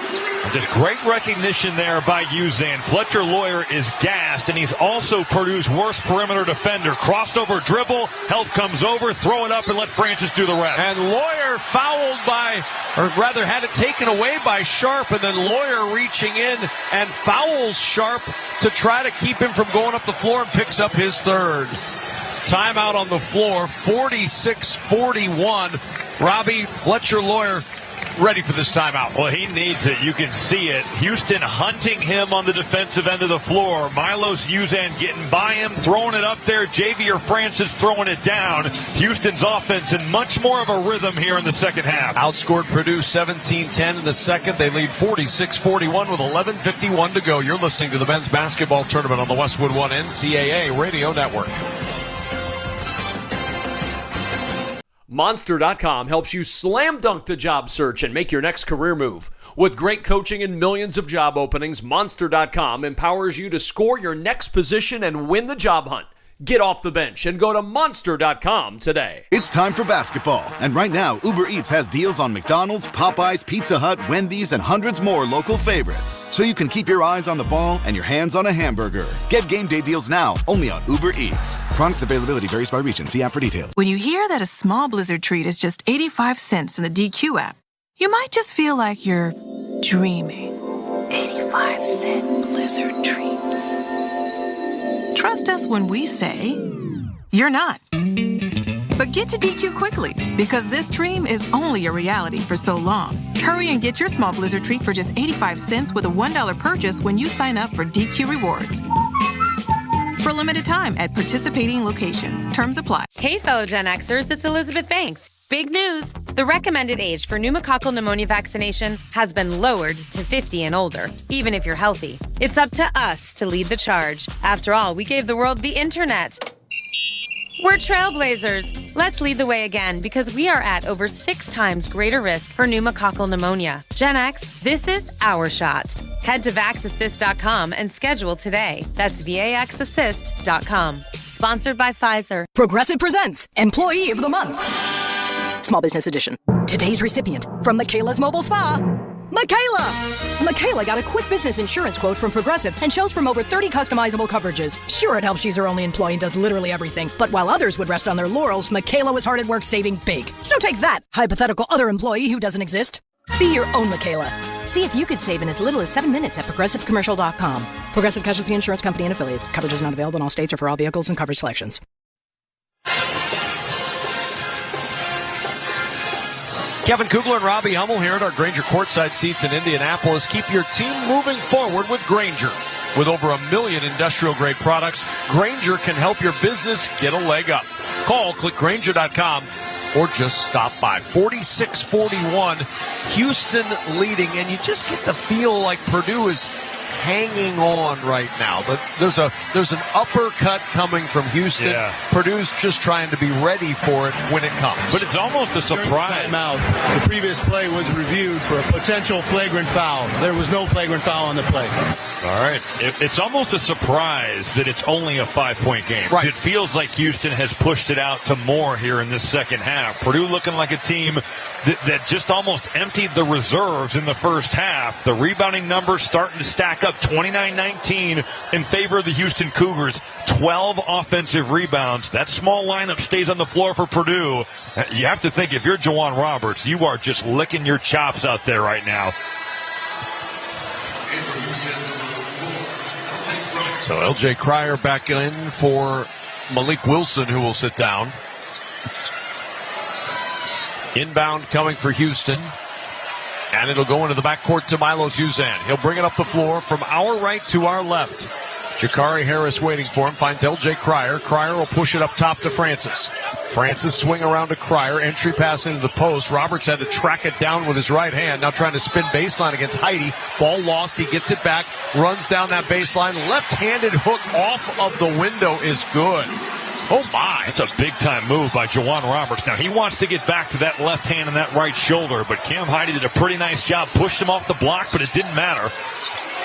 Just great recognition there by Uzan. Fletcher Lawyer is gassed, and he's also Purdue's worst perimeter defender. Crossed over dribble, help comes over, throw it up, and let Francis do the rest. And Lawyer fouled by, or rather had it taken away by Sharp, and then Lawyer reaching in and fouls Sharp to try to keep him from going up the floor and picks up his third. Timeout on the floor, 46-41. Robbie, Fletcher Lawyer ready for this timeout. Well, he needs it. You can see it. Houston hunting him on the defensive end of the floor. Milos Uzan getting by him, throwing it up there. Javier Francis throwing it down. Houston's offense in much more of a rhythm here in the second half. Outscored Purdue 17-10 in the second. They lead 46-41 with 11:51 to go. You're listening to the men's basketball tournament on the Westwood One NCAA Radio Network. Monster.com helps you slam dunk the job search and make your next career move. With great coaching and millions of job openings, Monster.com empowers you to score your next position and win the job hunt. Get off the bench and go to Monster.com today. It's time for basketball, and right now, Uber Eats has deals on McDonald's, Popeyes, Pizza Hut, Wendy's, and hundreds more local favorites. So you can keep your eyes on the ball and your hands on a hamburger. Get game day deals now, only on Uber Eats. Product availability varies by region. See app for details. When you hear that a small Blizzard treat is just 85 cents in the DQ app, you might just feel like you're dreaming. 85-cent Blizzard treats. Trust us when we say you're not. But get to DQ quickly, because this dream is only a reality for so long. Hurry and get your small Blizzard treat for just 85 cents with a $1 purchase when you sign up for DQ Rewards. For a limited time at participating locations. Terms apply. Hey, fellow Gen Xers, it's Elizabeth Banks. Big news. The recommended age for pneumococcal pneumonia vaccination has been lowered to 50 and older, even if you're healthy. It's up to us to lead the charge. After all, we gave the world the internet. We're trailblazers. Let's lead the way again, because we are at over 6 times greater risk for pneumococcal pneumonia. Gen X, this is our shot. Head to vaxassist.com and schedule today. That's vaxassist.com. Sponsored by Pfizer. Progressive presents Employee of the Month. Small Business Edition. Today's recipient from Michaela's Mobile Spa, Michaela! Michaela got a quick business insurance quote from Progressive and chose from over 30 customizable coverages. Sure, it helps she's her only employee and does literally everything. But while others would rest on their laurels, Michaela was hard at work saving big. So take that, hypothetical other employee who doesn't exist. Be your own Michaela. See if you could save in as little as 7 minutes at ProgressiveCommercial.com. Progressive Casualty Insurance Company and Affiliates. Coverage is not available in all states or for all vehicles and coverage selections. Kevin Kugler and Robbie Hummel here at our Grainger courtside seats in Indianapolis. Keep your team moving forward with Grainger. With over 1 million industrial-grade products, Grainger can help your business get a leg up. Call, click Grainger.com, or just stop by. 46-41, Houston leading, and you just get the feel like Purdue is hanging on right now. But there's an uppercut coming from Houston. Yeah. Purdue's just trying to be ready for it when it comes. But it's almost a surprise. The previous play was reviewed for a potential flagrant foul. There was no flagrant foul on the play. All right. It's almost a surprise that it's only a 5-point game. Right. It feels like Houston has pushed it out to more here in this second half. Purdue looking like a team that just almost emptied the reserves in the first half. The rebounding numbers starting to stack up 29-19 in favor of the Houston Cougars. 12 offensive rebounds. That small lineup stays on the floor for Purdue. You have to think, if you're Juwan Roberts, you are just licking your chops out there right now. So L.J. Cryer back in for Malik Wilson, who will sit down. Inbound coming for Houston. And it'll go into the backcourt to Milos Uzan. He'll bring it up the floor from our right to our left. Jakari Harris waiting for him. Finds L.J. Cryer. Cryer will push it up top to Francis. Francis swing around to Cryer. Entry pass into the post. Roberts had to track it down with his right hand. Now trying to spin baseline against Heidi. Ball lost. He gets it back. Runs down that baseline. Left-handed hook off of the window is good. Oh, my. That's a big-time move by Juwan Roberts. Now, he wants to get back to that left hand and that right shoulder, but Cam Heidi did a pretty nice job. Pushed him off the block, but it didn't matter.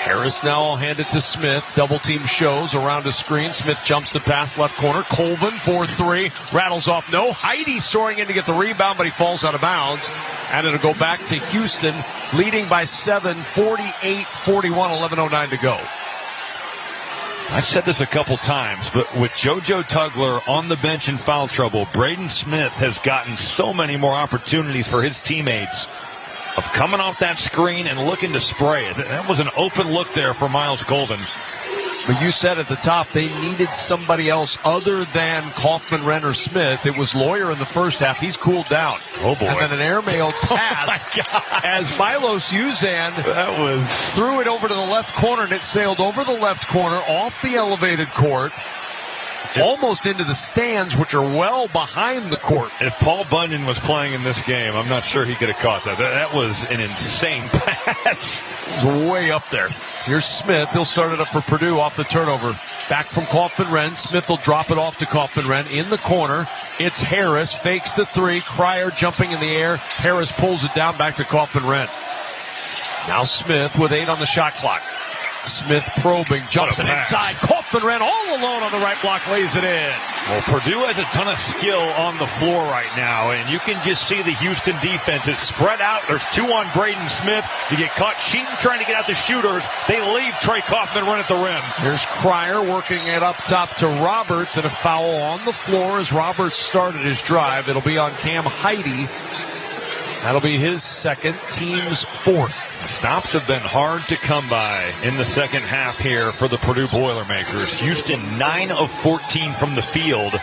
Harris now will hand it to Smith. Double team shows around a screen. Smith jumps the pass left corner. Colvin 4-3. Rattles off. No. Heidi soaring in to get the rebound, but he falls out of bounds. And it'll go back to Houston, leading by 7, 48-41, 11:09 to go. I've said this a couple times, but with JoJo Tugler on the bench in foul trouble, Braden Smith has gotten so many more opportunities for his teammates of coming off that screen and looking to spray it. That was an open look there for Miles Colvin. But you said at the top they needed somebody else other than Kaufman, Renner, Smith. It was Lawyer in the first half. He's cooled down. Oh, boy. And then an airmail pass as Milos Uzan threw it over to the left corner, and it sailed over the left corner, off the elevated court, almost into the stands, which are well behind the court. If Paul Bunyan was playing in this game, I'm not sure he could have caught that. That was an insane pass. It was way up there. Here's Smith. He'll start it up for Purdue off the turnover. Back from Kaufman-Renn. Smith will drop it off to Kaufman-Renn. In the corner, it's Harris. Fakes the three. Cryer jumping in the air. Harris pulls it down back to Kaufman-Renn. Now Smith with 8 on the shot clock. Smith probing, jumps it inside. Kaufman-Renn all alone on the right block, lays it in. Well, Purdue has a ton of skill on the floor right now, and you can just see the Houston defense. It's spread out. There's 2 on Braden Smith. You get caught cheating, trying to get out the shooters. They leave Trey Kaufman-Renn at the rim. Here's Cryer working it up top to Roberts, and a foul on the floor as Roberts started his drive. It'll be on Cam Heidi. That'll be his second, team's fourth. The stops have been hard to come by in the second half here for the Purdue Boilermakers. Houston 9 of 14 from the field.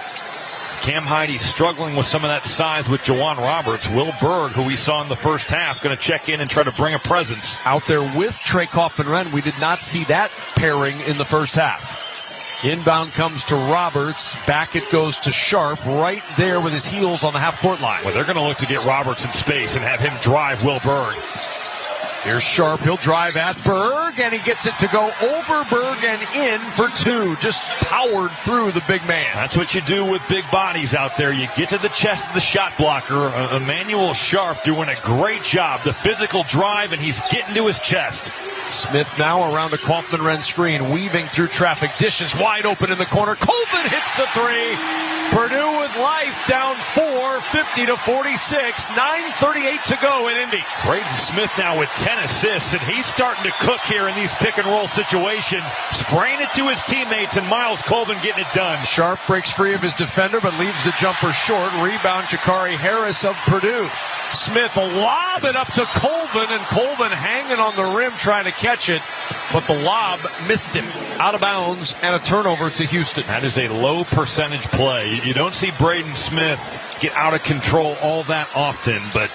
Cam Heide struggling with some of that size with Jawan Roberts. Will Berg, who we saw in the first half, going to check in and try to bring a presence. Out there with Trey Kaufman-Renn. We did not see that pairing in the first half. Inbound comes to Roberts. Back it goes to Sharp, right there with his heels on the half-court line. Well, they're going to look to get Roberts in space and have him drive Will Berg. Here's Sharp. He'll drive at Berg, and he gets it to go over Berg and in for two. Just powered through the big man. That's what you do with big bodies out there. You get to the chest of the shot blocker. Emmanuel Sharp doing a great job. The physical drive, and he's getting to his chest. Smith now around the Kaufman-Renn screen, weaving through traffic. Dishes wide open in the corner. Colvin hits the three. Purdue with life, down 4, 50-46. 9:38 to go in Indy. Braden Smith now with 10 assists, and he's starting to cook here in these pick-and-roll situations. Spraying it to his teammates, and Miles Colvin getting it done. Sharp breaks free of his defender, but leaves the jumper short. Rebound, Jakari Harris of Purdue. Smith will lob it up to Colvin, and Colvin hanging on the rim trying to catch it, but the lob missed him. Out of bounds, and a turnover to Houston. That is a low percentage play. You don't see Braden Smith get out of control all that often, but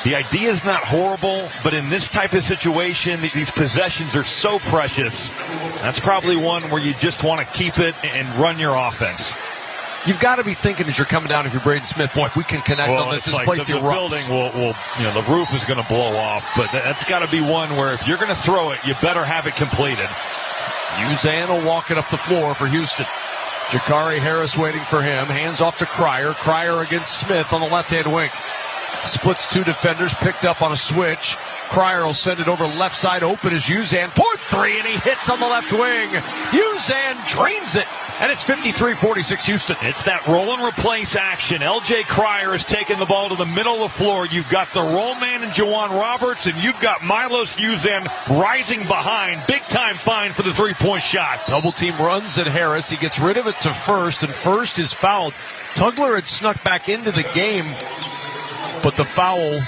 the idea is not horrible, but in this type of situation, these possessions are so precious. That's probably one where you just want to keep it and run your offense. You've got to be thinking as you're coming down, if you're Braden Smith, boy, if we can connect on this like place the building will, the roof is going to blow off, but that's got to be one where if you're going to throw it, you better have it completed. Uzan will walk it up the floor for Houston. Jakari Harris waiting for him. Hands off to Cryer. Cryer against Smith on the left-hand wing. Splits two defenders, picked up on a switch. Cryer will send it over left side, open is Uzan. 4-3, and he hits on the left wing. Uzan drains it, and it's 53-46 Houston. It's that roll and replace action. L.J. Cryer is taking the ball to the middle of the floor. You've got the roll man and Jawan Roberts, and you've got Milos Uzan rising behind. Big-time find for the three-point shot. Double team runs at Harris. He gets rid of it to First, and First is fouled. Tugler had snuck back into the game, but the foul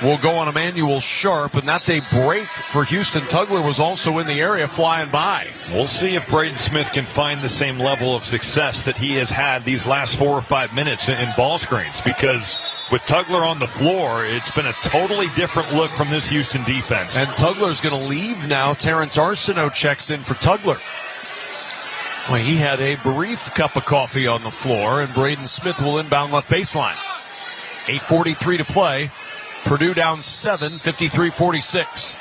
will go on Emmanuel Sharp, and that's a break for Houston. Tugler was also in the area flying by. We'll see if Braden Smith can find the same level of success that he has had these last 4 or 5 minutes in ball screens, because with Tugler on the floor, it's been a totally different look from this Houston defense. And Tugler's going to leave now. Terrence Arsenault checks in for Tugler. Well, he had a brief cup of coffee on the floor, and Braden Smith will inbound left baseline. 8:43 to play. Purdue down 7, 53-46.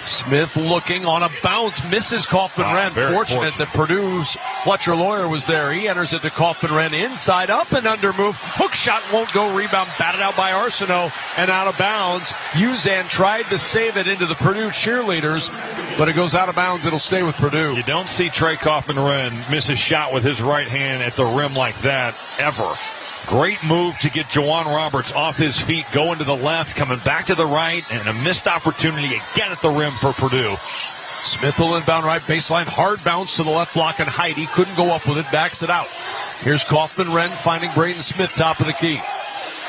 Smith looking on a bounce, misses Kaufman-Renn. Fortunate that Purdue's Fletcher Lawyer was there. He enters it to Kaufman-Renn inside, up and under move. Hook shot won't go. Rebound batted out by Arsenault and out of bounds. Uzan tried to save it into the Purdue cheerleaders, but it goes out of bounds. It'll stay with Purdue. You don't see Trey Kaufman-Renn miss a shot with his right hand at the rim like that ever. Great move to get Jawan Roberts off his feet, going to the left, coming back to the right, and a missed opportunity again at the rim for Purdue. Smith will inbound right baseline, hard bounce to the left block, and Heide couldn't go up with it, backs it out. Here's Kaufman-Renn finding Braden Smith, top of the key.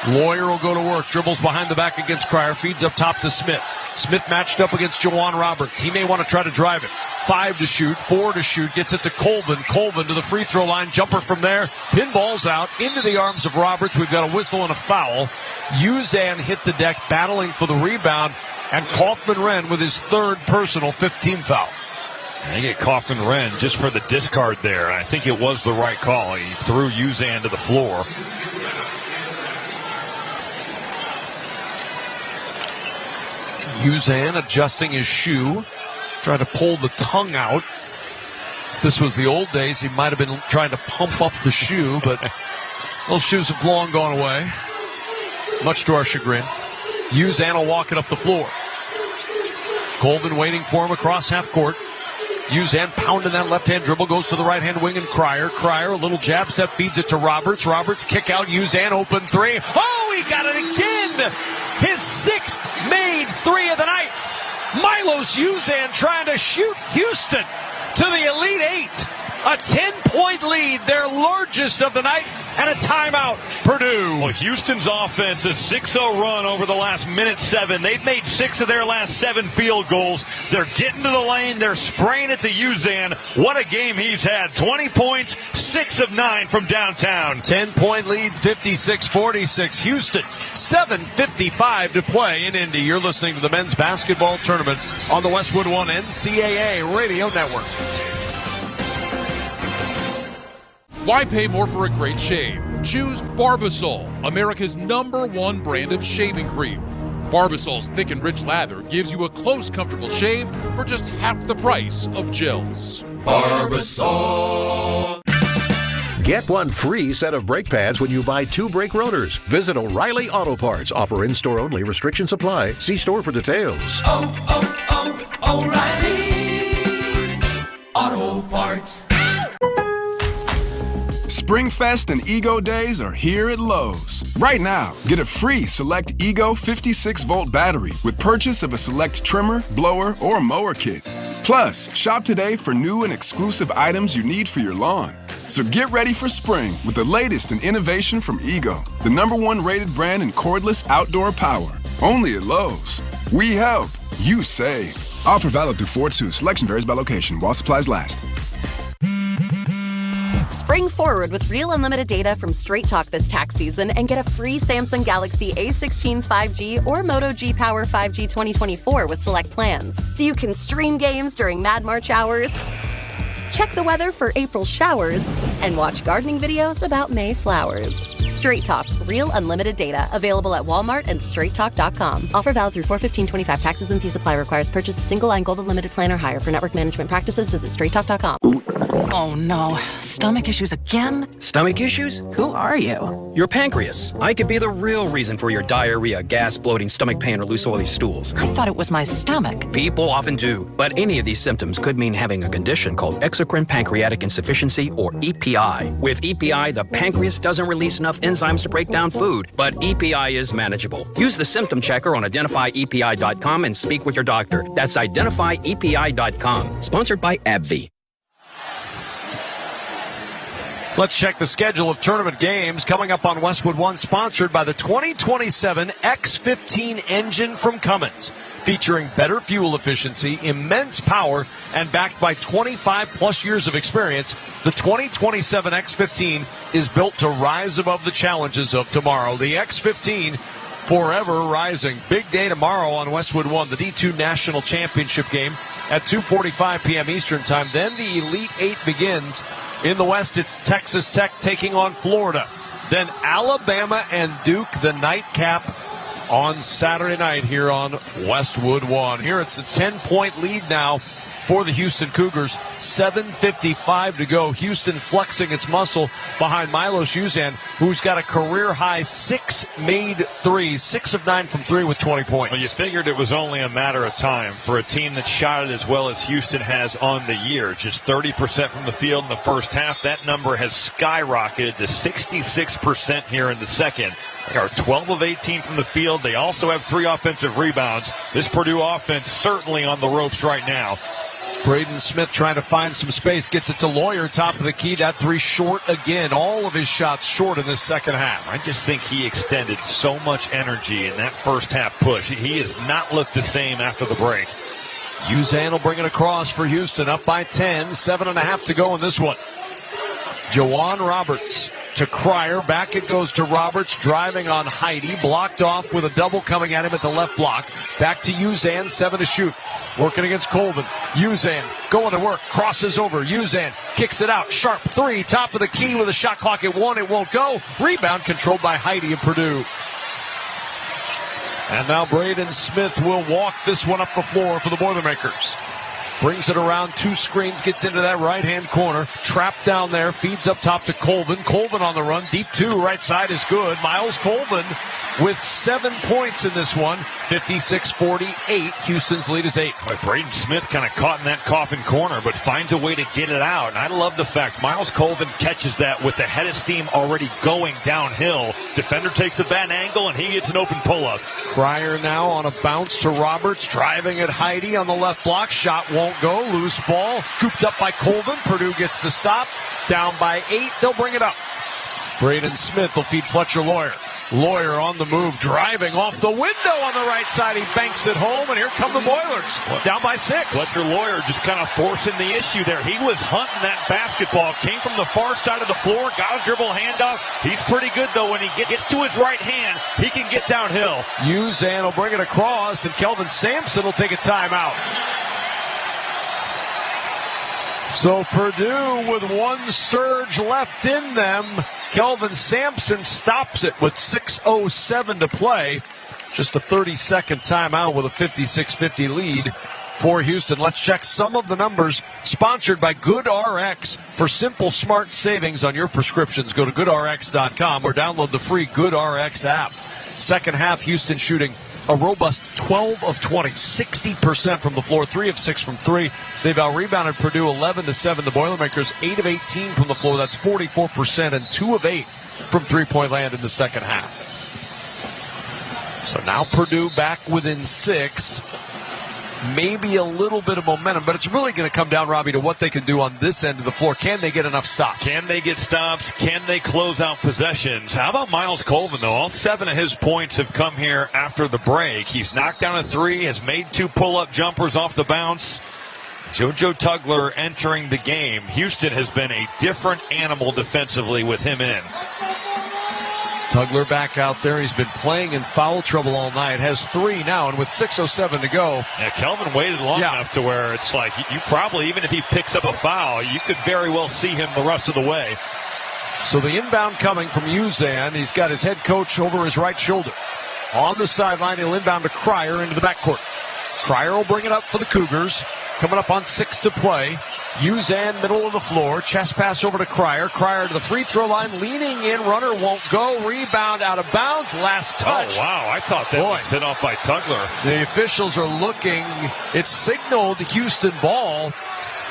Lawyer will go to work, dribbles behind the back against Cryer, feeds up top to Smith. Smith matched up against Jawan Roberts. He may want to try to drive it. 5 to shoot, 4 to shoot, gets it to Colvin. Colvin to the free throw line, jumper from there. Pinballs out into the arms of Roberts. We've got a whistle and a foul. Uzan hit the deck, battling for the rebound, and Kaufman-Renn with his third personal 15th foul. They get Kaufman-Renn just for the discard there. I think it was the right call. He threw Uzan to the floor. Uzan adjusting his shoe, trying to pull the tongue out. If this was the old days, he might have been trying to pump up the shoe, but those shoes have long gone away, much to our chagrin. Uzan will walk it up the floor. Colvin waiting for him across half court. Uzan pounding that left-hand dribble, goes to the right-hand wing, and Cryer, a little jab step, feeds it to Roberts. Roberts kick out, Uzan open three. Oh, he got it again! His 6th made three of the night. Milos Uzan trying to shoot Houston to the Elite Eight. A 10-point lead, their largest of the night, and a timeout, Purdue. Well, Houston's offense, a 6-0 run over the last minute 7. They've made 6 of their last 7 field goals. They're getting to the lane. They're spraying it to Uzan. What a game he's had. 20 points, 6 of 9 from downtown. 10-point lead, 56-46. Houston, 7:55 to play in Indy. You're listening to the men's basketball tournament on the Westwood One NCAA Radio Network. Why pay more for a great shave? Choose Barbasol, America's #1 brand of shaving cream. Barbasol's thick and rich lather gives you a close, comfortable shave for just half the price of gels. Barbasol. Get one free set of brake pads when you buy 2 brake rotors. Visit O'Reilly Auto Parts. Offer in-store only. Restrictions apply. See store for details. O'Reilly Auto Parts. Springfest and Ego Days are here at Lowe's. Right now, get a free Select Ego 56-volt battery with purchase of a Select trimmer, blower, or mower kit. Plus, shop today for new and exclusive items you need for your lawn. So get ready for spring with the latest in innovation from Ego, the #1 rated brand in cordless outdoor power. Only at Lowe's. We help, you save. Offer valid through 4/2. Selection varies by location while supplies last. Spring forward with real unlimited data from Straight Talk this tax season and get a free Samsung Galaxy A16 5G or Moto G Power 5G 2024 with select plans. So you can stream games during Mad March hours, check the weather for April showers, and watch gardening videos about May flowers. Straight Talk, real unlimited data. Available at Walmart and straighttalk.com. Offer valid through 4/15/25. Taxes and fees apply. Requires purchase of single line gold unlimited plan or higher. For network management practices, visit straighttalk.com. Oh no, stomach issues again? Stomach issues? Who are you? Your pancreas. I could be the real reason for your diarrhea, gas, bloating, stomach pain, or loose oily stools. I thought it was my stomach. People often do, but any of these symptoms could mean having a condition called exocrine pancreatic insufficiency, or EPI. With EPI, the pancreas doesn't release enough enzymes to break down food, but EPI is manageable. Use the symptom checker on identifyepi.com and speak with your doctor. That's identifyepi.com. Sponsored by AbbVie. Let's check the schedule of tournament games coming up on Westwood One, sponsored by the 2027 X15 engine from Cummins. Featuring better fuel efficiency, immense power, and backed by 25-plus years of experience, the 2027 X15 is built to rise above the challenges of tomorrow. The X15, forever rising. Big day tomorrow on Westwood One, the D2 National Championship game at 2:45 p.m. Eastern Time. Then the Elite Eight begins. In the West, it's Texas Tech taking on Florida. Then Alabama and Duke, the nightcap on Saturday night here on Westwood One. Here it's a 10-point lead now for the Houston Cougars. 7:55 to go. Houston flexing its muscle behind Milos Uzan, who's got a career-high 6 made threes, 6 of 9 from 3 with 20 points. Well, you figured it was only a matter of time for a team that shot it as well as Houston has on the year. Just 30% from the field in the first half. That number has skyrocketed to 66% here in the second. They are 12 of 18 from the field. They also have 3 offensive rebounds. This Purdue offense certainly on the ropes right now. Braden Smith trying to find some space. Gets it to Lawyer, top of the key. That 3 short again. All of his shots short in this second half. I just think he extended so much energy in that first half push. He has not looked the same after the break. Uzan will bring it across for Houston. Up by 10. 7.5 to go in this one. Jawan Roberts to Cryer. Back it goes to Roberts, driving on Heidi. Blocked off with a double coming at him at the left block. Back to Uzan, 7 to shoot. Working against Colvin. Uzan going to work, crosses over. Uzan kicks it out. Sharp 3, top of the key with a shot clock at 1. It won't go. Rebound controlled by Heidi of Purdue. And now Braden Smith will walk this one up the floor for the Boilermakers. Brings it around 2 screens, gets into that right-hand corner. Trapped down there, feeds up top to Colvin. Colvin on the run, deep 2, right side is good. Miles Colvin with 7 points in this one. 56-48. Houston's lead is 8. Boy, Braden Smith kind of caught in that coffin corner, but finds a way to get it out. And I love the fact Miles Colvin catches that with the head of steam already going downhill. Defender takes a bad angle, and he gets an open pull-up. Cryer now on a bounce to Roberts, driving at Heidi on the left block. Shot won't go. Loose ball. Scooped up by Colvin. Purdue gets the stop. Down by 8. They'll bring it up. Braden Smith will feed Fletcher Lawyer. Lawyer on the move, driving off the window on the right side. He banks it home, and here come the Boilers. Down by 6. Fletcher Lawyer just kind of forcing the issue there. He was hunting that basketball. Came from the far side of the floor, got a dribble handoff. He's pretty good, though. When he gets to his right hand, he can get downhill. Uzan will bring it across, and Kelvin Sampson will take a timeout. So Purdue with one surge left in them. Kelvin Sampson stops it with 6:07 to play. Just a 30-second timeout with a 56-50 lead for Houston. Let's check some of the numbers. Sponsored by GoodRx. For simple, smart savings on your prescriptions, go to GoodRx.com or download the free GoodRx app. Second half, Houston shooting a robust 12 of 20, 60% from the floor, 3 of 6 from 3. They've out-rebounded Purdue 11-7. The Boilermakers 8 of 18 from the floor. That's 44%, and 2 of 8 from three-point land in the second half. So now Purdue back within 6. Maybe a little bit of momentum, but it's really going to come down, Robbie, to what they can do on this end of the floor. Can they get enough stops? Can they get stops? Can they close out possessions? How about Miles Colvin, though? All 7 of his points have come here after the break. He's knocked down a 3, has made 2 pull-up jumpers off the bounce. JoJo Tugler entering the game. Houston has been a different animal defensively with him in. Tugler back out there. He's been playing in foul trouble all night. Has 3 now, and with 6:07 to go. Yeah, Kelvin waited long enough to where it's like you probably, even if he picks up a foul, you could very well see him the rest of the way. So the inbound coming from Uzan. He's got his head coach over his right shoulder. On the sideline, he'll inbound to Cryer into the backcourt. Cryer will bring it up for the Cougars. Coming up on 6 to play. Uzan, middle of the floor. Chest pass over to Cryer. Cryer to the free throw line. Leaning in. Runner won't go. Rebound out of bounds. Last touch. Oh, wow. I thought that was hit off by Tugler. The officials are looking. It's signaled Houston ball,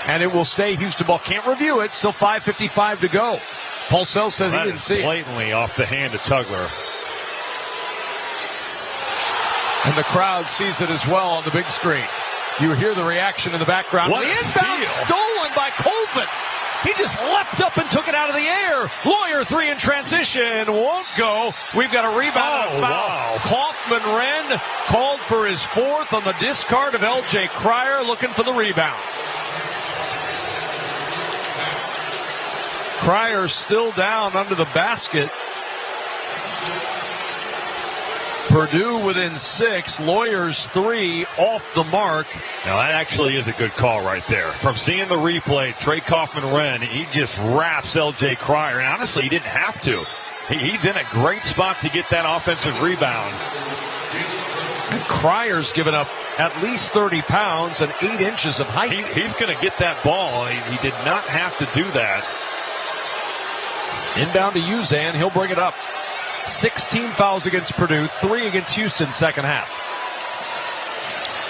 and it will stay Houston ball. Can't review it. Still 5:55 to go. Paul Sells says he didn't see it. Blatantly off the hand of Tugler. And the crowd sees it as well on the big screen. You hear the reaction in the background. What the steal. inbound stolen by Colvin. He just leapt up and took it out of the air. Lawyer 3 in transition. Won't go. We've got a rebound and a foul. Wow. Kaufman-Renn called for his 4th on the discard of L.J. Cryer, looking for the rebound. Cryer still down under the basket. Purdue within 6, Lawyers 3 off the mark. Now that actually is a good call right there. From seeing the replay, Trey Kaufman-Renn, he just wraps L.J. Cryer. And honestly, he didn't have to. He's in a great spot to get that offensive rebound. And Cryer's given up at least 30 pounds and 8 inches of height. He's going to get that ball. He did not have to do that. Inbound to Uzan. He'll bring it up. 16 fouls against Purdue, 3 against Houston second half.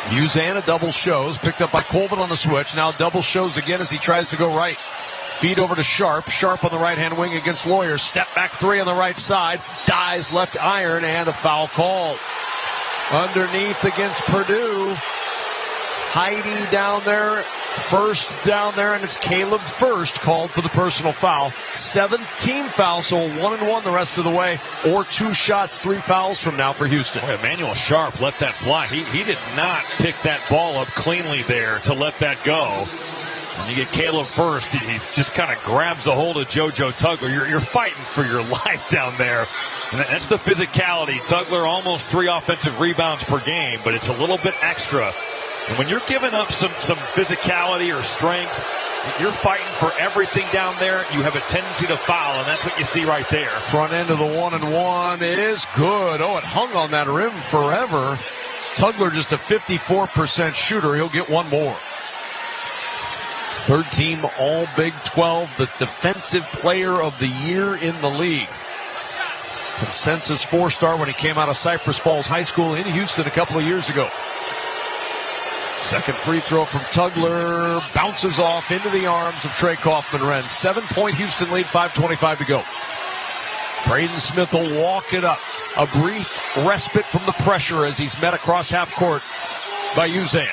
Uzan, a double shows, picked up by Colvin on the switch. Now double shows again as he tries to go right. Feed over to Sharp. Sharp on the right-hand wing against Lawyer. Step back 3 on the right side. Dies left iron, and a foul called. Underneath against Purdue. Heidi down there. First down there, and it's Caleb First called for the personal foul. 7th team foul, so 1-1 the rest of the way, or 2 shots, 3 fouls from now for Houston. Boy, Emmanuel Sharp let that fly. He did not pick that ball up cleanly there to let that go. And you get Caleb First. He just kind of grabs a hold of JoJo Tugler. You're fighting for your life down there. And that's the physicality. Tugler almost 3 offensive rebounds per game, but it's a little bit extra. And when you're giving up some physicality or strength, you're fighting for everything down there. You have a tendency to foul, and that's what you see right there. Front end of the 1-and-1 is good. Oh, it hung on that rim forever. Tugler just a 54% shooter. He'll get one more. Third team All Big 12, the defensive player of the year in the league. Consensus 4-star when he came out of Cypress Falls High School in Houston a couple of years ago. Second free throw from Tugler bounces off into the arms of Trey Kaufman-Renn. 7-point Houston lead, 5:25 to go. Braden Smith will walk it up. A brief respite from the pressure as he's met across half court by Uzan.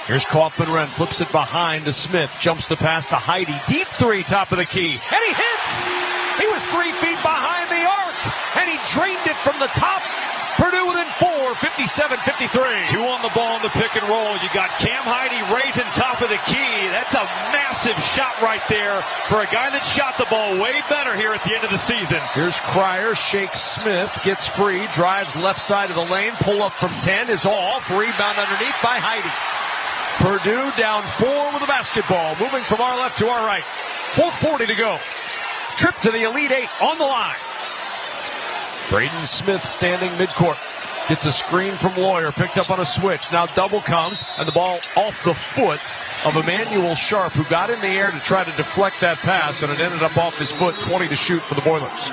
Here's Kaufman-Renn, flips it behind to Smith, jumps the pass to Heidi. Deep three, top of the key, and he hits! He was 3 feet behind the arc, and he drained it from the top. Purdue within 4, 57-53. 2 on the ball in the pick and roll. You got Cam Heidi raising top of the key. That's a massive shot right there for a guy that shot the ball way better here at the end of the season. Here's Cryer, shakes Smith, gets free, drives left side of the lane, pull up from 10 is off, rebound underneath by Heidi. Purdue down 4 with the basketball, moving from our left to our right. 4:40 to go. Trip to the Elite Eight on the line. Braden Smith standing midcourt. Gets a screen from Lawyer, picked up on a switch. Now double comes, and the ball off the foot of Emmanuel Sharp, who got in the air to try to deflect that pass, and it ended up off his foot. 20 to shoot for the Boilers.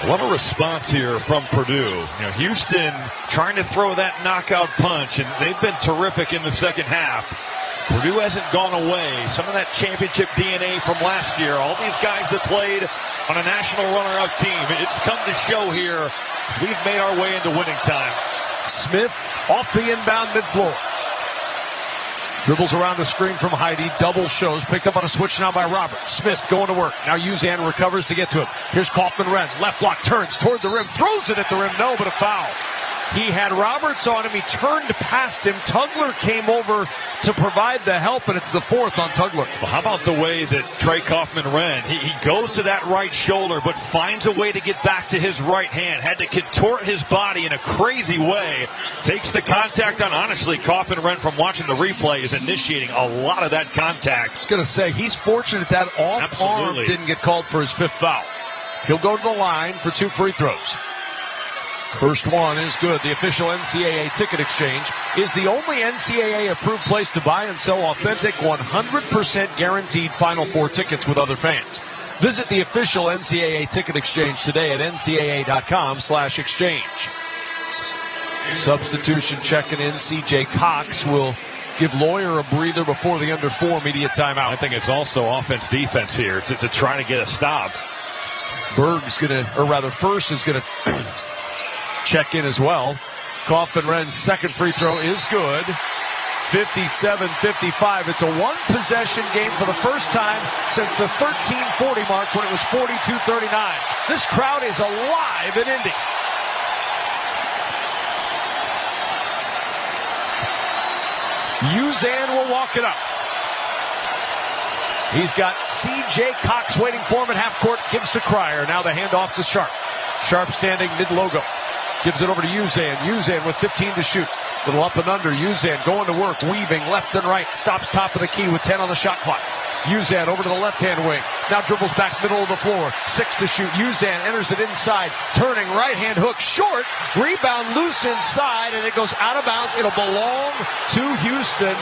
What a response here from Purdue. Houston trying to throw that knockout punch, and they've been terrific in the second half. Purdue hasn't gone away. Some of that championship DNA from last year. All these guys that played on a national runner-up team. It's come to show here. We've made our way into winning time. Smith off the inbound midfloor. Dribbles around the screen from Heidi. Double shows. Picked up on a switch now by Roberts. Smith going to work. Now Uzan recovers to get to him. Here's Kaufman-Renn. Left block, turns toward the rim. Throws it at the rim. No, but a foul. He had Roberts on him. He turned past him. Tugler came over to provide the help, and it's the 4th on Tugler. Well, how about the way that Trey Kaufman-Renn, he goes to that right shoulder, but finds a way to get back to his right hand. Had to contort his body in a crazy way. Takes the contact on. Honestly, Kaufman-Renn, from watching the replay, is initiating a lot of that contact. I was going to say, he's fortunate that off arm didn't get called for his 5th foul. He'll go to the line for 2 free throws. First one is good. The official NCAA ticket exchange is the only NCAA approved place to buy and sell authentic, 100% guaranteed Final Four tickets with other fans. Visit the official NCAA ticket exchange today at ncaa.com/exchange. Substitution checking in. CJ Cox will give Lawyer a breather before the under 4 media timeout. I think it's also offense-defense here to try to get a stop. First is going to check in as well. Kaufman-Renn's second free throw is good. 57-55. It's a one-possession game for the first time since the 13:40 mark when it was 42-39. This crowd is alive in Indy. Uzan will walk it up. He's got C.J. Cox waiting for him at half court. Gives to Cryer. Now the handoff to Sharp. Sharp standing mid-logo. Gives it over to Uzan. Uzan with 15 to shoot. Little up and under. Uzan going to work. Weaving left and right. Stops top of the key with 10 on the shot clock. Uzan over to the left-hand wing. Now dribbles back middle of the floor. 6 to shoot. Uzan enters it inside. Turning right-hand hook short. Rebound loose inside, and it goes out of bounds. It'll belong to Houston.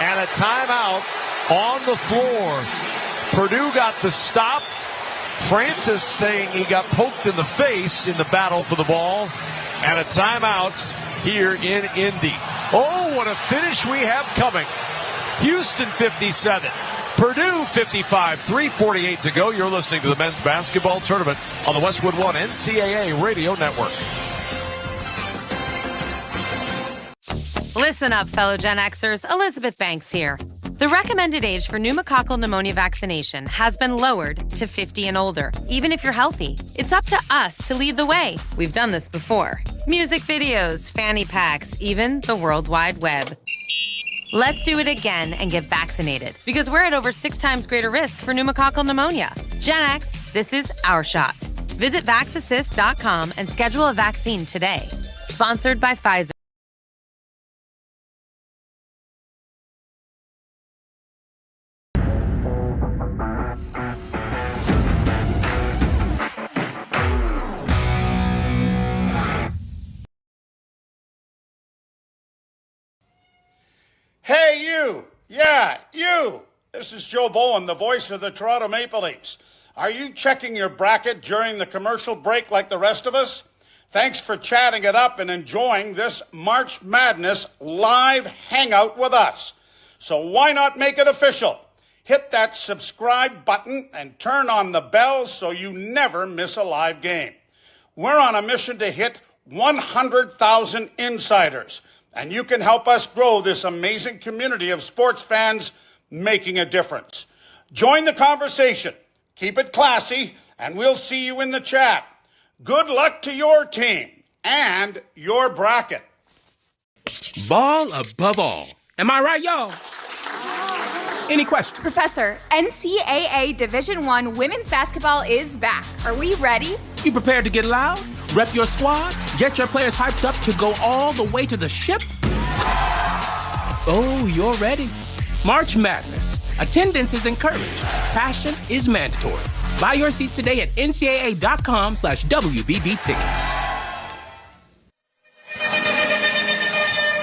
And a timeout on the floor. Purdue got the stop. Francis saying he got poked in the face in the battle for the ball. And a timeout here in Indy. Oh, what a finish we have coming. Houston 57. Purdue 55, 3:48 to go. You're listening to the men's basketball tournament on the Westwood One NCAA Radio Network. Listen up, fellow Gen Xers. Elizabeth Banks here. The recommended age for pneumococcal pneumonia vaccination has been lowered to 50 and older, even if you're healthy. It's up to us to lead the way. We've done this before. Music videos, fanny packs, even the World Wide Web. Let's do it again and get vaccinated, because we're at over 6 times greater risk for pneumococcal pneumonia. Gen X, this is our shot. Visit vaxassist.com and schedule a vaccine today. Sponsored by Pfizer. Hey, you! Yeah, you! This is Joe Bowen, the voice of the Toronto Maple Leafs. Are you checking your bracket during the commercial break like the rest of us? Thanks for chatting it up and enjoying this March Madness live hangout with us. So why not make it official? Hit that subscribe button and turn on the bell so you never miss a live game. We're on a mission to hit 100,000 insiders, and you can help us grow this amazing community of sports fans making a difference. Join the conversation, keep it classy, and we'll see you in the chat. Good luck to your team and your bracket. Ball above all. Am I right, y'all? Any questions? Professor, NCAA Division I women's basketball is back. Are we ready? You prepared to get loud? Rep your squad? Get your players hyped up to go all the way to the ship? Oh, you're ready. March Madness. Attendance is encouraged. Passion is mandatory. Buy your seats today at ncaa.com/WBB tickets.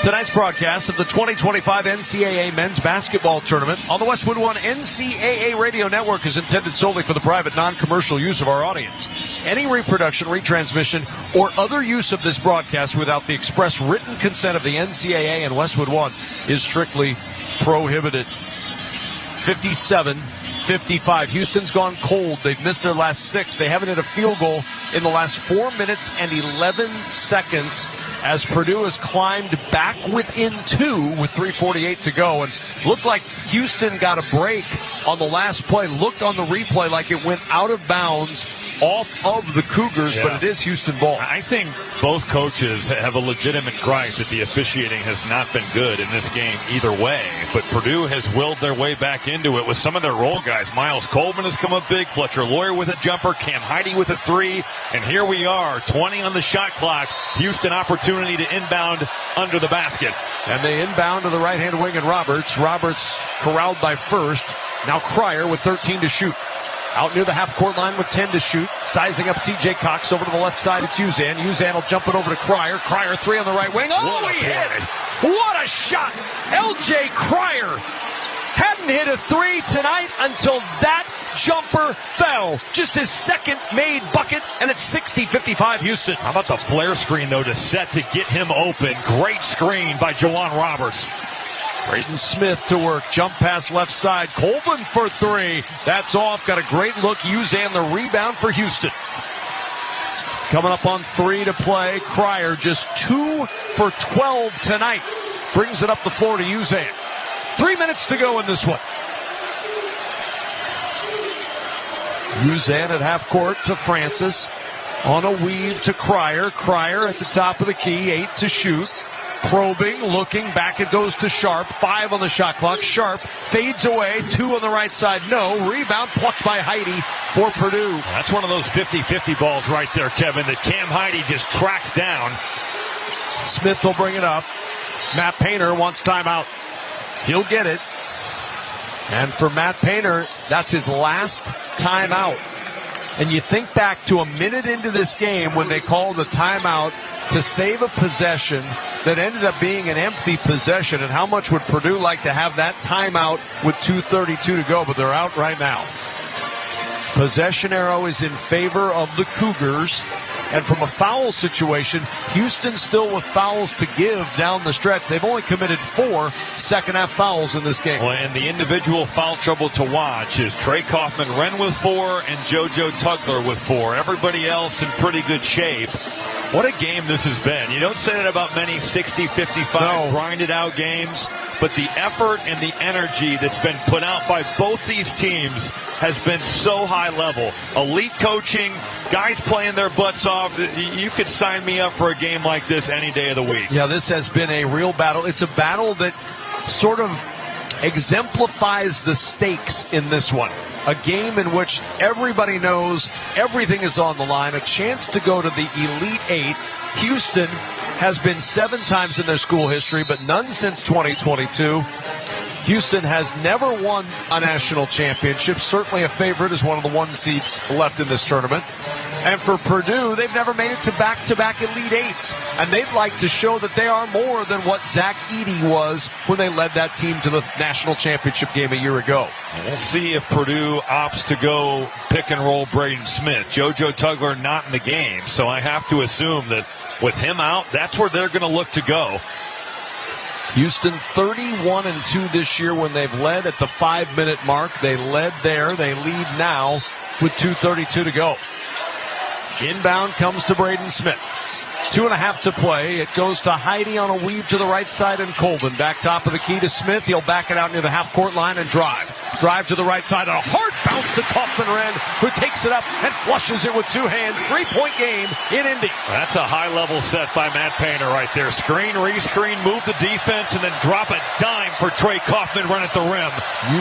Tonight's broadcast of the 2025 NCAA Men's Basketball Tournament on the Westwood One NCAA Radio Network is intended solely for the private, non-commercial use of our audience. Any reproduction, retransmission, or other use of this broadcast without the express written consent of the NCAA and Westwood One is strictly prohibited. 57-55. Houston's gone cold. They've missed their last 6. They haven't hit a field goal in the last 4 minutes and 11 seconds as Purdue has climbed back within 2 with 3:48 to go. And looked like Houston got a break on the last play. Looked on the replay like it went out of bounds off of the Cougars, but it is Houston ball. I think both coaches have a legitimate gripe that the officiating has not been good in this game either way. But Purdue has willed their way back into it with some of their role guys. Miles Coleman has come up big. Fletcher Lawyer with a jumper. Cam Heide with a 3. And here we are, 20 on the shot clock. Houston opportunity to inbound under the basket. And they inbound to the right-hand wing and Roberts. Roberts corralled by First. Now Cryer with 13 to shoot. Out near the half-court line with 10 to shoot. Sizing up C.J. Cox over to the left side. It's Uzan. Uzan will jump it over to Cryer. Cryer 3 on the right wing. Oh, he hit it. What a shot. L.J. Cryer hadn't hit a 3 tonight until that jumper fell. Just his second made bucket, and it's 60-55 Houston. How about the flare screen, though, to set to get him open? Great screen by Jawan Roberts. Braden Smith to work. Jump pass left side. Colvin for 3. That's off. Got a great look. Uzan the rebound for Houston. Coming up on 3 to play. Cryer just 2 for 12 tonight. Brings it up the floor to Uzan. 3 minutes to go in this one. Uzan at half court to Francis. On a weave to Cryer. Cryer at the top of the key. 8 to shoot. Probing, looking, back it goes to Sharp. 5 on the shot clock. Sharp fades away. 2 on the right side. No. Rebound plucked by Heide for Purdue. That's one of those 50-50 balls right there, Kevin, that Cam Heide just tracks down. Smith will bring it up. Matt Painter wants timeout. He'll get it. And for Matt Painter, that's his last timeout. And you think back to a minute into this game when they called the timeout to save a possession that ended up being an empty possession. And how much would Purdue like to have that timeout with 2:32 to go? But they're out right now. Possession arrow is in favor of the Cougars. And from a foul situation, Houston still with fouls to give down the stretch. They've only committed 4 second-half fouls in this game. Well, and the individual foul trouble to watch is Trey Kaufman-Renn with 4 and JoJo Tugler with 4. Everybody else in pretty good shape. What a game this has been. You don't say that about many 60-55 grinded-out games, but the effort and the energy that's been put out by both these teams has been so high level. Elite coaching, guys playing their butts off. You could sign me up for a game like this any day of the week. Yeah, this has been a real battle. It's a battle that sort of exemplifies the stakes in this one. A game in which everybody knows everything is on the line, a chance to go to the Elite 8. Houston has been 7 times in their school history, but none since 2022. Houston has never won a national championship, certainly a favorite as one of the 1 seeds left in this tournament. And for Purdue, they've never made it to back-to-back Elite Eights. And they'd like to show that they are more than what Zach Edey was when they led that team to the national championship game a year ago. We'll see if Purdue opts to go pick and roll Braden Smith. JoJo Tugler not in the game, so I have to assume that with him out, that's where they're going to look to go. Houston 31-2 this year when they've led at the 5-minute mark. They led there. They lead now with 2:32 to go. Inbound comes to Braden Smith. 2.5 to play. It goes to Heidi on a weave to the right side and Colvin. Back top of the key to Smith. He'll back it out near the half-court line and drive. Drive to the right side. And a hard bounce to Kaufman-Renn, who takes it up and flushes it with two hands. 3-point game in Indy. That's a high-level set by Matt Painter right there. Screen, re-screen, move the defense, and then drop a dime for Trey Kaufman-Renn at the rim.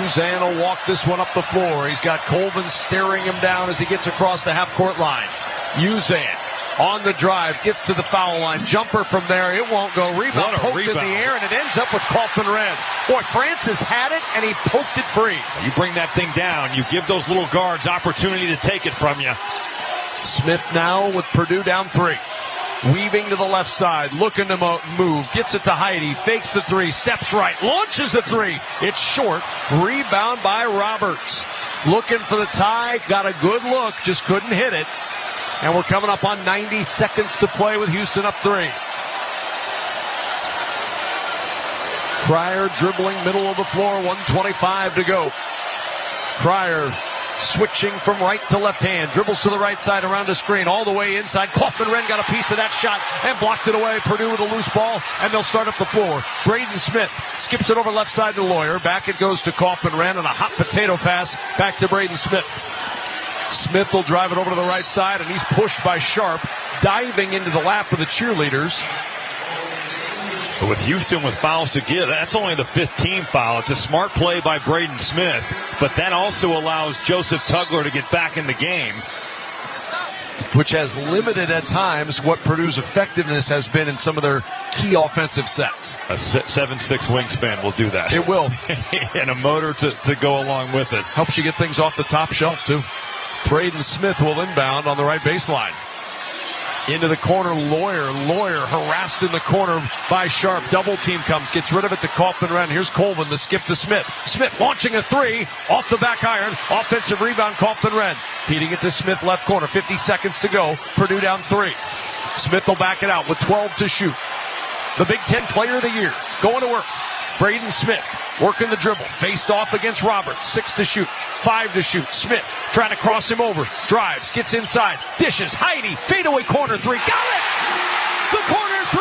Uzan will walk this one up the floor. He's got Colvin staring him down as he gets across the half-court line. Uzan on the drive, gets to the foul line. Jumper from there, it won't go. Rebound poked in the air, and it ends up with Kaufman-Renn. Boy, Francis had it, and he poked it free. You bring that thing down, you give those little guards opportunity to take it from you. Smith now with Purdue down 3. Weaving to the left side, looking to move, gets it to Heidi, fakes the 3, steps right, launches the 3. It's short. Rebound by Roberts. Looking for the tie, got a good look, just couldn't hit it. And we're coming up on 90 seconds to play with Houston up 3. Cryer dribbling middle of the floor, 1:25 to go. Cryer switching from right to left hand, dribbles to the right side around the screen, all the way inside. Kaufman-Renn got a piece of that shot and blocked it away. Purdue with a loose ball, and they'll start up the floor. Braden Smith skips it over left side to Lawyer. Back it goes to Kaufman-Renn, and a hot potato pass back to Braden Smith. Smith will drive it over to the right side, and he's pushed by Sharp, diving into the lap of the cheerleaders. But with Houston with fouls to give, that's only the 15th foul. It's a smart play by Braden Smith, but that also allows Joseph Tugler to get back in the game, which has limited at times what Purdue's effectiveness has been in some of their key offensive sets. A 7'6" wingspan will do that. It will. And a motor to go along with it. Helps you get things off the top shelf, too. Braden Smith will inbound on the right baseline. Into the corner, Lawyer harassed in the corner by Sharp. Double team comes, gets rid of it to Kaufman-Renn. Here's Colvin, the skip to Smith. Smith launching a 3 off the back iron. Offensive rebound, Kaufman-Renn. Feeding it to Smith, left corner. 50 seconds to go. Purdue down 3. Smith will back it out with 12 to shoot. The Big Ten Player of the Year going to work. Braden Smith working the dribble. Faced off against Roberts. 6 to shoot. 5 to shoot. Smith trying to cross him over. Drives. Gets inside. Dishes. Heidi. Fadeaway corner 3. Got it! The corner 3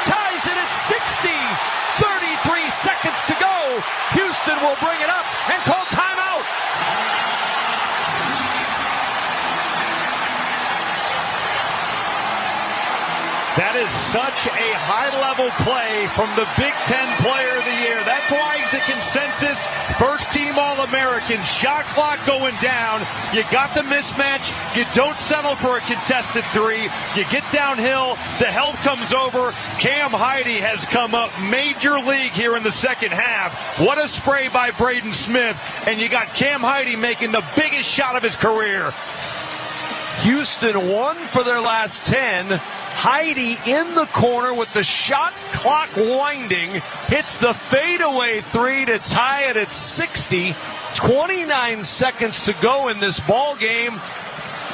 ties it at 60. 33 seconds to go. Houston will bring it up and call timeout. That is such a high-level play from the Big Ten Player of the Year. That's why he's a consensus first-team All-American. Shot clock going down. You got the mismatch. You don't settle for a contested 3. You get downhill. The help comes over. Cam Heidi has come up major league here in the second half. What a spray by Braden Smith. And you got Cam Heidi making the biggest shot of his career. Houston won for their last 10. Heidi in the corner with the shot clock winding. Hits the fadeaway 3 to tie it at 60. 29 seconds to go in this ball game.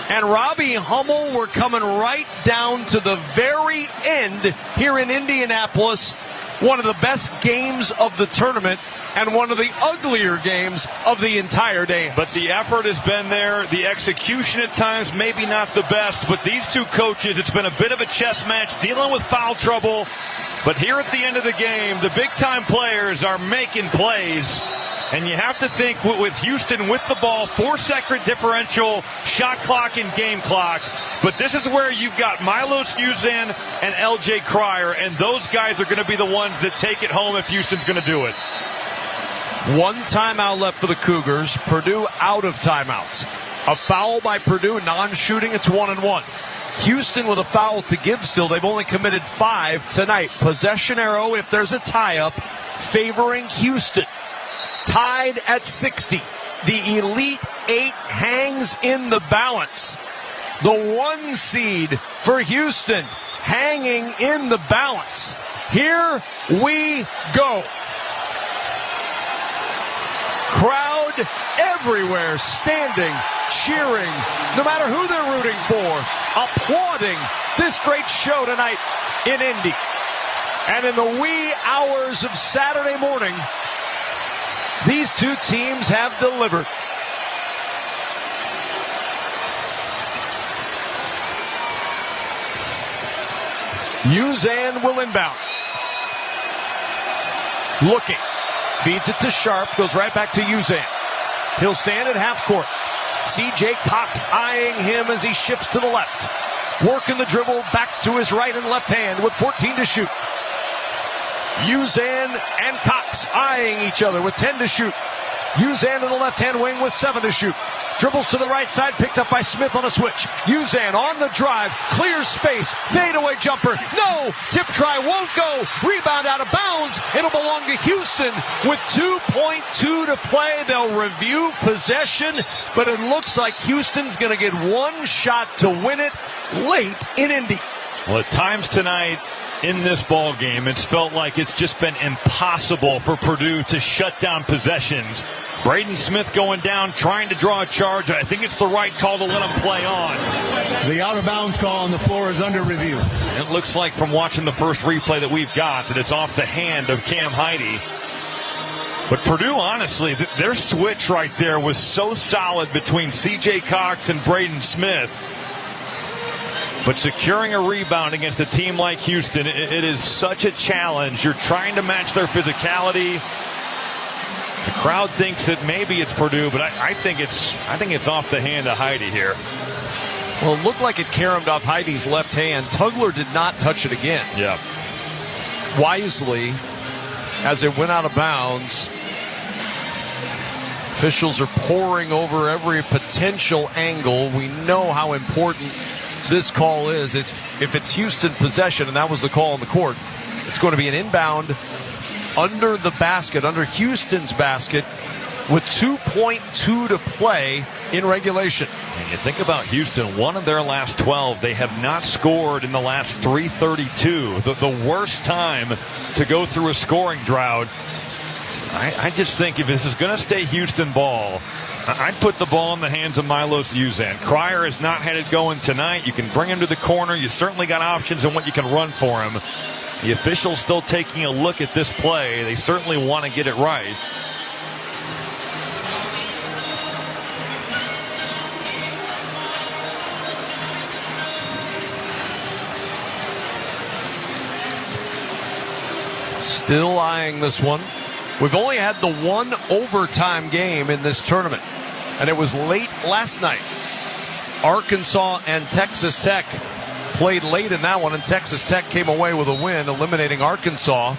And Robbie Hummel, we're coming right down to the very end here in Indianapolis. One of the best games of the tournament and one of the uglier games of the entire day. But the effort has been there. The execution at times maybe not the best. But these two coaches, it's been a bit of a chess match dealing with foul trouble. But here at the end of the game, the big-time players are making plays. And you have to think with Houston with the ball, 4-second differential, shot clock and game clock. But this is where you've got Milos Uzan and LJ Cryer, and those guys are going to be the ones that take it home if Houston's going to do it. One timeout left for the Cougars. Purdue out of timeouts. A foul by Purdue, non-shooting, it's 1-1. Houston with a foul to give still. They've only committed 5 tonight. Possession arrow if there's a tie-up favoring Houston. Tied at 60. The Elite 8 hangs in the balance. The 1 seed for Houston hanging in the balance. Here we go. Crowd everywhere standing, cheering, no matter who they're rooting for, applauding this great show tonight in Indy. And in the wee hours of Saturday morning, these two teams have delivered. Uzan will inbound. Looking. Feeds it to Sharp. Goes right back to Uzan. He'll stand at half court. C.J. Cox eyeing him as he shifts to the left. Working the dribble back to his right and left hand with 14 to shoot. Uzan and Cox eyeing each other with 10 to shoot. Uzan to the left-hand wing with 7 to shoot. Dribbles to the right side, picked up by Smith on a switch. Uzan on the drive, clears space, fadeaway jumper. No, tip try won't go. Rebound out of bounds. It'll belong to Houston with 2.2 to play. They'll review possession, but it looks like Houston's going to get one shot to win it late in Indy. Well, at times tonight in this ball game, it's felt like it's just been impossible for Purdue to shut down possessions. Braden Smith going down, trying to draw a charge. I think it's the right call to let him play on. The out-of-bounds call on the floor is under review. It looks like from watching the first replay that we've got that it's off the hand of Cam Heide. But Purdue, honestly, their switch right there was so solid between C.J. Cox and Braden Smith. But securing a rebound against a team like Houston, it is such a challenge. You're trying to match their physicality. The crowd thinks that maybe it's Purdue, but I think it's off the hand of Heide here. Well, it looked like it caromed off Heide's left hand. Tugler did not touch it again. Yeah. Wisely, as it went out of bounds, officials are poring over every potential angle. We know how important this call is. If it's Houston possession, and that was the call on the court, it's going to be an inbound under the basket, under Houston's basket, with 2.2 to play in regulation. And you think about Houston, one of their last 12, they have not scored in the last 332. The worst time to go through a scoring drought. I just think if this is going to stay Houston ball, I'd put the ball in the hands of Milos Uzan. Cryer has not had it going tonight. You can bring him to the corner. You certainly got options on what you can run for him. The officials still taking a look at this play. They certainly want to get it right. Still eyeing this one. We've only had the one overtime game in this tournament, and it was late last night. Arkansas and Texas Tech played late in that one, and Texas Tech came away with a win, eliminating Arkansas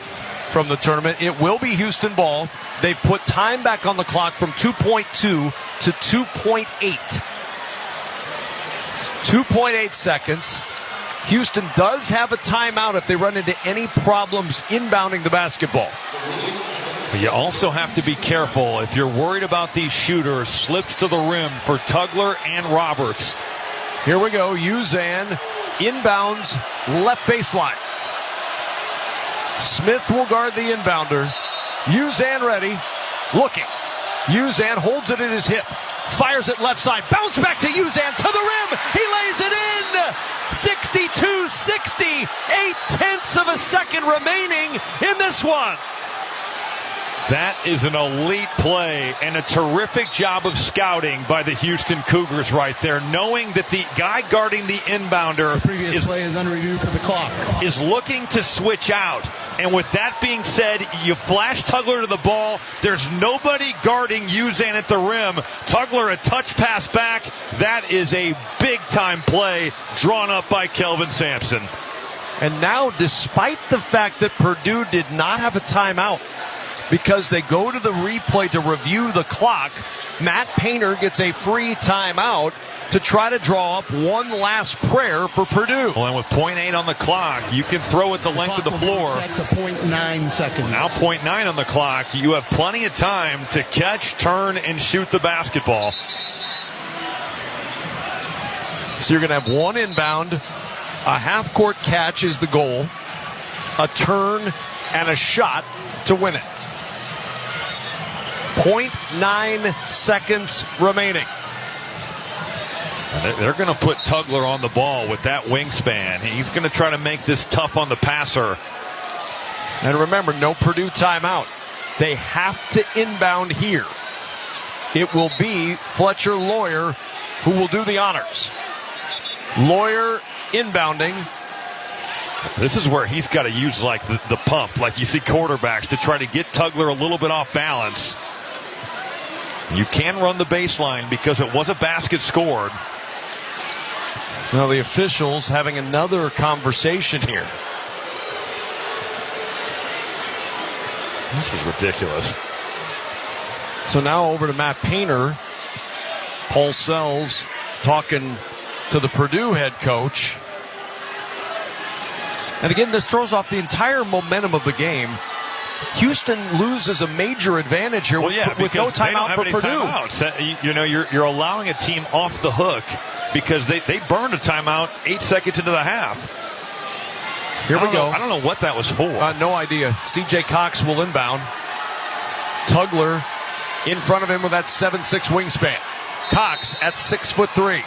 from the tournament. It will be Houston ball. They've put time back on the clock from 2.2 to 2.8. 2.8 seconds. Houston does have a timeout if they run into any problems inbounding the basketball. You also have to be careful if you're worried about these shooters. Slips to the rim for Tugler and Roberts. Here we go. Uzan inbounds left baseline. Smith will guard the inbounder. Uzan ready. Looking. Uzan holds it in his hip. Fires it left side. Bounce back to Uzan to the rim. He lays it in. 62-60. 0.8 of a second remaining in this one. That is an elite play and a terrific job of scouting by the Houston Cougars right there, knowing that the guy guarding the inbounder play is under review for the clock. Is looking to switch out. And with that being said, you flash Tugler to the ball. There's nobody guarding Uzan at the rim. Tugler a touch pass back. That is a big-time play drawn up by Kelvin Sampson. And now, despite the fact that Purdue did not have a timeout, because they go to the replay to review the clock, Matt Painter gets a free timeout to try to draw up one last prayer for Purdue. Well, and with 0.8 on the clock, you can throw it the length of the floor. Set to 0.9 seconds. Now 0.9 on the clock. You have plenty of time to catch, turn, and shoot the basketball. So you're going to have one inbound, a half-court catch is the goal, a turn, and a shot to win it. 0.9 seconds remaining. They're going to put Tugler on the ball with that wingspan. He's going to try to make this tough on the passer. And remember, no Purdue timeout. They have to inbound here. It will be Fletcher Lawyer who will do the honors. Lawyer inbounding. This is where he's got to use like the pump, like you see quarterbacks, to try to get Tugler a little bit off balance. You can run the baseline because it was a basket scored. Well, the officials having another conversation here. This is ridiculous. So now over to Matt Painter. Paul Sells talking to the Purdue head coach. And again, this throws off the entire momentum of the game. Houston loses a major advantage here with no timeout for Purdue. Timeouts. You know, you're allowing a team off the hook because they burned a timeout 8 seconds into the half. Here we go. I don't know what that was for. No idea. C.J. Cox will inbound. Tugler in front of him with that 7'6" wingspan. Cox at 6'3".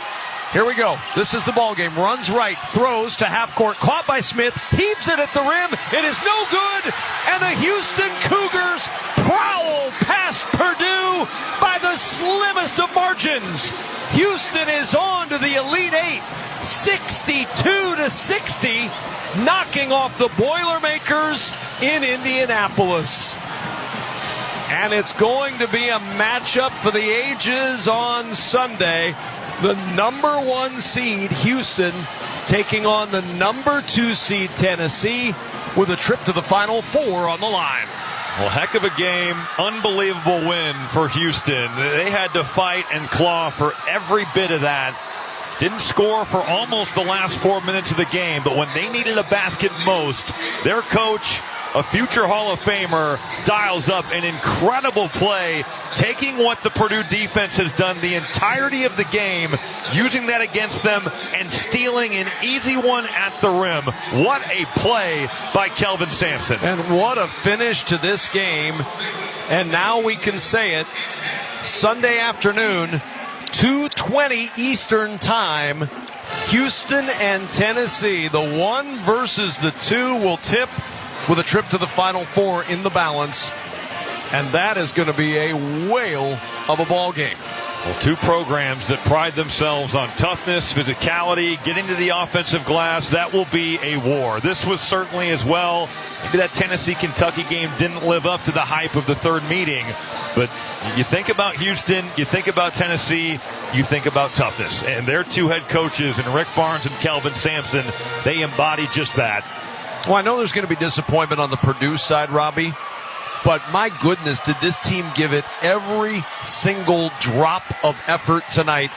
Here we go. This is the ball game. Runs right, throws to half court, caught by Smith, heaves it at the rim. It is no good, and the Houston Cougars prowl past Purdue by the slimmest of margins. Houston is on to the Elite Eight, 62-60, knocking off the Boilermakers in Indianapolis. And it's going to be a matchup for the ages on Sunday. The number 1 seed, Houston, taking on the number 2 seed, Tennessee, with a trip to the Final Four on the line. Well, heck of a game. Unbelievable win for Houston. They had to fight and claw for every bit of that. Didn't score for almost the last 4 minutes of the game, but when they needed a basket most, their coach, a future Hall of Famer, dials up an incredible play, taking what the Purdue defense has done the entirety of the game, using that against them, and stealing an easy one at the rim. What a play by Kelvin Sampson. And what a finish to this game. And now we can say it, Sunday afternoon, 2:20 Eastern Time, Houston and Tennessee, the 1 versus the 2 will tip with a trip to the Final Four in the balance. And that is going to be a whale of a ball game. Well, 2 programs that pride themselves on toughness, physicality, getting to the offensive glass. That will be a war. This was certainly as well. Maybe that Tennessee-Kentucky game didn't live up to the hype of the third meeting. But you think about Houston, you think about Tennessee, you think about toughness. And their 2 head coaches, and Rick Barnes and Kelvin Sampson, they embody just that. Well, I know there's going to be disappointment on the Purdue side, Robbie, but my goodness, did this team give it every single drop of effort tonight.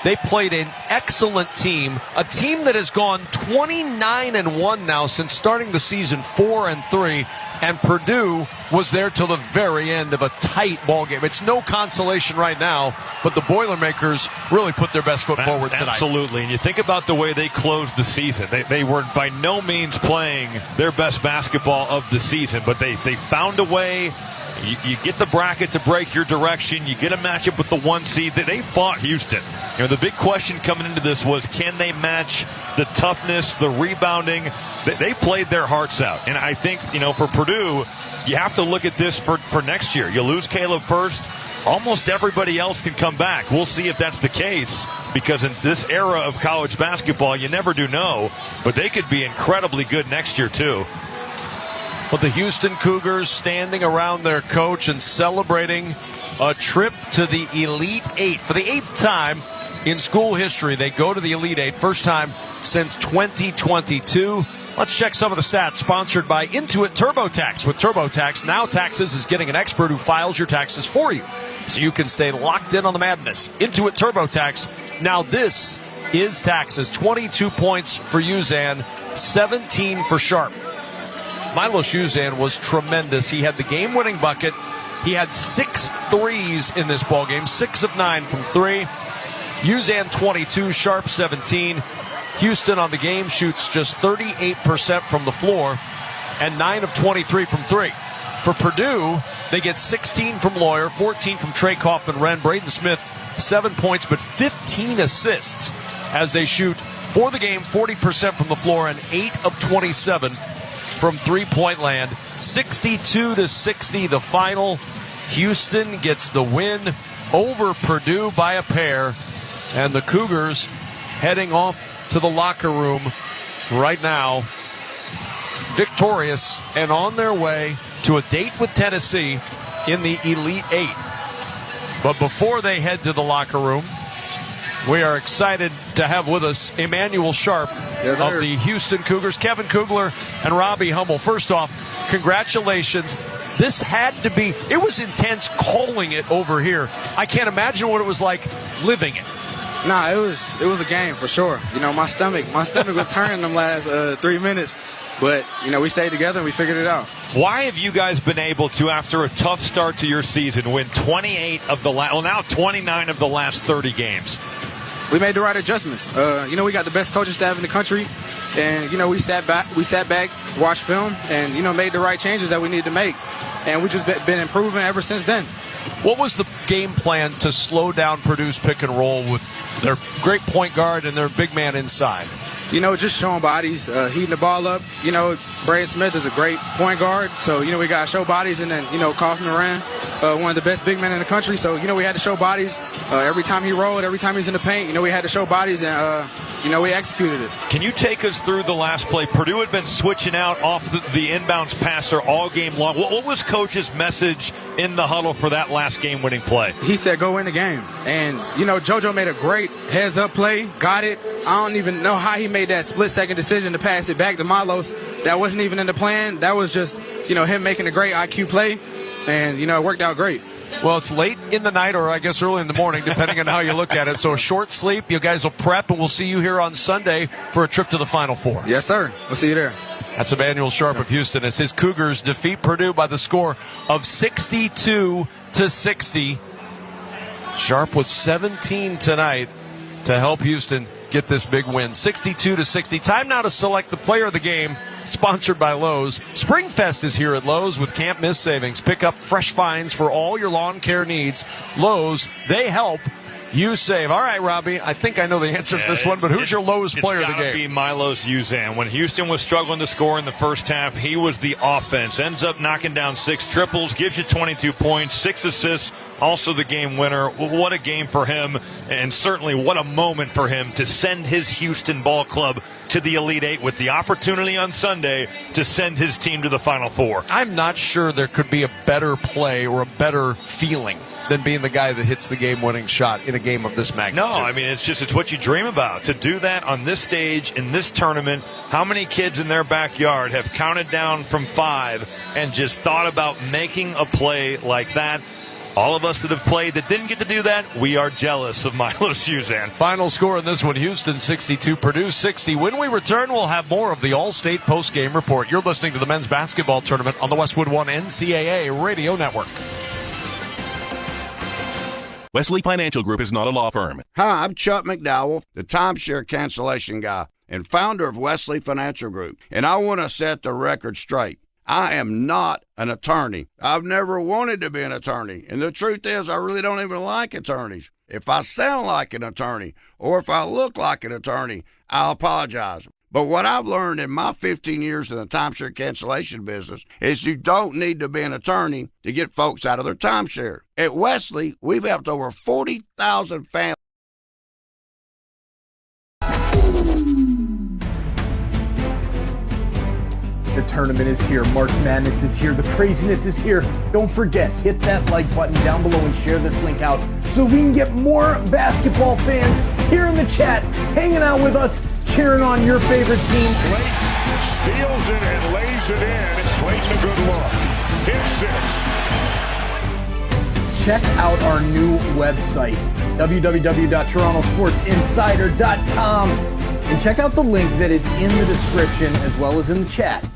They played an excellent team, a team that has gone 29-1 now since starting the season 4-3, and Purdue was there till the very end of a tight ball game. It's no consolation right now, but the Boilermakers really put their best foot forward tonight. Absolutely, and you think about the way they closed the season. They were by no means playing their best basketball of the season, but they found a way. You get the bracket to break your direction. You get a matchup with the 1 seed. They fought Houston. You know, the big question coming into this was, can they match the toughness, the rebounding? They played their hearts out. And I think, for Purdue, you have to look at this for next year. You lose Caleb first, almost everybody else can come back. We'll see if that's the case, because in this era of college basketball, you never do know. But they could be incredibly good next year, too. Well, the Houston Cougars standing around their coach and celebrating a trip to the Elite Eight. For the 8th time in school history, they go to the Elite Eight. First time since 2022. Let's check some of the stats. Sponsored by Intuit TurboTax. With TurboTax, now Taxes is getting an expert who files your taxes for you, so you can stay locked in on the madness. Intuit TurboTax. Now this is Taxes. 22 points for Uzan, 17 for Sharp. Milo Shuzan was tremendous. He had the game-winning bucket. He had 6 threes in this ballgame, 6 of 9 from 3. Uzan 22, Sharp 17. Houston on the game shoots just 38% from the floor and 9 of 23 from 3. For Purdue, they get 16 from Lawyer, 14 from Trey Kaufman-Renn, Braden Smith, 7 points, but 15 assists as they shoot for the game 40% from the floor and 8 of 27 from three-point land. 62-60 the final. Houston gets the win over Purdue by a pair, and the Cougars heading off to the locker room right now, victorious and on their way to a date with Tennessee in the Elite Eight. But before they head to the locker room, we are excited to have with us Emmanuel Sharp of the Houston Cougars, Kevin Kugler, and Robbie Hummel. First off, congratulations. This had to be, it was intense calling it over here. I can't imagine what it was like living it. Nah, it was a game for sure. You know, my stomach was turning them last 3 minutes. But, you know, we stayed together and we figured it out. Why have you guys been able to, after a tough start to your season, win 28 of the now 29 of the last 30 games? We made the right adjustments. You know, we got the best coaching staff in the country. And, you know, we sat back, watched film, and, you know, made the right changes that we needed to make. And we've just been improving ever since then. What was the game plan to slow down Purdue's pick and roll with their great point guard and their big man inside? You know, just showing bodies, heating the ball up. You know, Braden Smith is a great point guard. So, you know, we got to show bodies. And then, you know, Kaufman-Renn, one of the best big men in the country. So, you know, we had to show bodies every time he rolled, every time he's in the paint. You know, we had to show bodies and, you know, we executed it. Can you take us through the last play? Purdue had been switching out off the inbounds passer all game long. What was Coach's message in the huddle for that last game-winning play? He said, go win the game. And, you know, JoJo made a great heads-up play, got it. I don't even know how he made that split-second decision to pass it back to Milos. That wasn't even in the plan. That was just, you know, him making a great IQ play. And, you know, it worked out great. Well, it's late in the night or I guess early in the morning, depending on how you look at it. So a short sleep. You guys will prep, and we'll see you here on Sunday for a trip to the Final Four. Yes, sir. We'll see you there. That's Emmanuel Sharp of Houston as his Cougars defeat Purdue by the score of 62-60. Sharp with 17 tonight to help Houston get this big win. 62-60. Time now to select the player of the game, sponsored by Lowe's. Springfest is here at Lowe's with Can't Miss savings. Pick up fresh finds for all your lawn care needs. Lowe's, they help you save. All right, Robbie, I think I know the answer to this one, but who's your Lowe's player of the game? It's got to be Milos Uzan. When Houston was struggling to score in the first half, he was the offense. Ends up knocking down 6 triples, gives you 22 points, 6 assists, also the game winner. What a game for him, and certainly what a moment for him to send his Houston ball club to the Elite Eight with the opportunity on Sunday to send his team to the Final Four. I'm not sure there could be a better play or a better feeling than being the guy that hits the game-winning shot in a game of this magnitude. No, I mean, it's what you dream about. To do that on this stage, in this tournament, how many kids in their backyard have counted down from 5 and just thought about making a play like that? All of us that have played that didn't get to do that, we are jealous of Milos Uzan. Final score in this one, Houston 62, Purdue 60. When we return, we'll have more of the All-State post-game report. You're listening to the men's basketball tournament on the Westwood One NCAA Radio Network. Wesley Financial Group is not a law firm. Hi, I'm Chuck McDowell, the timeshare cancellation guy and founder of Wesley Financial Group. And I want to set the record straight. I am not an attorney. I've never wanted to be an attorney. And the truth is, I really don't even like attorneys. If I sound like an attorney or if I look like an attorney, I'll apologize. But what I've learned in my 15 years in the timeshare cancellation business is you don't need to be an attorney to get folks out of their timeshare. At Wesley, we've helped over 40,000 families. The tournament is here. March Madness is here. The craziness is here. Don't forget, hit that like button down below and share this link out so we can get more basketball fans here in the chat, hanging out with us, cheering on your favorite team. Clayton steals it and lays it in. Clayton a good look. Hit 6. Check out our new website, www.torontosportsinsider.com, and check out the link that is in the description as well as in the chat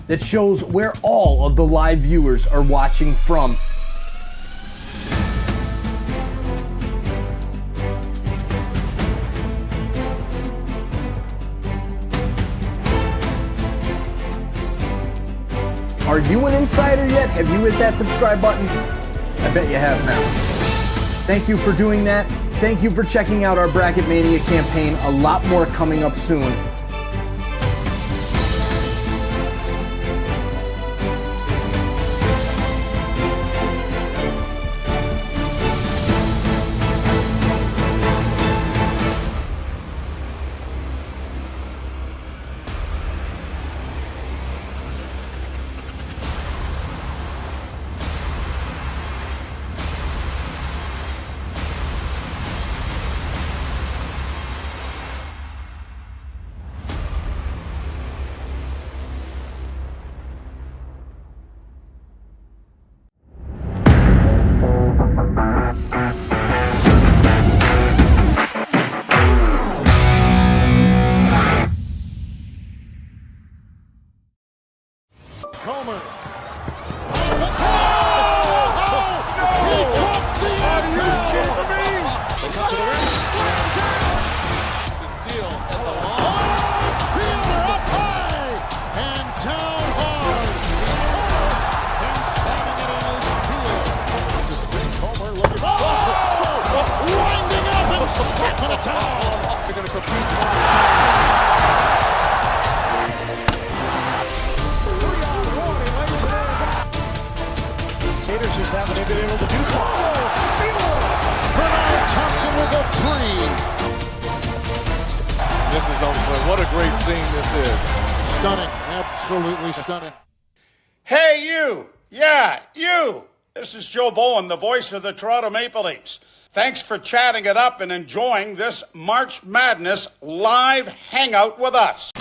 that shows where all of the live viewers are watching from. Are you an insider yet? Have you hit that subscribe button? I bet you have now. Thank you for doing that. Thank you for checking out our Bracket Mania campaign. A lot more coming up soon. What a great scene this is. Stunning. Absolutely stunning. Hey, you. Yeah, you. This is Joe Bowen, the voice of the Toronto Maple Leafs. Thanks for chatting it up and enjoying this March Madness live hangout with us.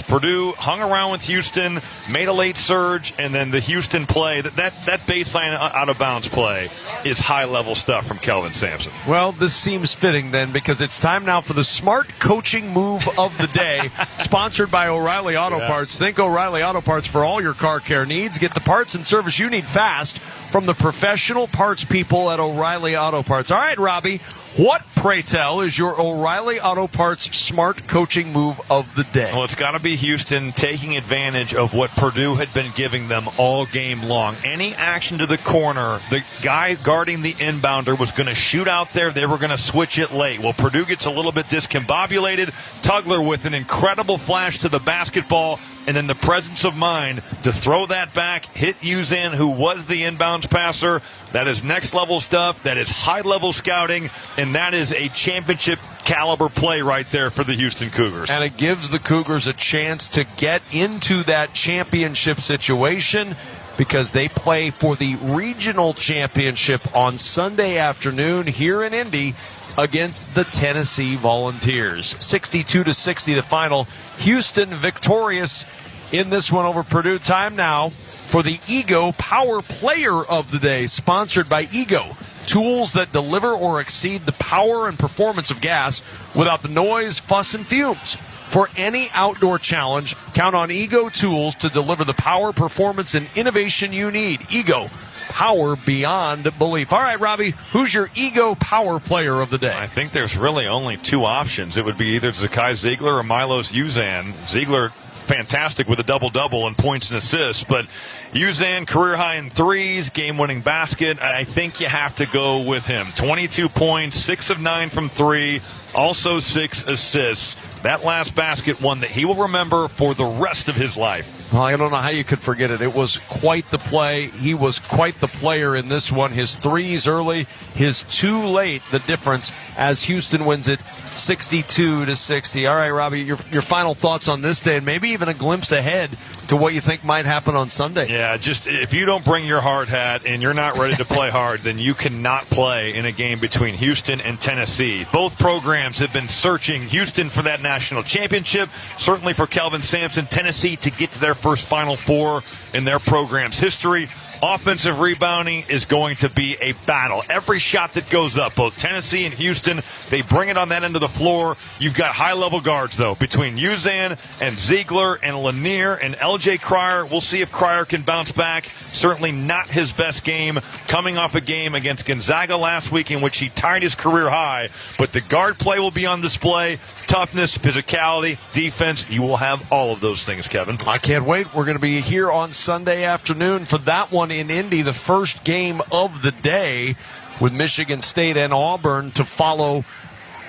Purdue hung around with Houston, made a late surge, and then the Houston play, that baseline out-of-bounds play is high-level stuff from Kelvin Sampson. Well, this seems fitting then because it's time now for the smart coaching move of the day, sponsored by O'Reilly Auto Parts. Think O'Reilly Auto Parts for all your car care needs. Get the parts and service you need fast from the professional parts people at O'Reilly Auto Parts. All right, Robbie, what, pray tell, is your O'Reilly Auto Parts smart coaching move of the day? Well, it's got to be Houston taking advantage of what Purdue had been giving them all game long. Any action to the corner, the guy guarding the inbounder was going to shoot out there. They were going to switch it late. Well, Purdue gets a little bit discombobulated. Tugler with an incredible flash to the basketball, and then the presence of mind to throw that back, hit Uzan, who was the inbounds passer. That is next-level stuff. That is high-level scouting, and that is a championship-caliber play right there for the Houston Cougars. And it gives the Cougars a chance to get into that championship situation because they play for the regional championship on Sunday afternoon here in Indy against the Tennessee Volunteers. 62-60 the final. Houston victorious in this one over Purdue. Time now for the Ego Power Player of the Day, sponsored by Ego. Tools that deliver or exceed the power and performance of gas without the noise, fuss, and fumes. For any outdoor challenge, count on Ego tools to deliver the power, performance, and innovation you need. Ego. Power beyond belief. All right, Robbie, who's your Ego Power Player of the day? I think there's really only two options. It would be either Zakai Ziegler or Milos Uzan. Ziegler, fantastic with a double-double in points and assists, but Uzan, career high in threes, game-winning basket. I think you have to go with him. 22 points, 6 of 9 from three, also 6 assists. That last basket, one that he will remember for the rest of his life. Well, I don't know how you could forget it. It was quite the play. He was quite the player in this one. His threes early, his two late, the difference as Houston wins it 62-60. All right, Robbie, your final thoughts on this day and maybe even a glimpse ahead to what you think might happen on Sunday. Yeah, just if you don't bring your hard hat and you're not ready to play hard, then you cannot play in a game between Houston and Tennessee. Both programs have been searching Houston for that national championship, certainly for Kelvin Sampson, Tennessee to get to their first Final Four in their program's history. Offensive rebounding is going to be a battle. Every shot that goes up, both Tennessee and Houston, they bring it on that end of the floor. You've got high-level guards, though, between Uzan and Ziegler and Lanier and L.J. Cryer. We'll see if Cryer can bounce back. Certainly not his best game, coming off a game against Gonzaga last week in which he tied his career high. But the guard play will be on display. Toughness, physicality, defense, you will have all of those things, Kevin. I can't wait. We're going to be here on Sunday afternoon for that one in Indy, the first game of the day with Michigan State and Auburn to follow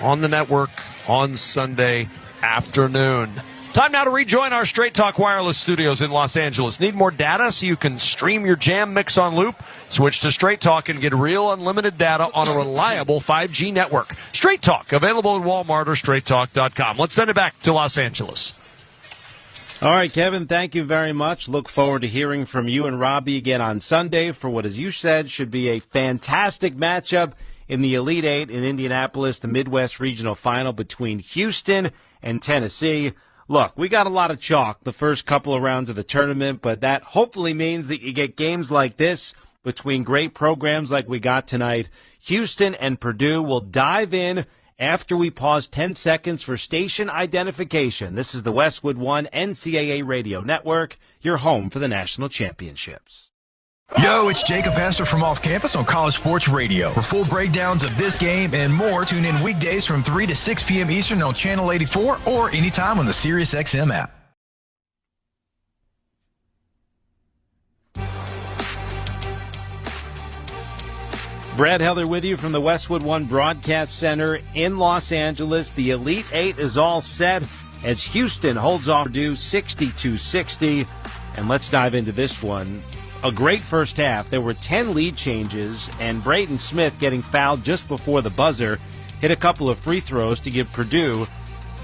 on the network on Sunday afternoon. Time now to rejoin our Straight Talk Wireless studios in Los Angeles. Need more data so you can stream your jam mix on loop? Switch to Straight Talk and get real unlimited data on a reliable 5G network. Straight Talk, available at Walmart or straighttalk.com. Let's send it back to Los Angeles. All right, Kevin, thank you very much. Look forward to hearing from you and Robbie again on Sunday for what, as you said, should be a fantastic matchup in the Elite Eight in Indianapolis, the Midwest Regional Final between Houston and Tennessee. Look, we got a lot of chalk the first couple of rounds of the tournament, but that hopefully means that you get games like this between great programs like we got tonight. Houston and Purdue will dive in after we pause 10 seconds for station identification. This is the Westwood One NCAA Radio Network, your home for the national championships. Yo, it's Jacob Hester from Off Campus on College Sports Radio. For full breakdowns of this game and more, tune in weekdays from 3 to 6 p.m. Eastern on Channel 84 or anytime on the SiriusXM app. Brad Heller with you from the Westwood One Broadcast Center in Los Angeles. The Elite Eight is all set as Houston holds off Purdue 62-60. And let's dive into this one. A great first half. There were 10 lead changes, and Braden Smith, getting fouled just before the buzzer, hit a couple of free throws to give Purdue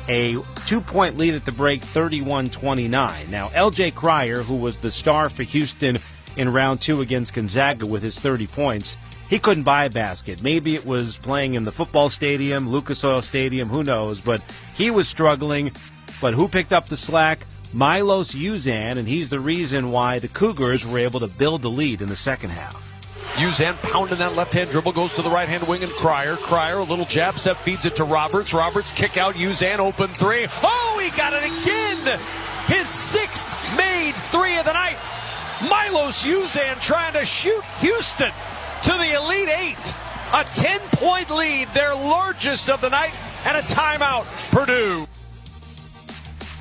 a 2-point lead at the break, 31-29. Now, L.J. Cryer, who was the star for Houston in round 2 against Gonzaga with his 30 points, he couldn't buy a basket. Maybe it was playing in the football stadium, Lucas Oil Stadium, who knows, but he was struggling. But who picked up the slack? Milos Uzan, and he's the reason why the Cougars were able to build the lead in the second half. Uzan pounding that left-hand dribble, goes to the right-hand wing, and Cryer, a little jab step, feeds it to Roberts. Roberts kick out, Uzan, open three. Oh, he got it again! His 6th made three of the night. Milos Uzan trying to shoot Houston to the Elite Eight. A 10-point lead, their largest of the night, and a timeout, Purdue.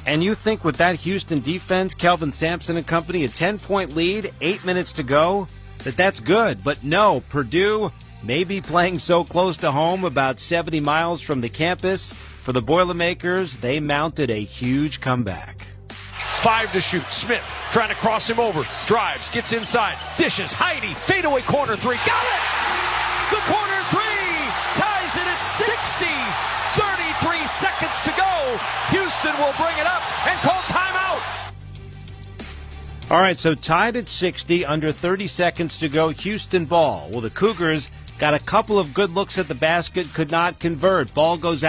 And you think with that Houston defense, Kelvin Sampson and company, a 10-point lead, 8 minutes to go, that's good. But no, Purdue may be playing so close to home, about 70 miles from the campus. For the Boilermakers, they mounted a huge comeback. 5 to shoot. Smith trying to cross him over. Drives, gets inside, dishes, Heidi, fadeaway corner three. Got it! The corner three ties it at 60. 33 seconds to go. Houston will bring it up and call timeout. All right, so tied at 60, under 30 seconds to go, Houston ball. Well, the Cougars got a couple of good looks at the basket, could not convert. Ball goes out.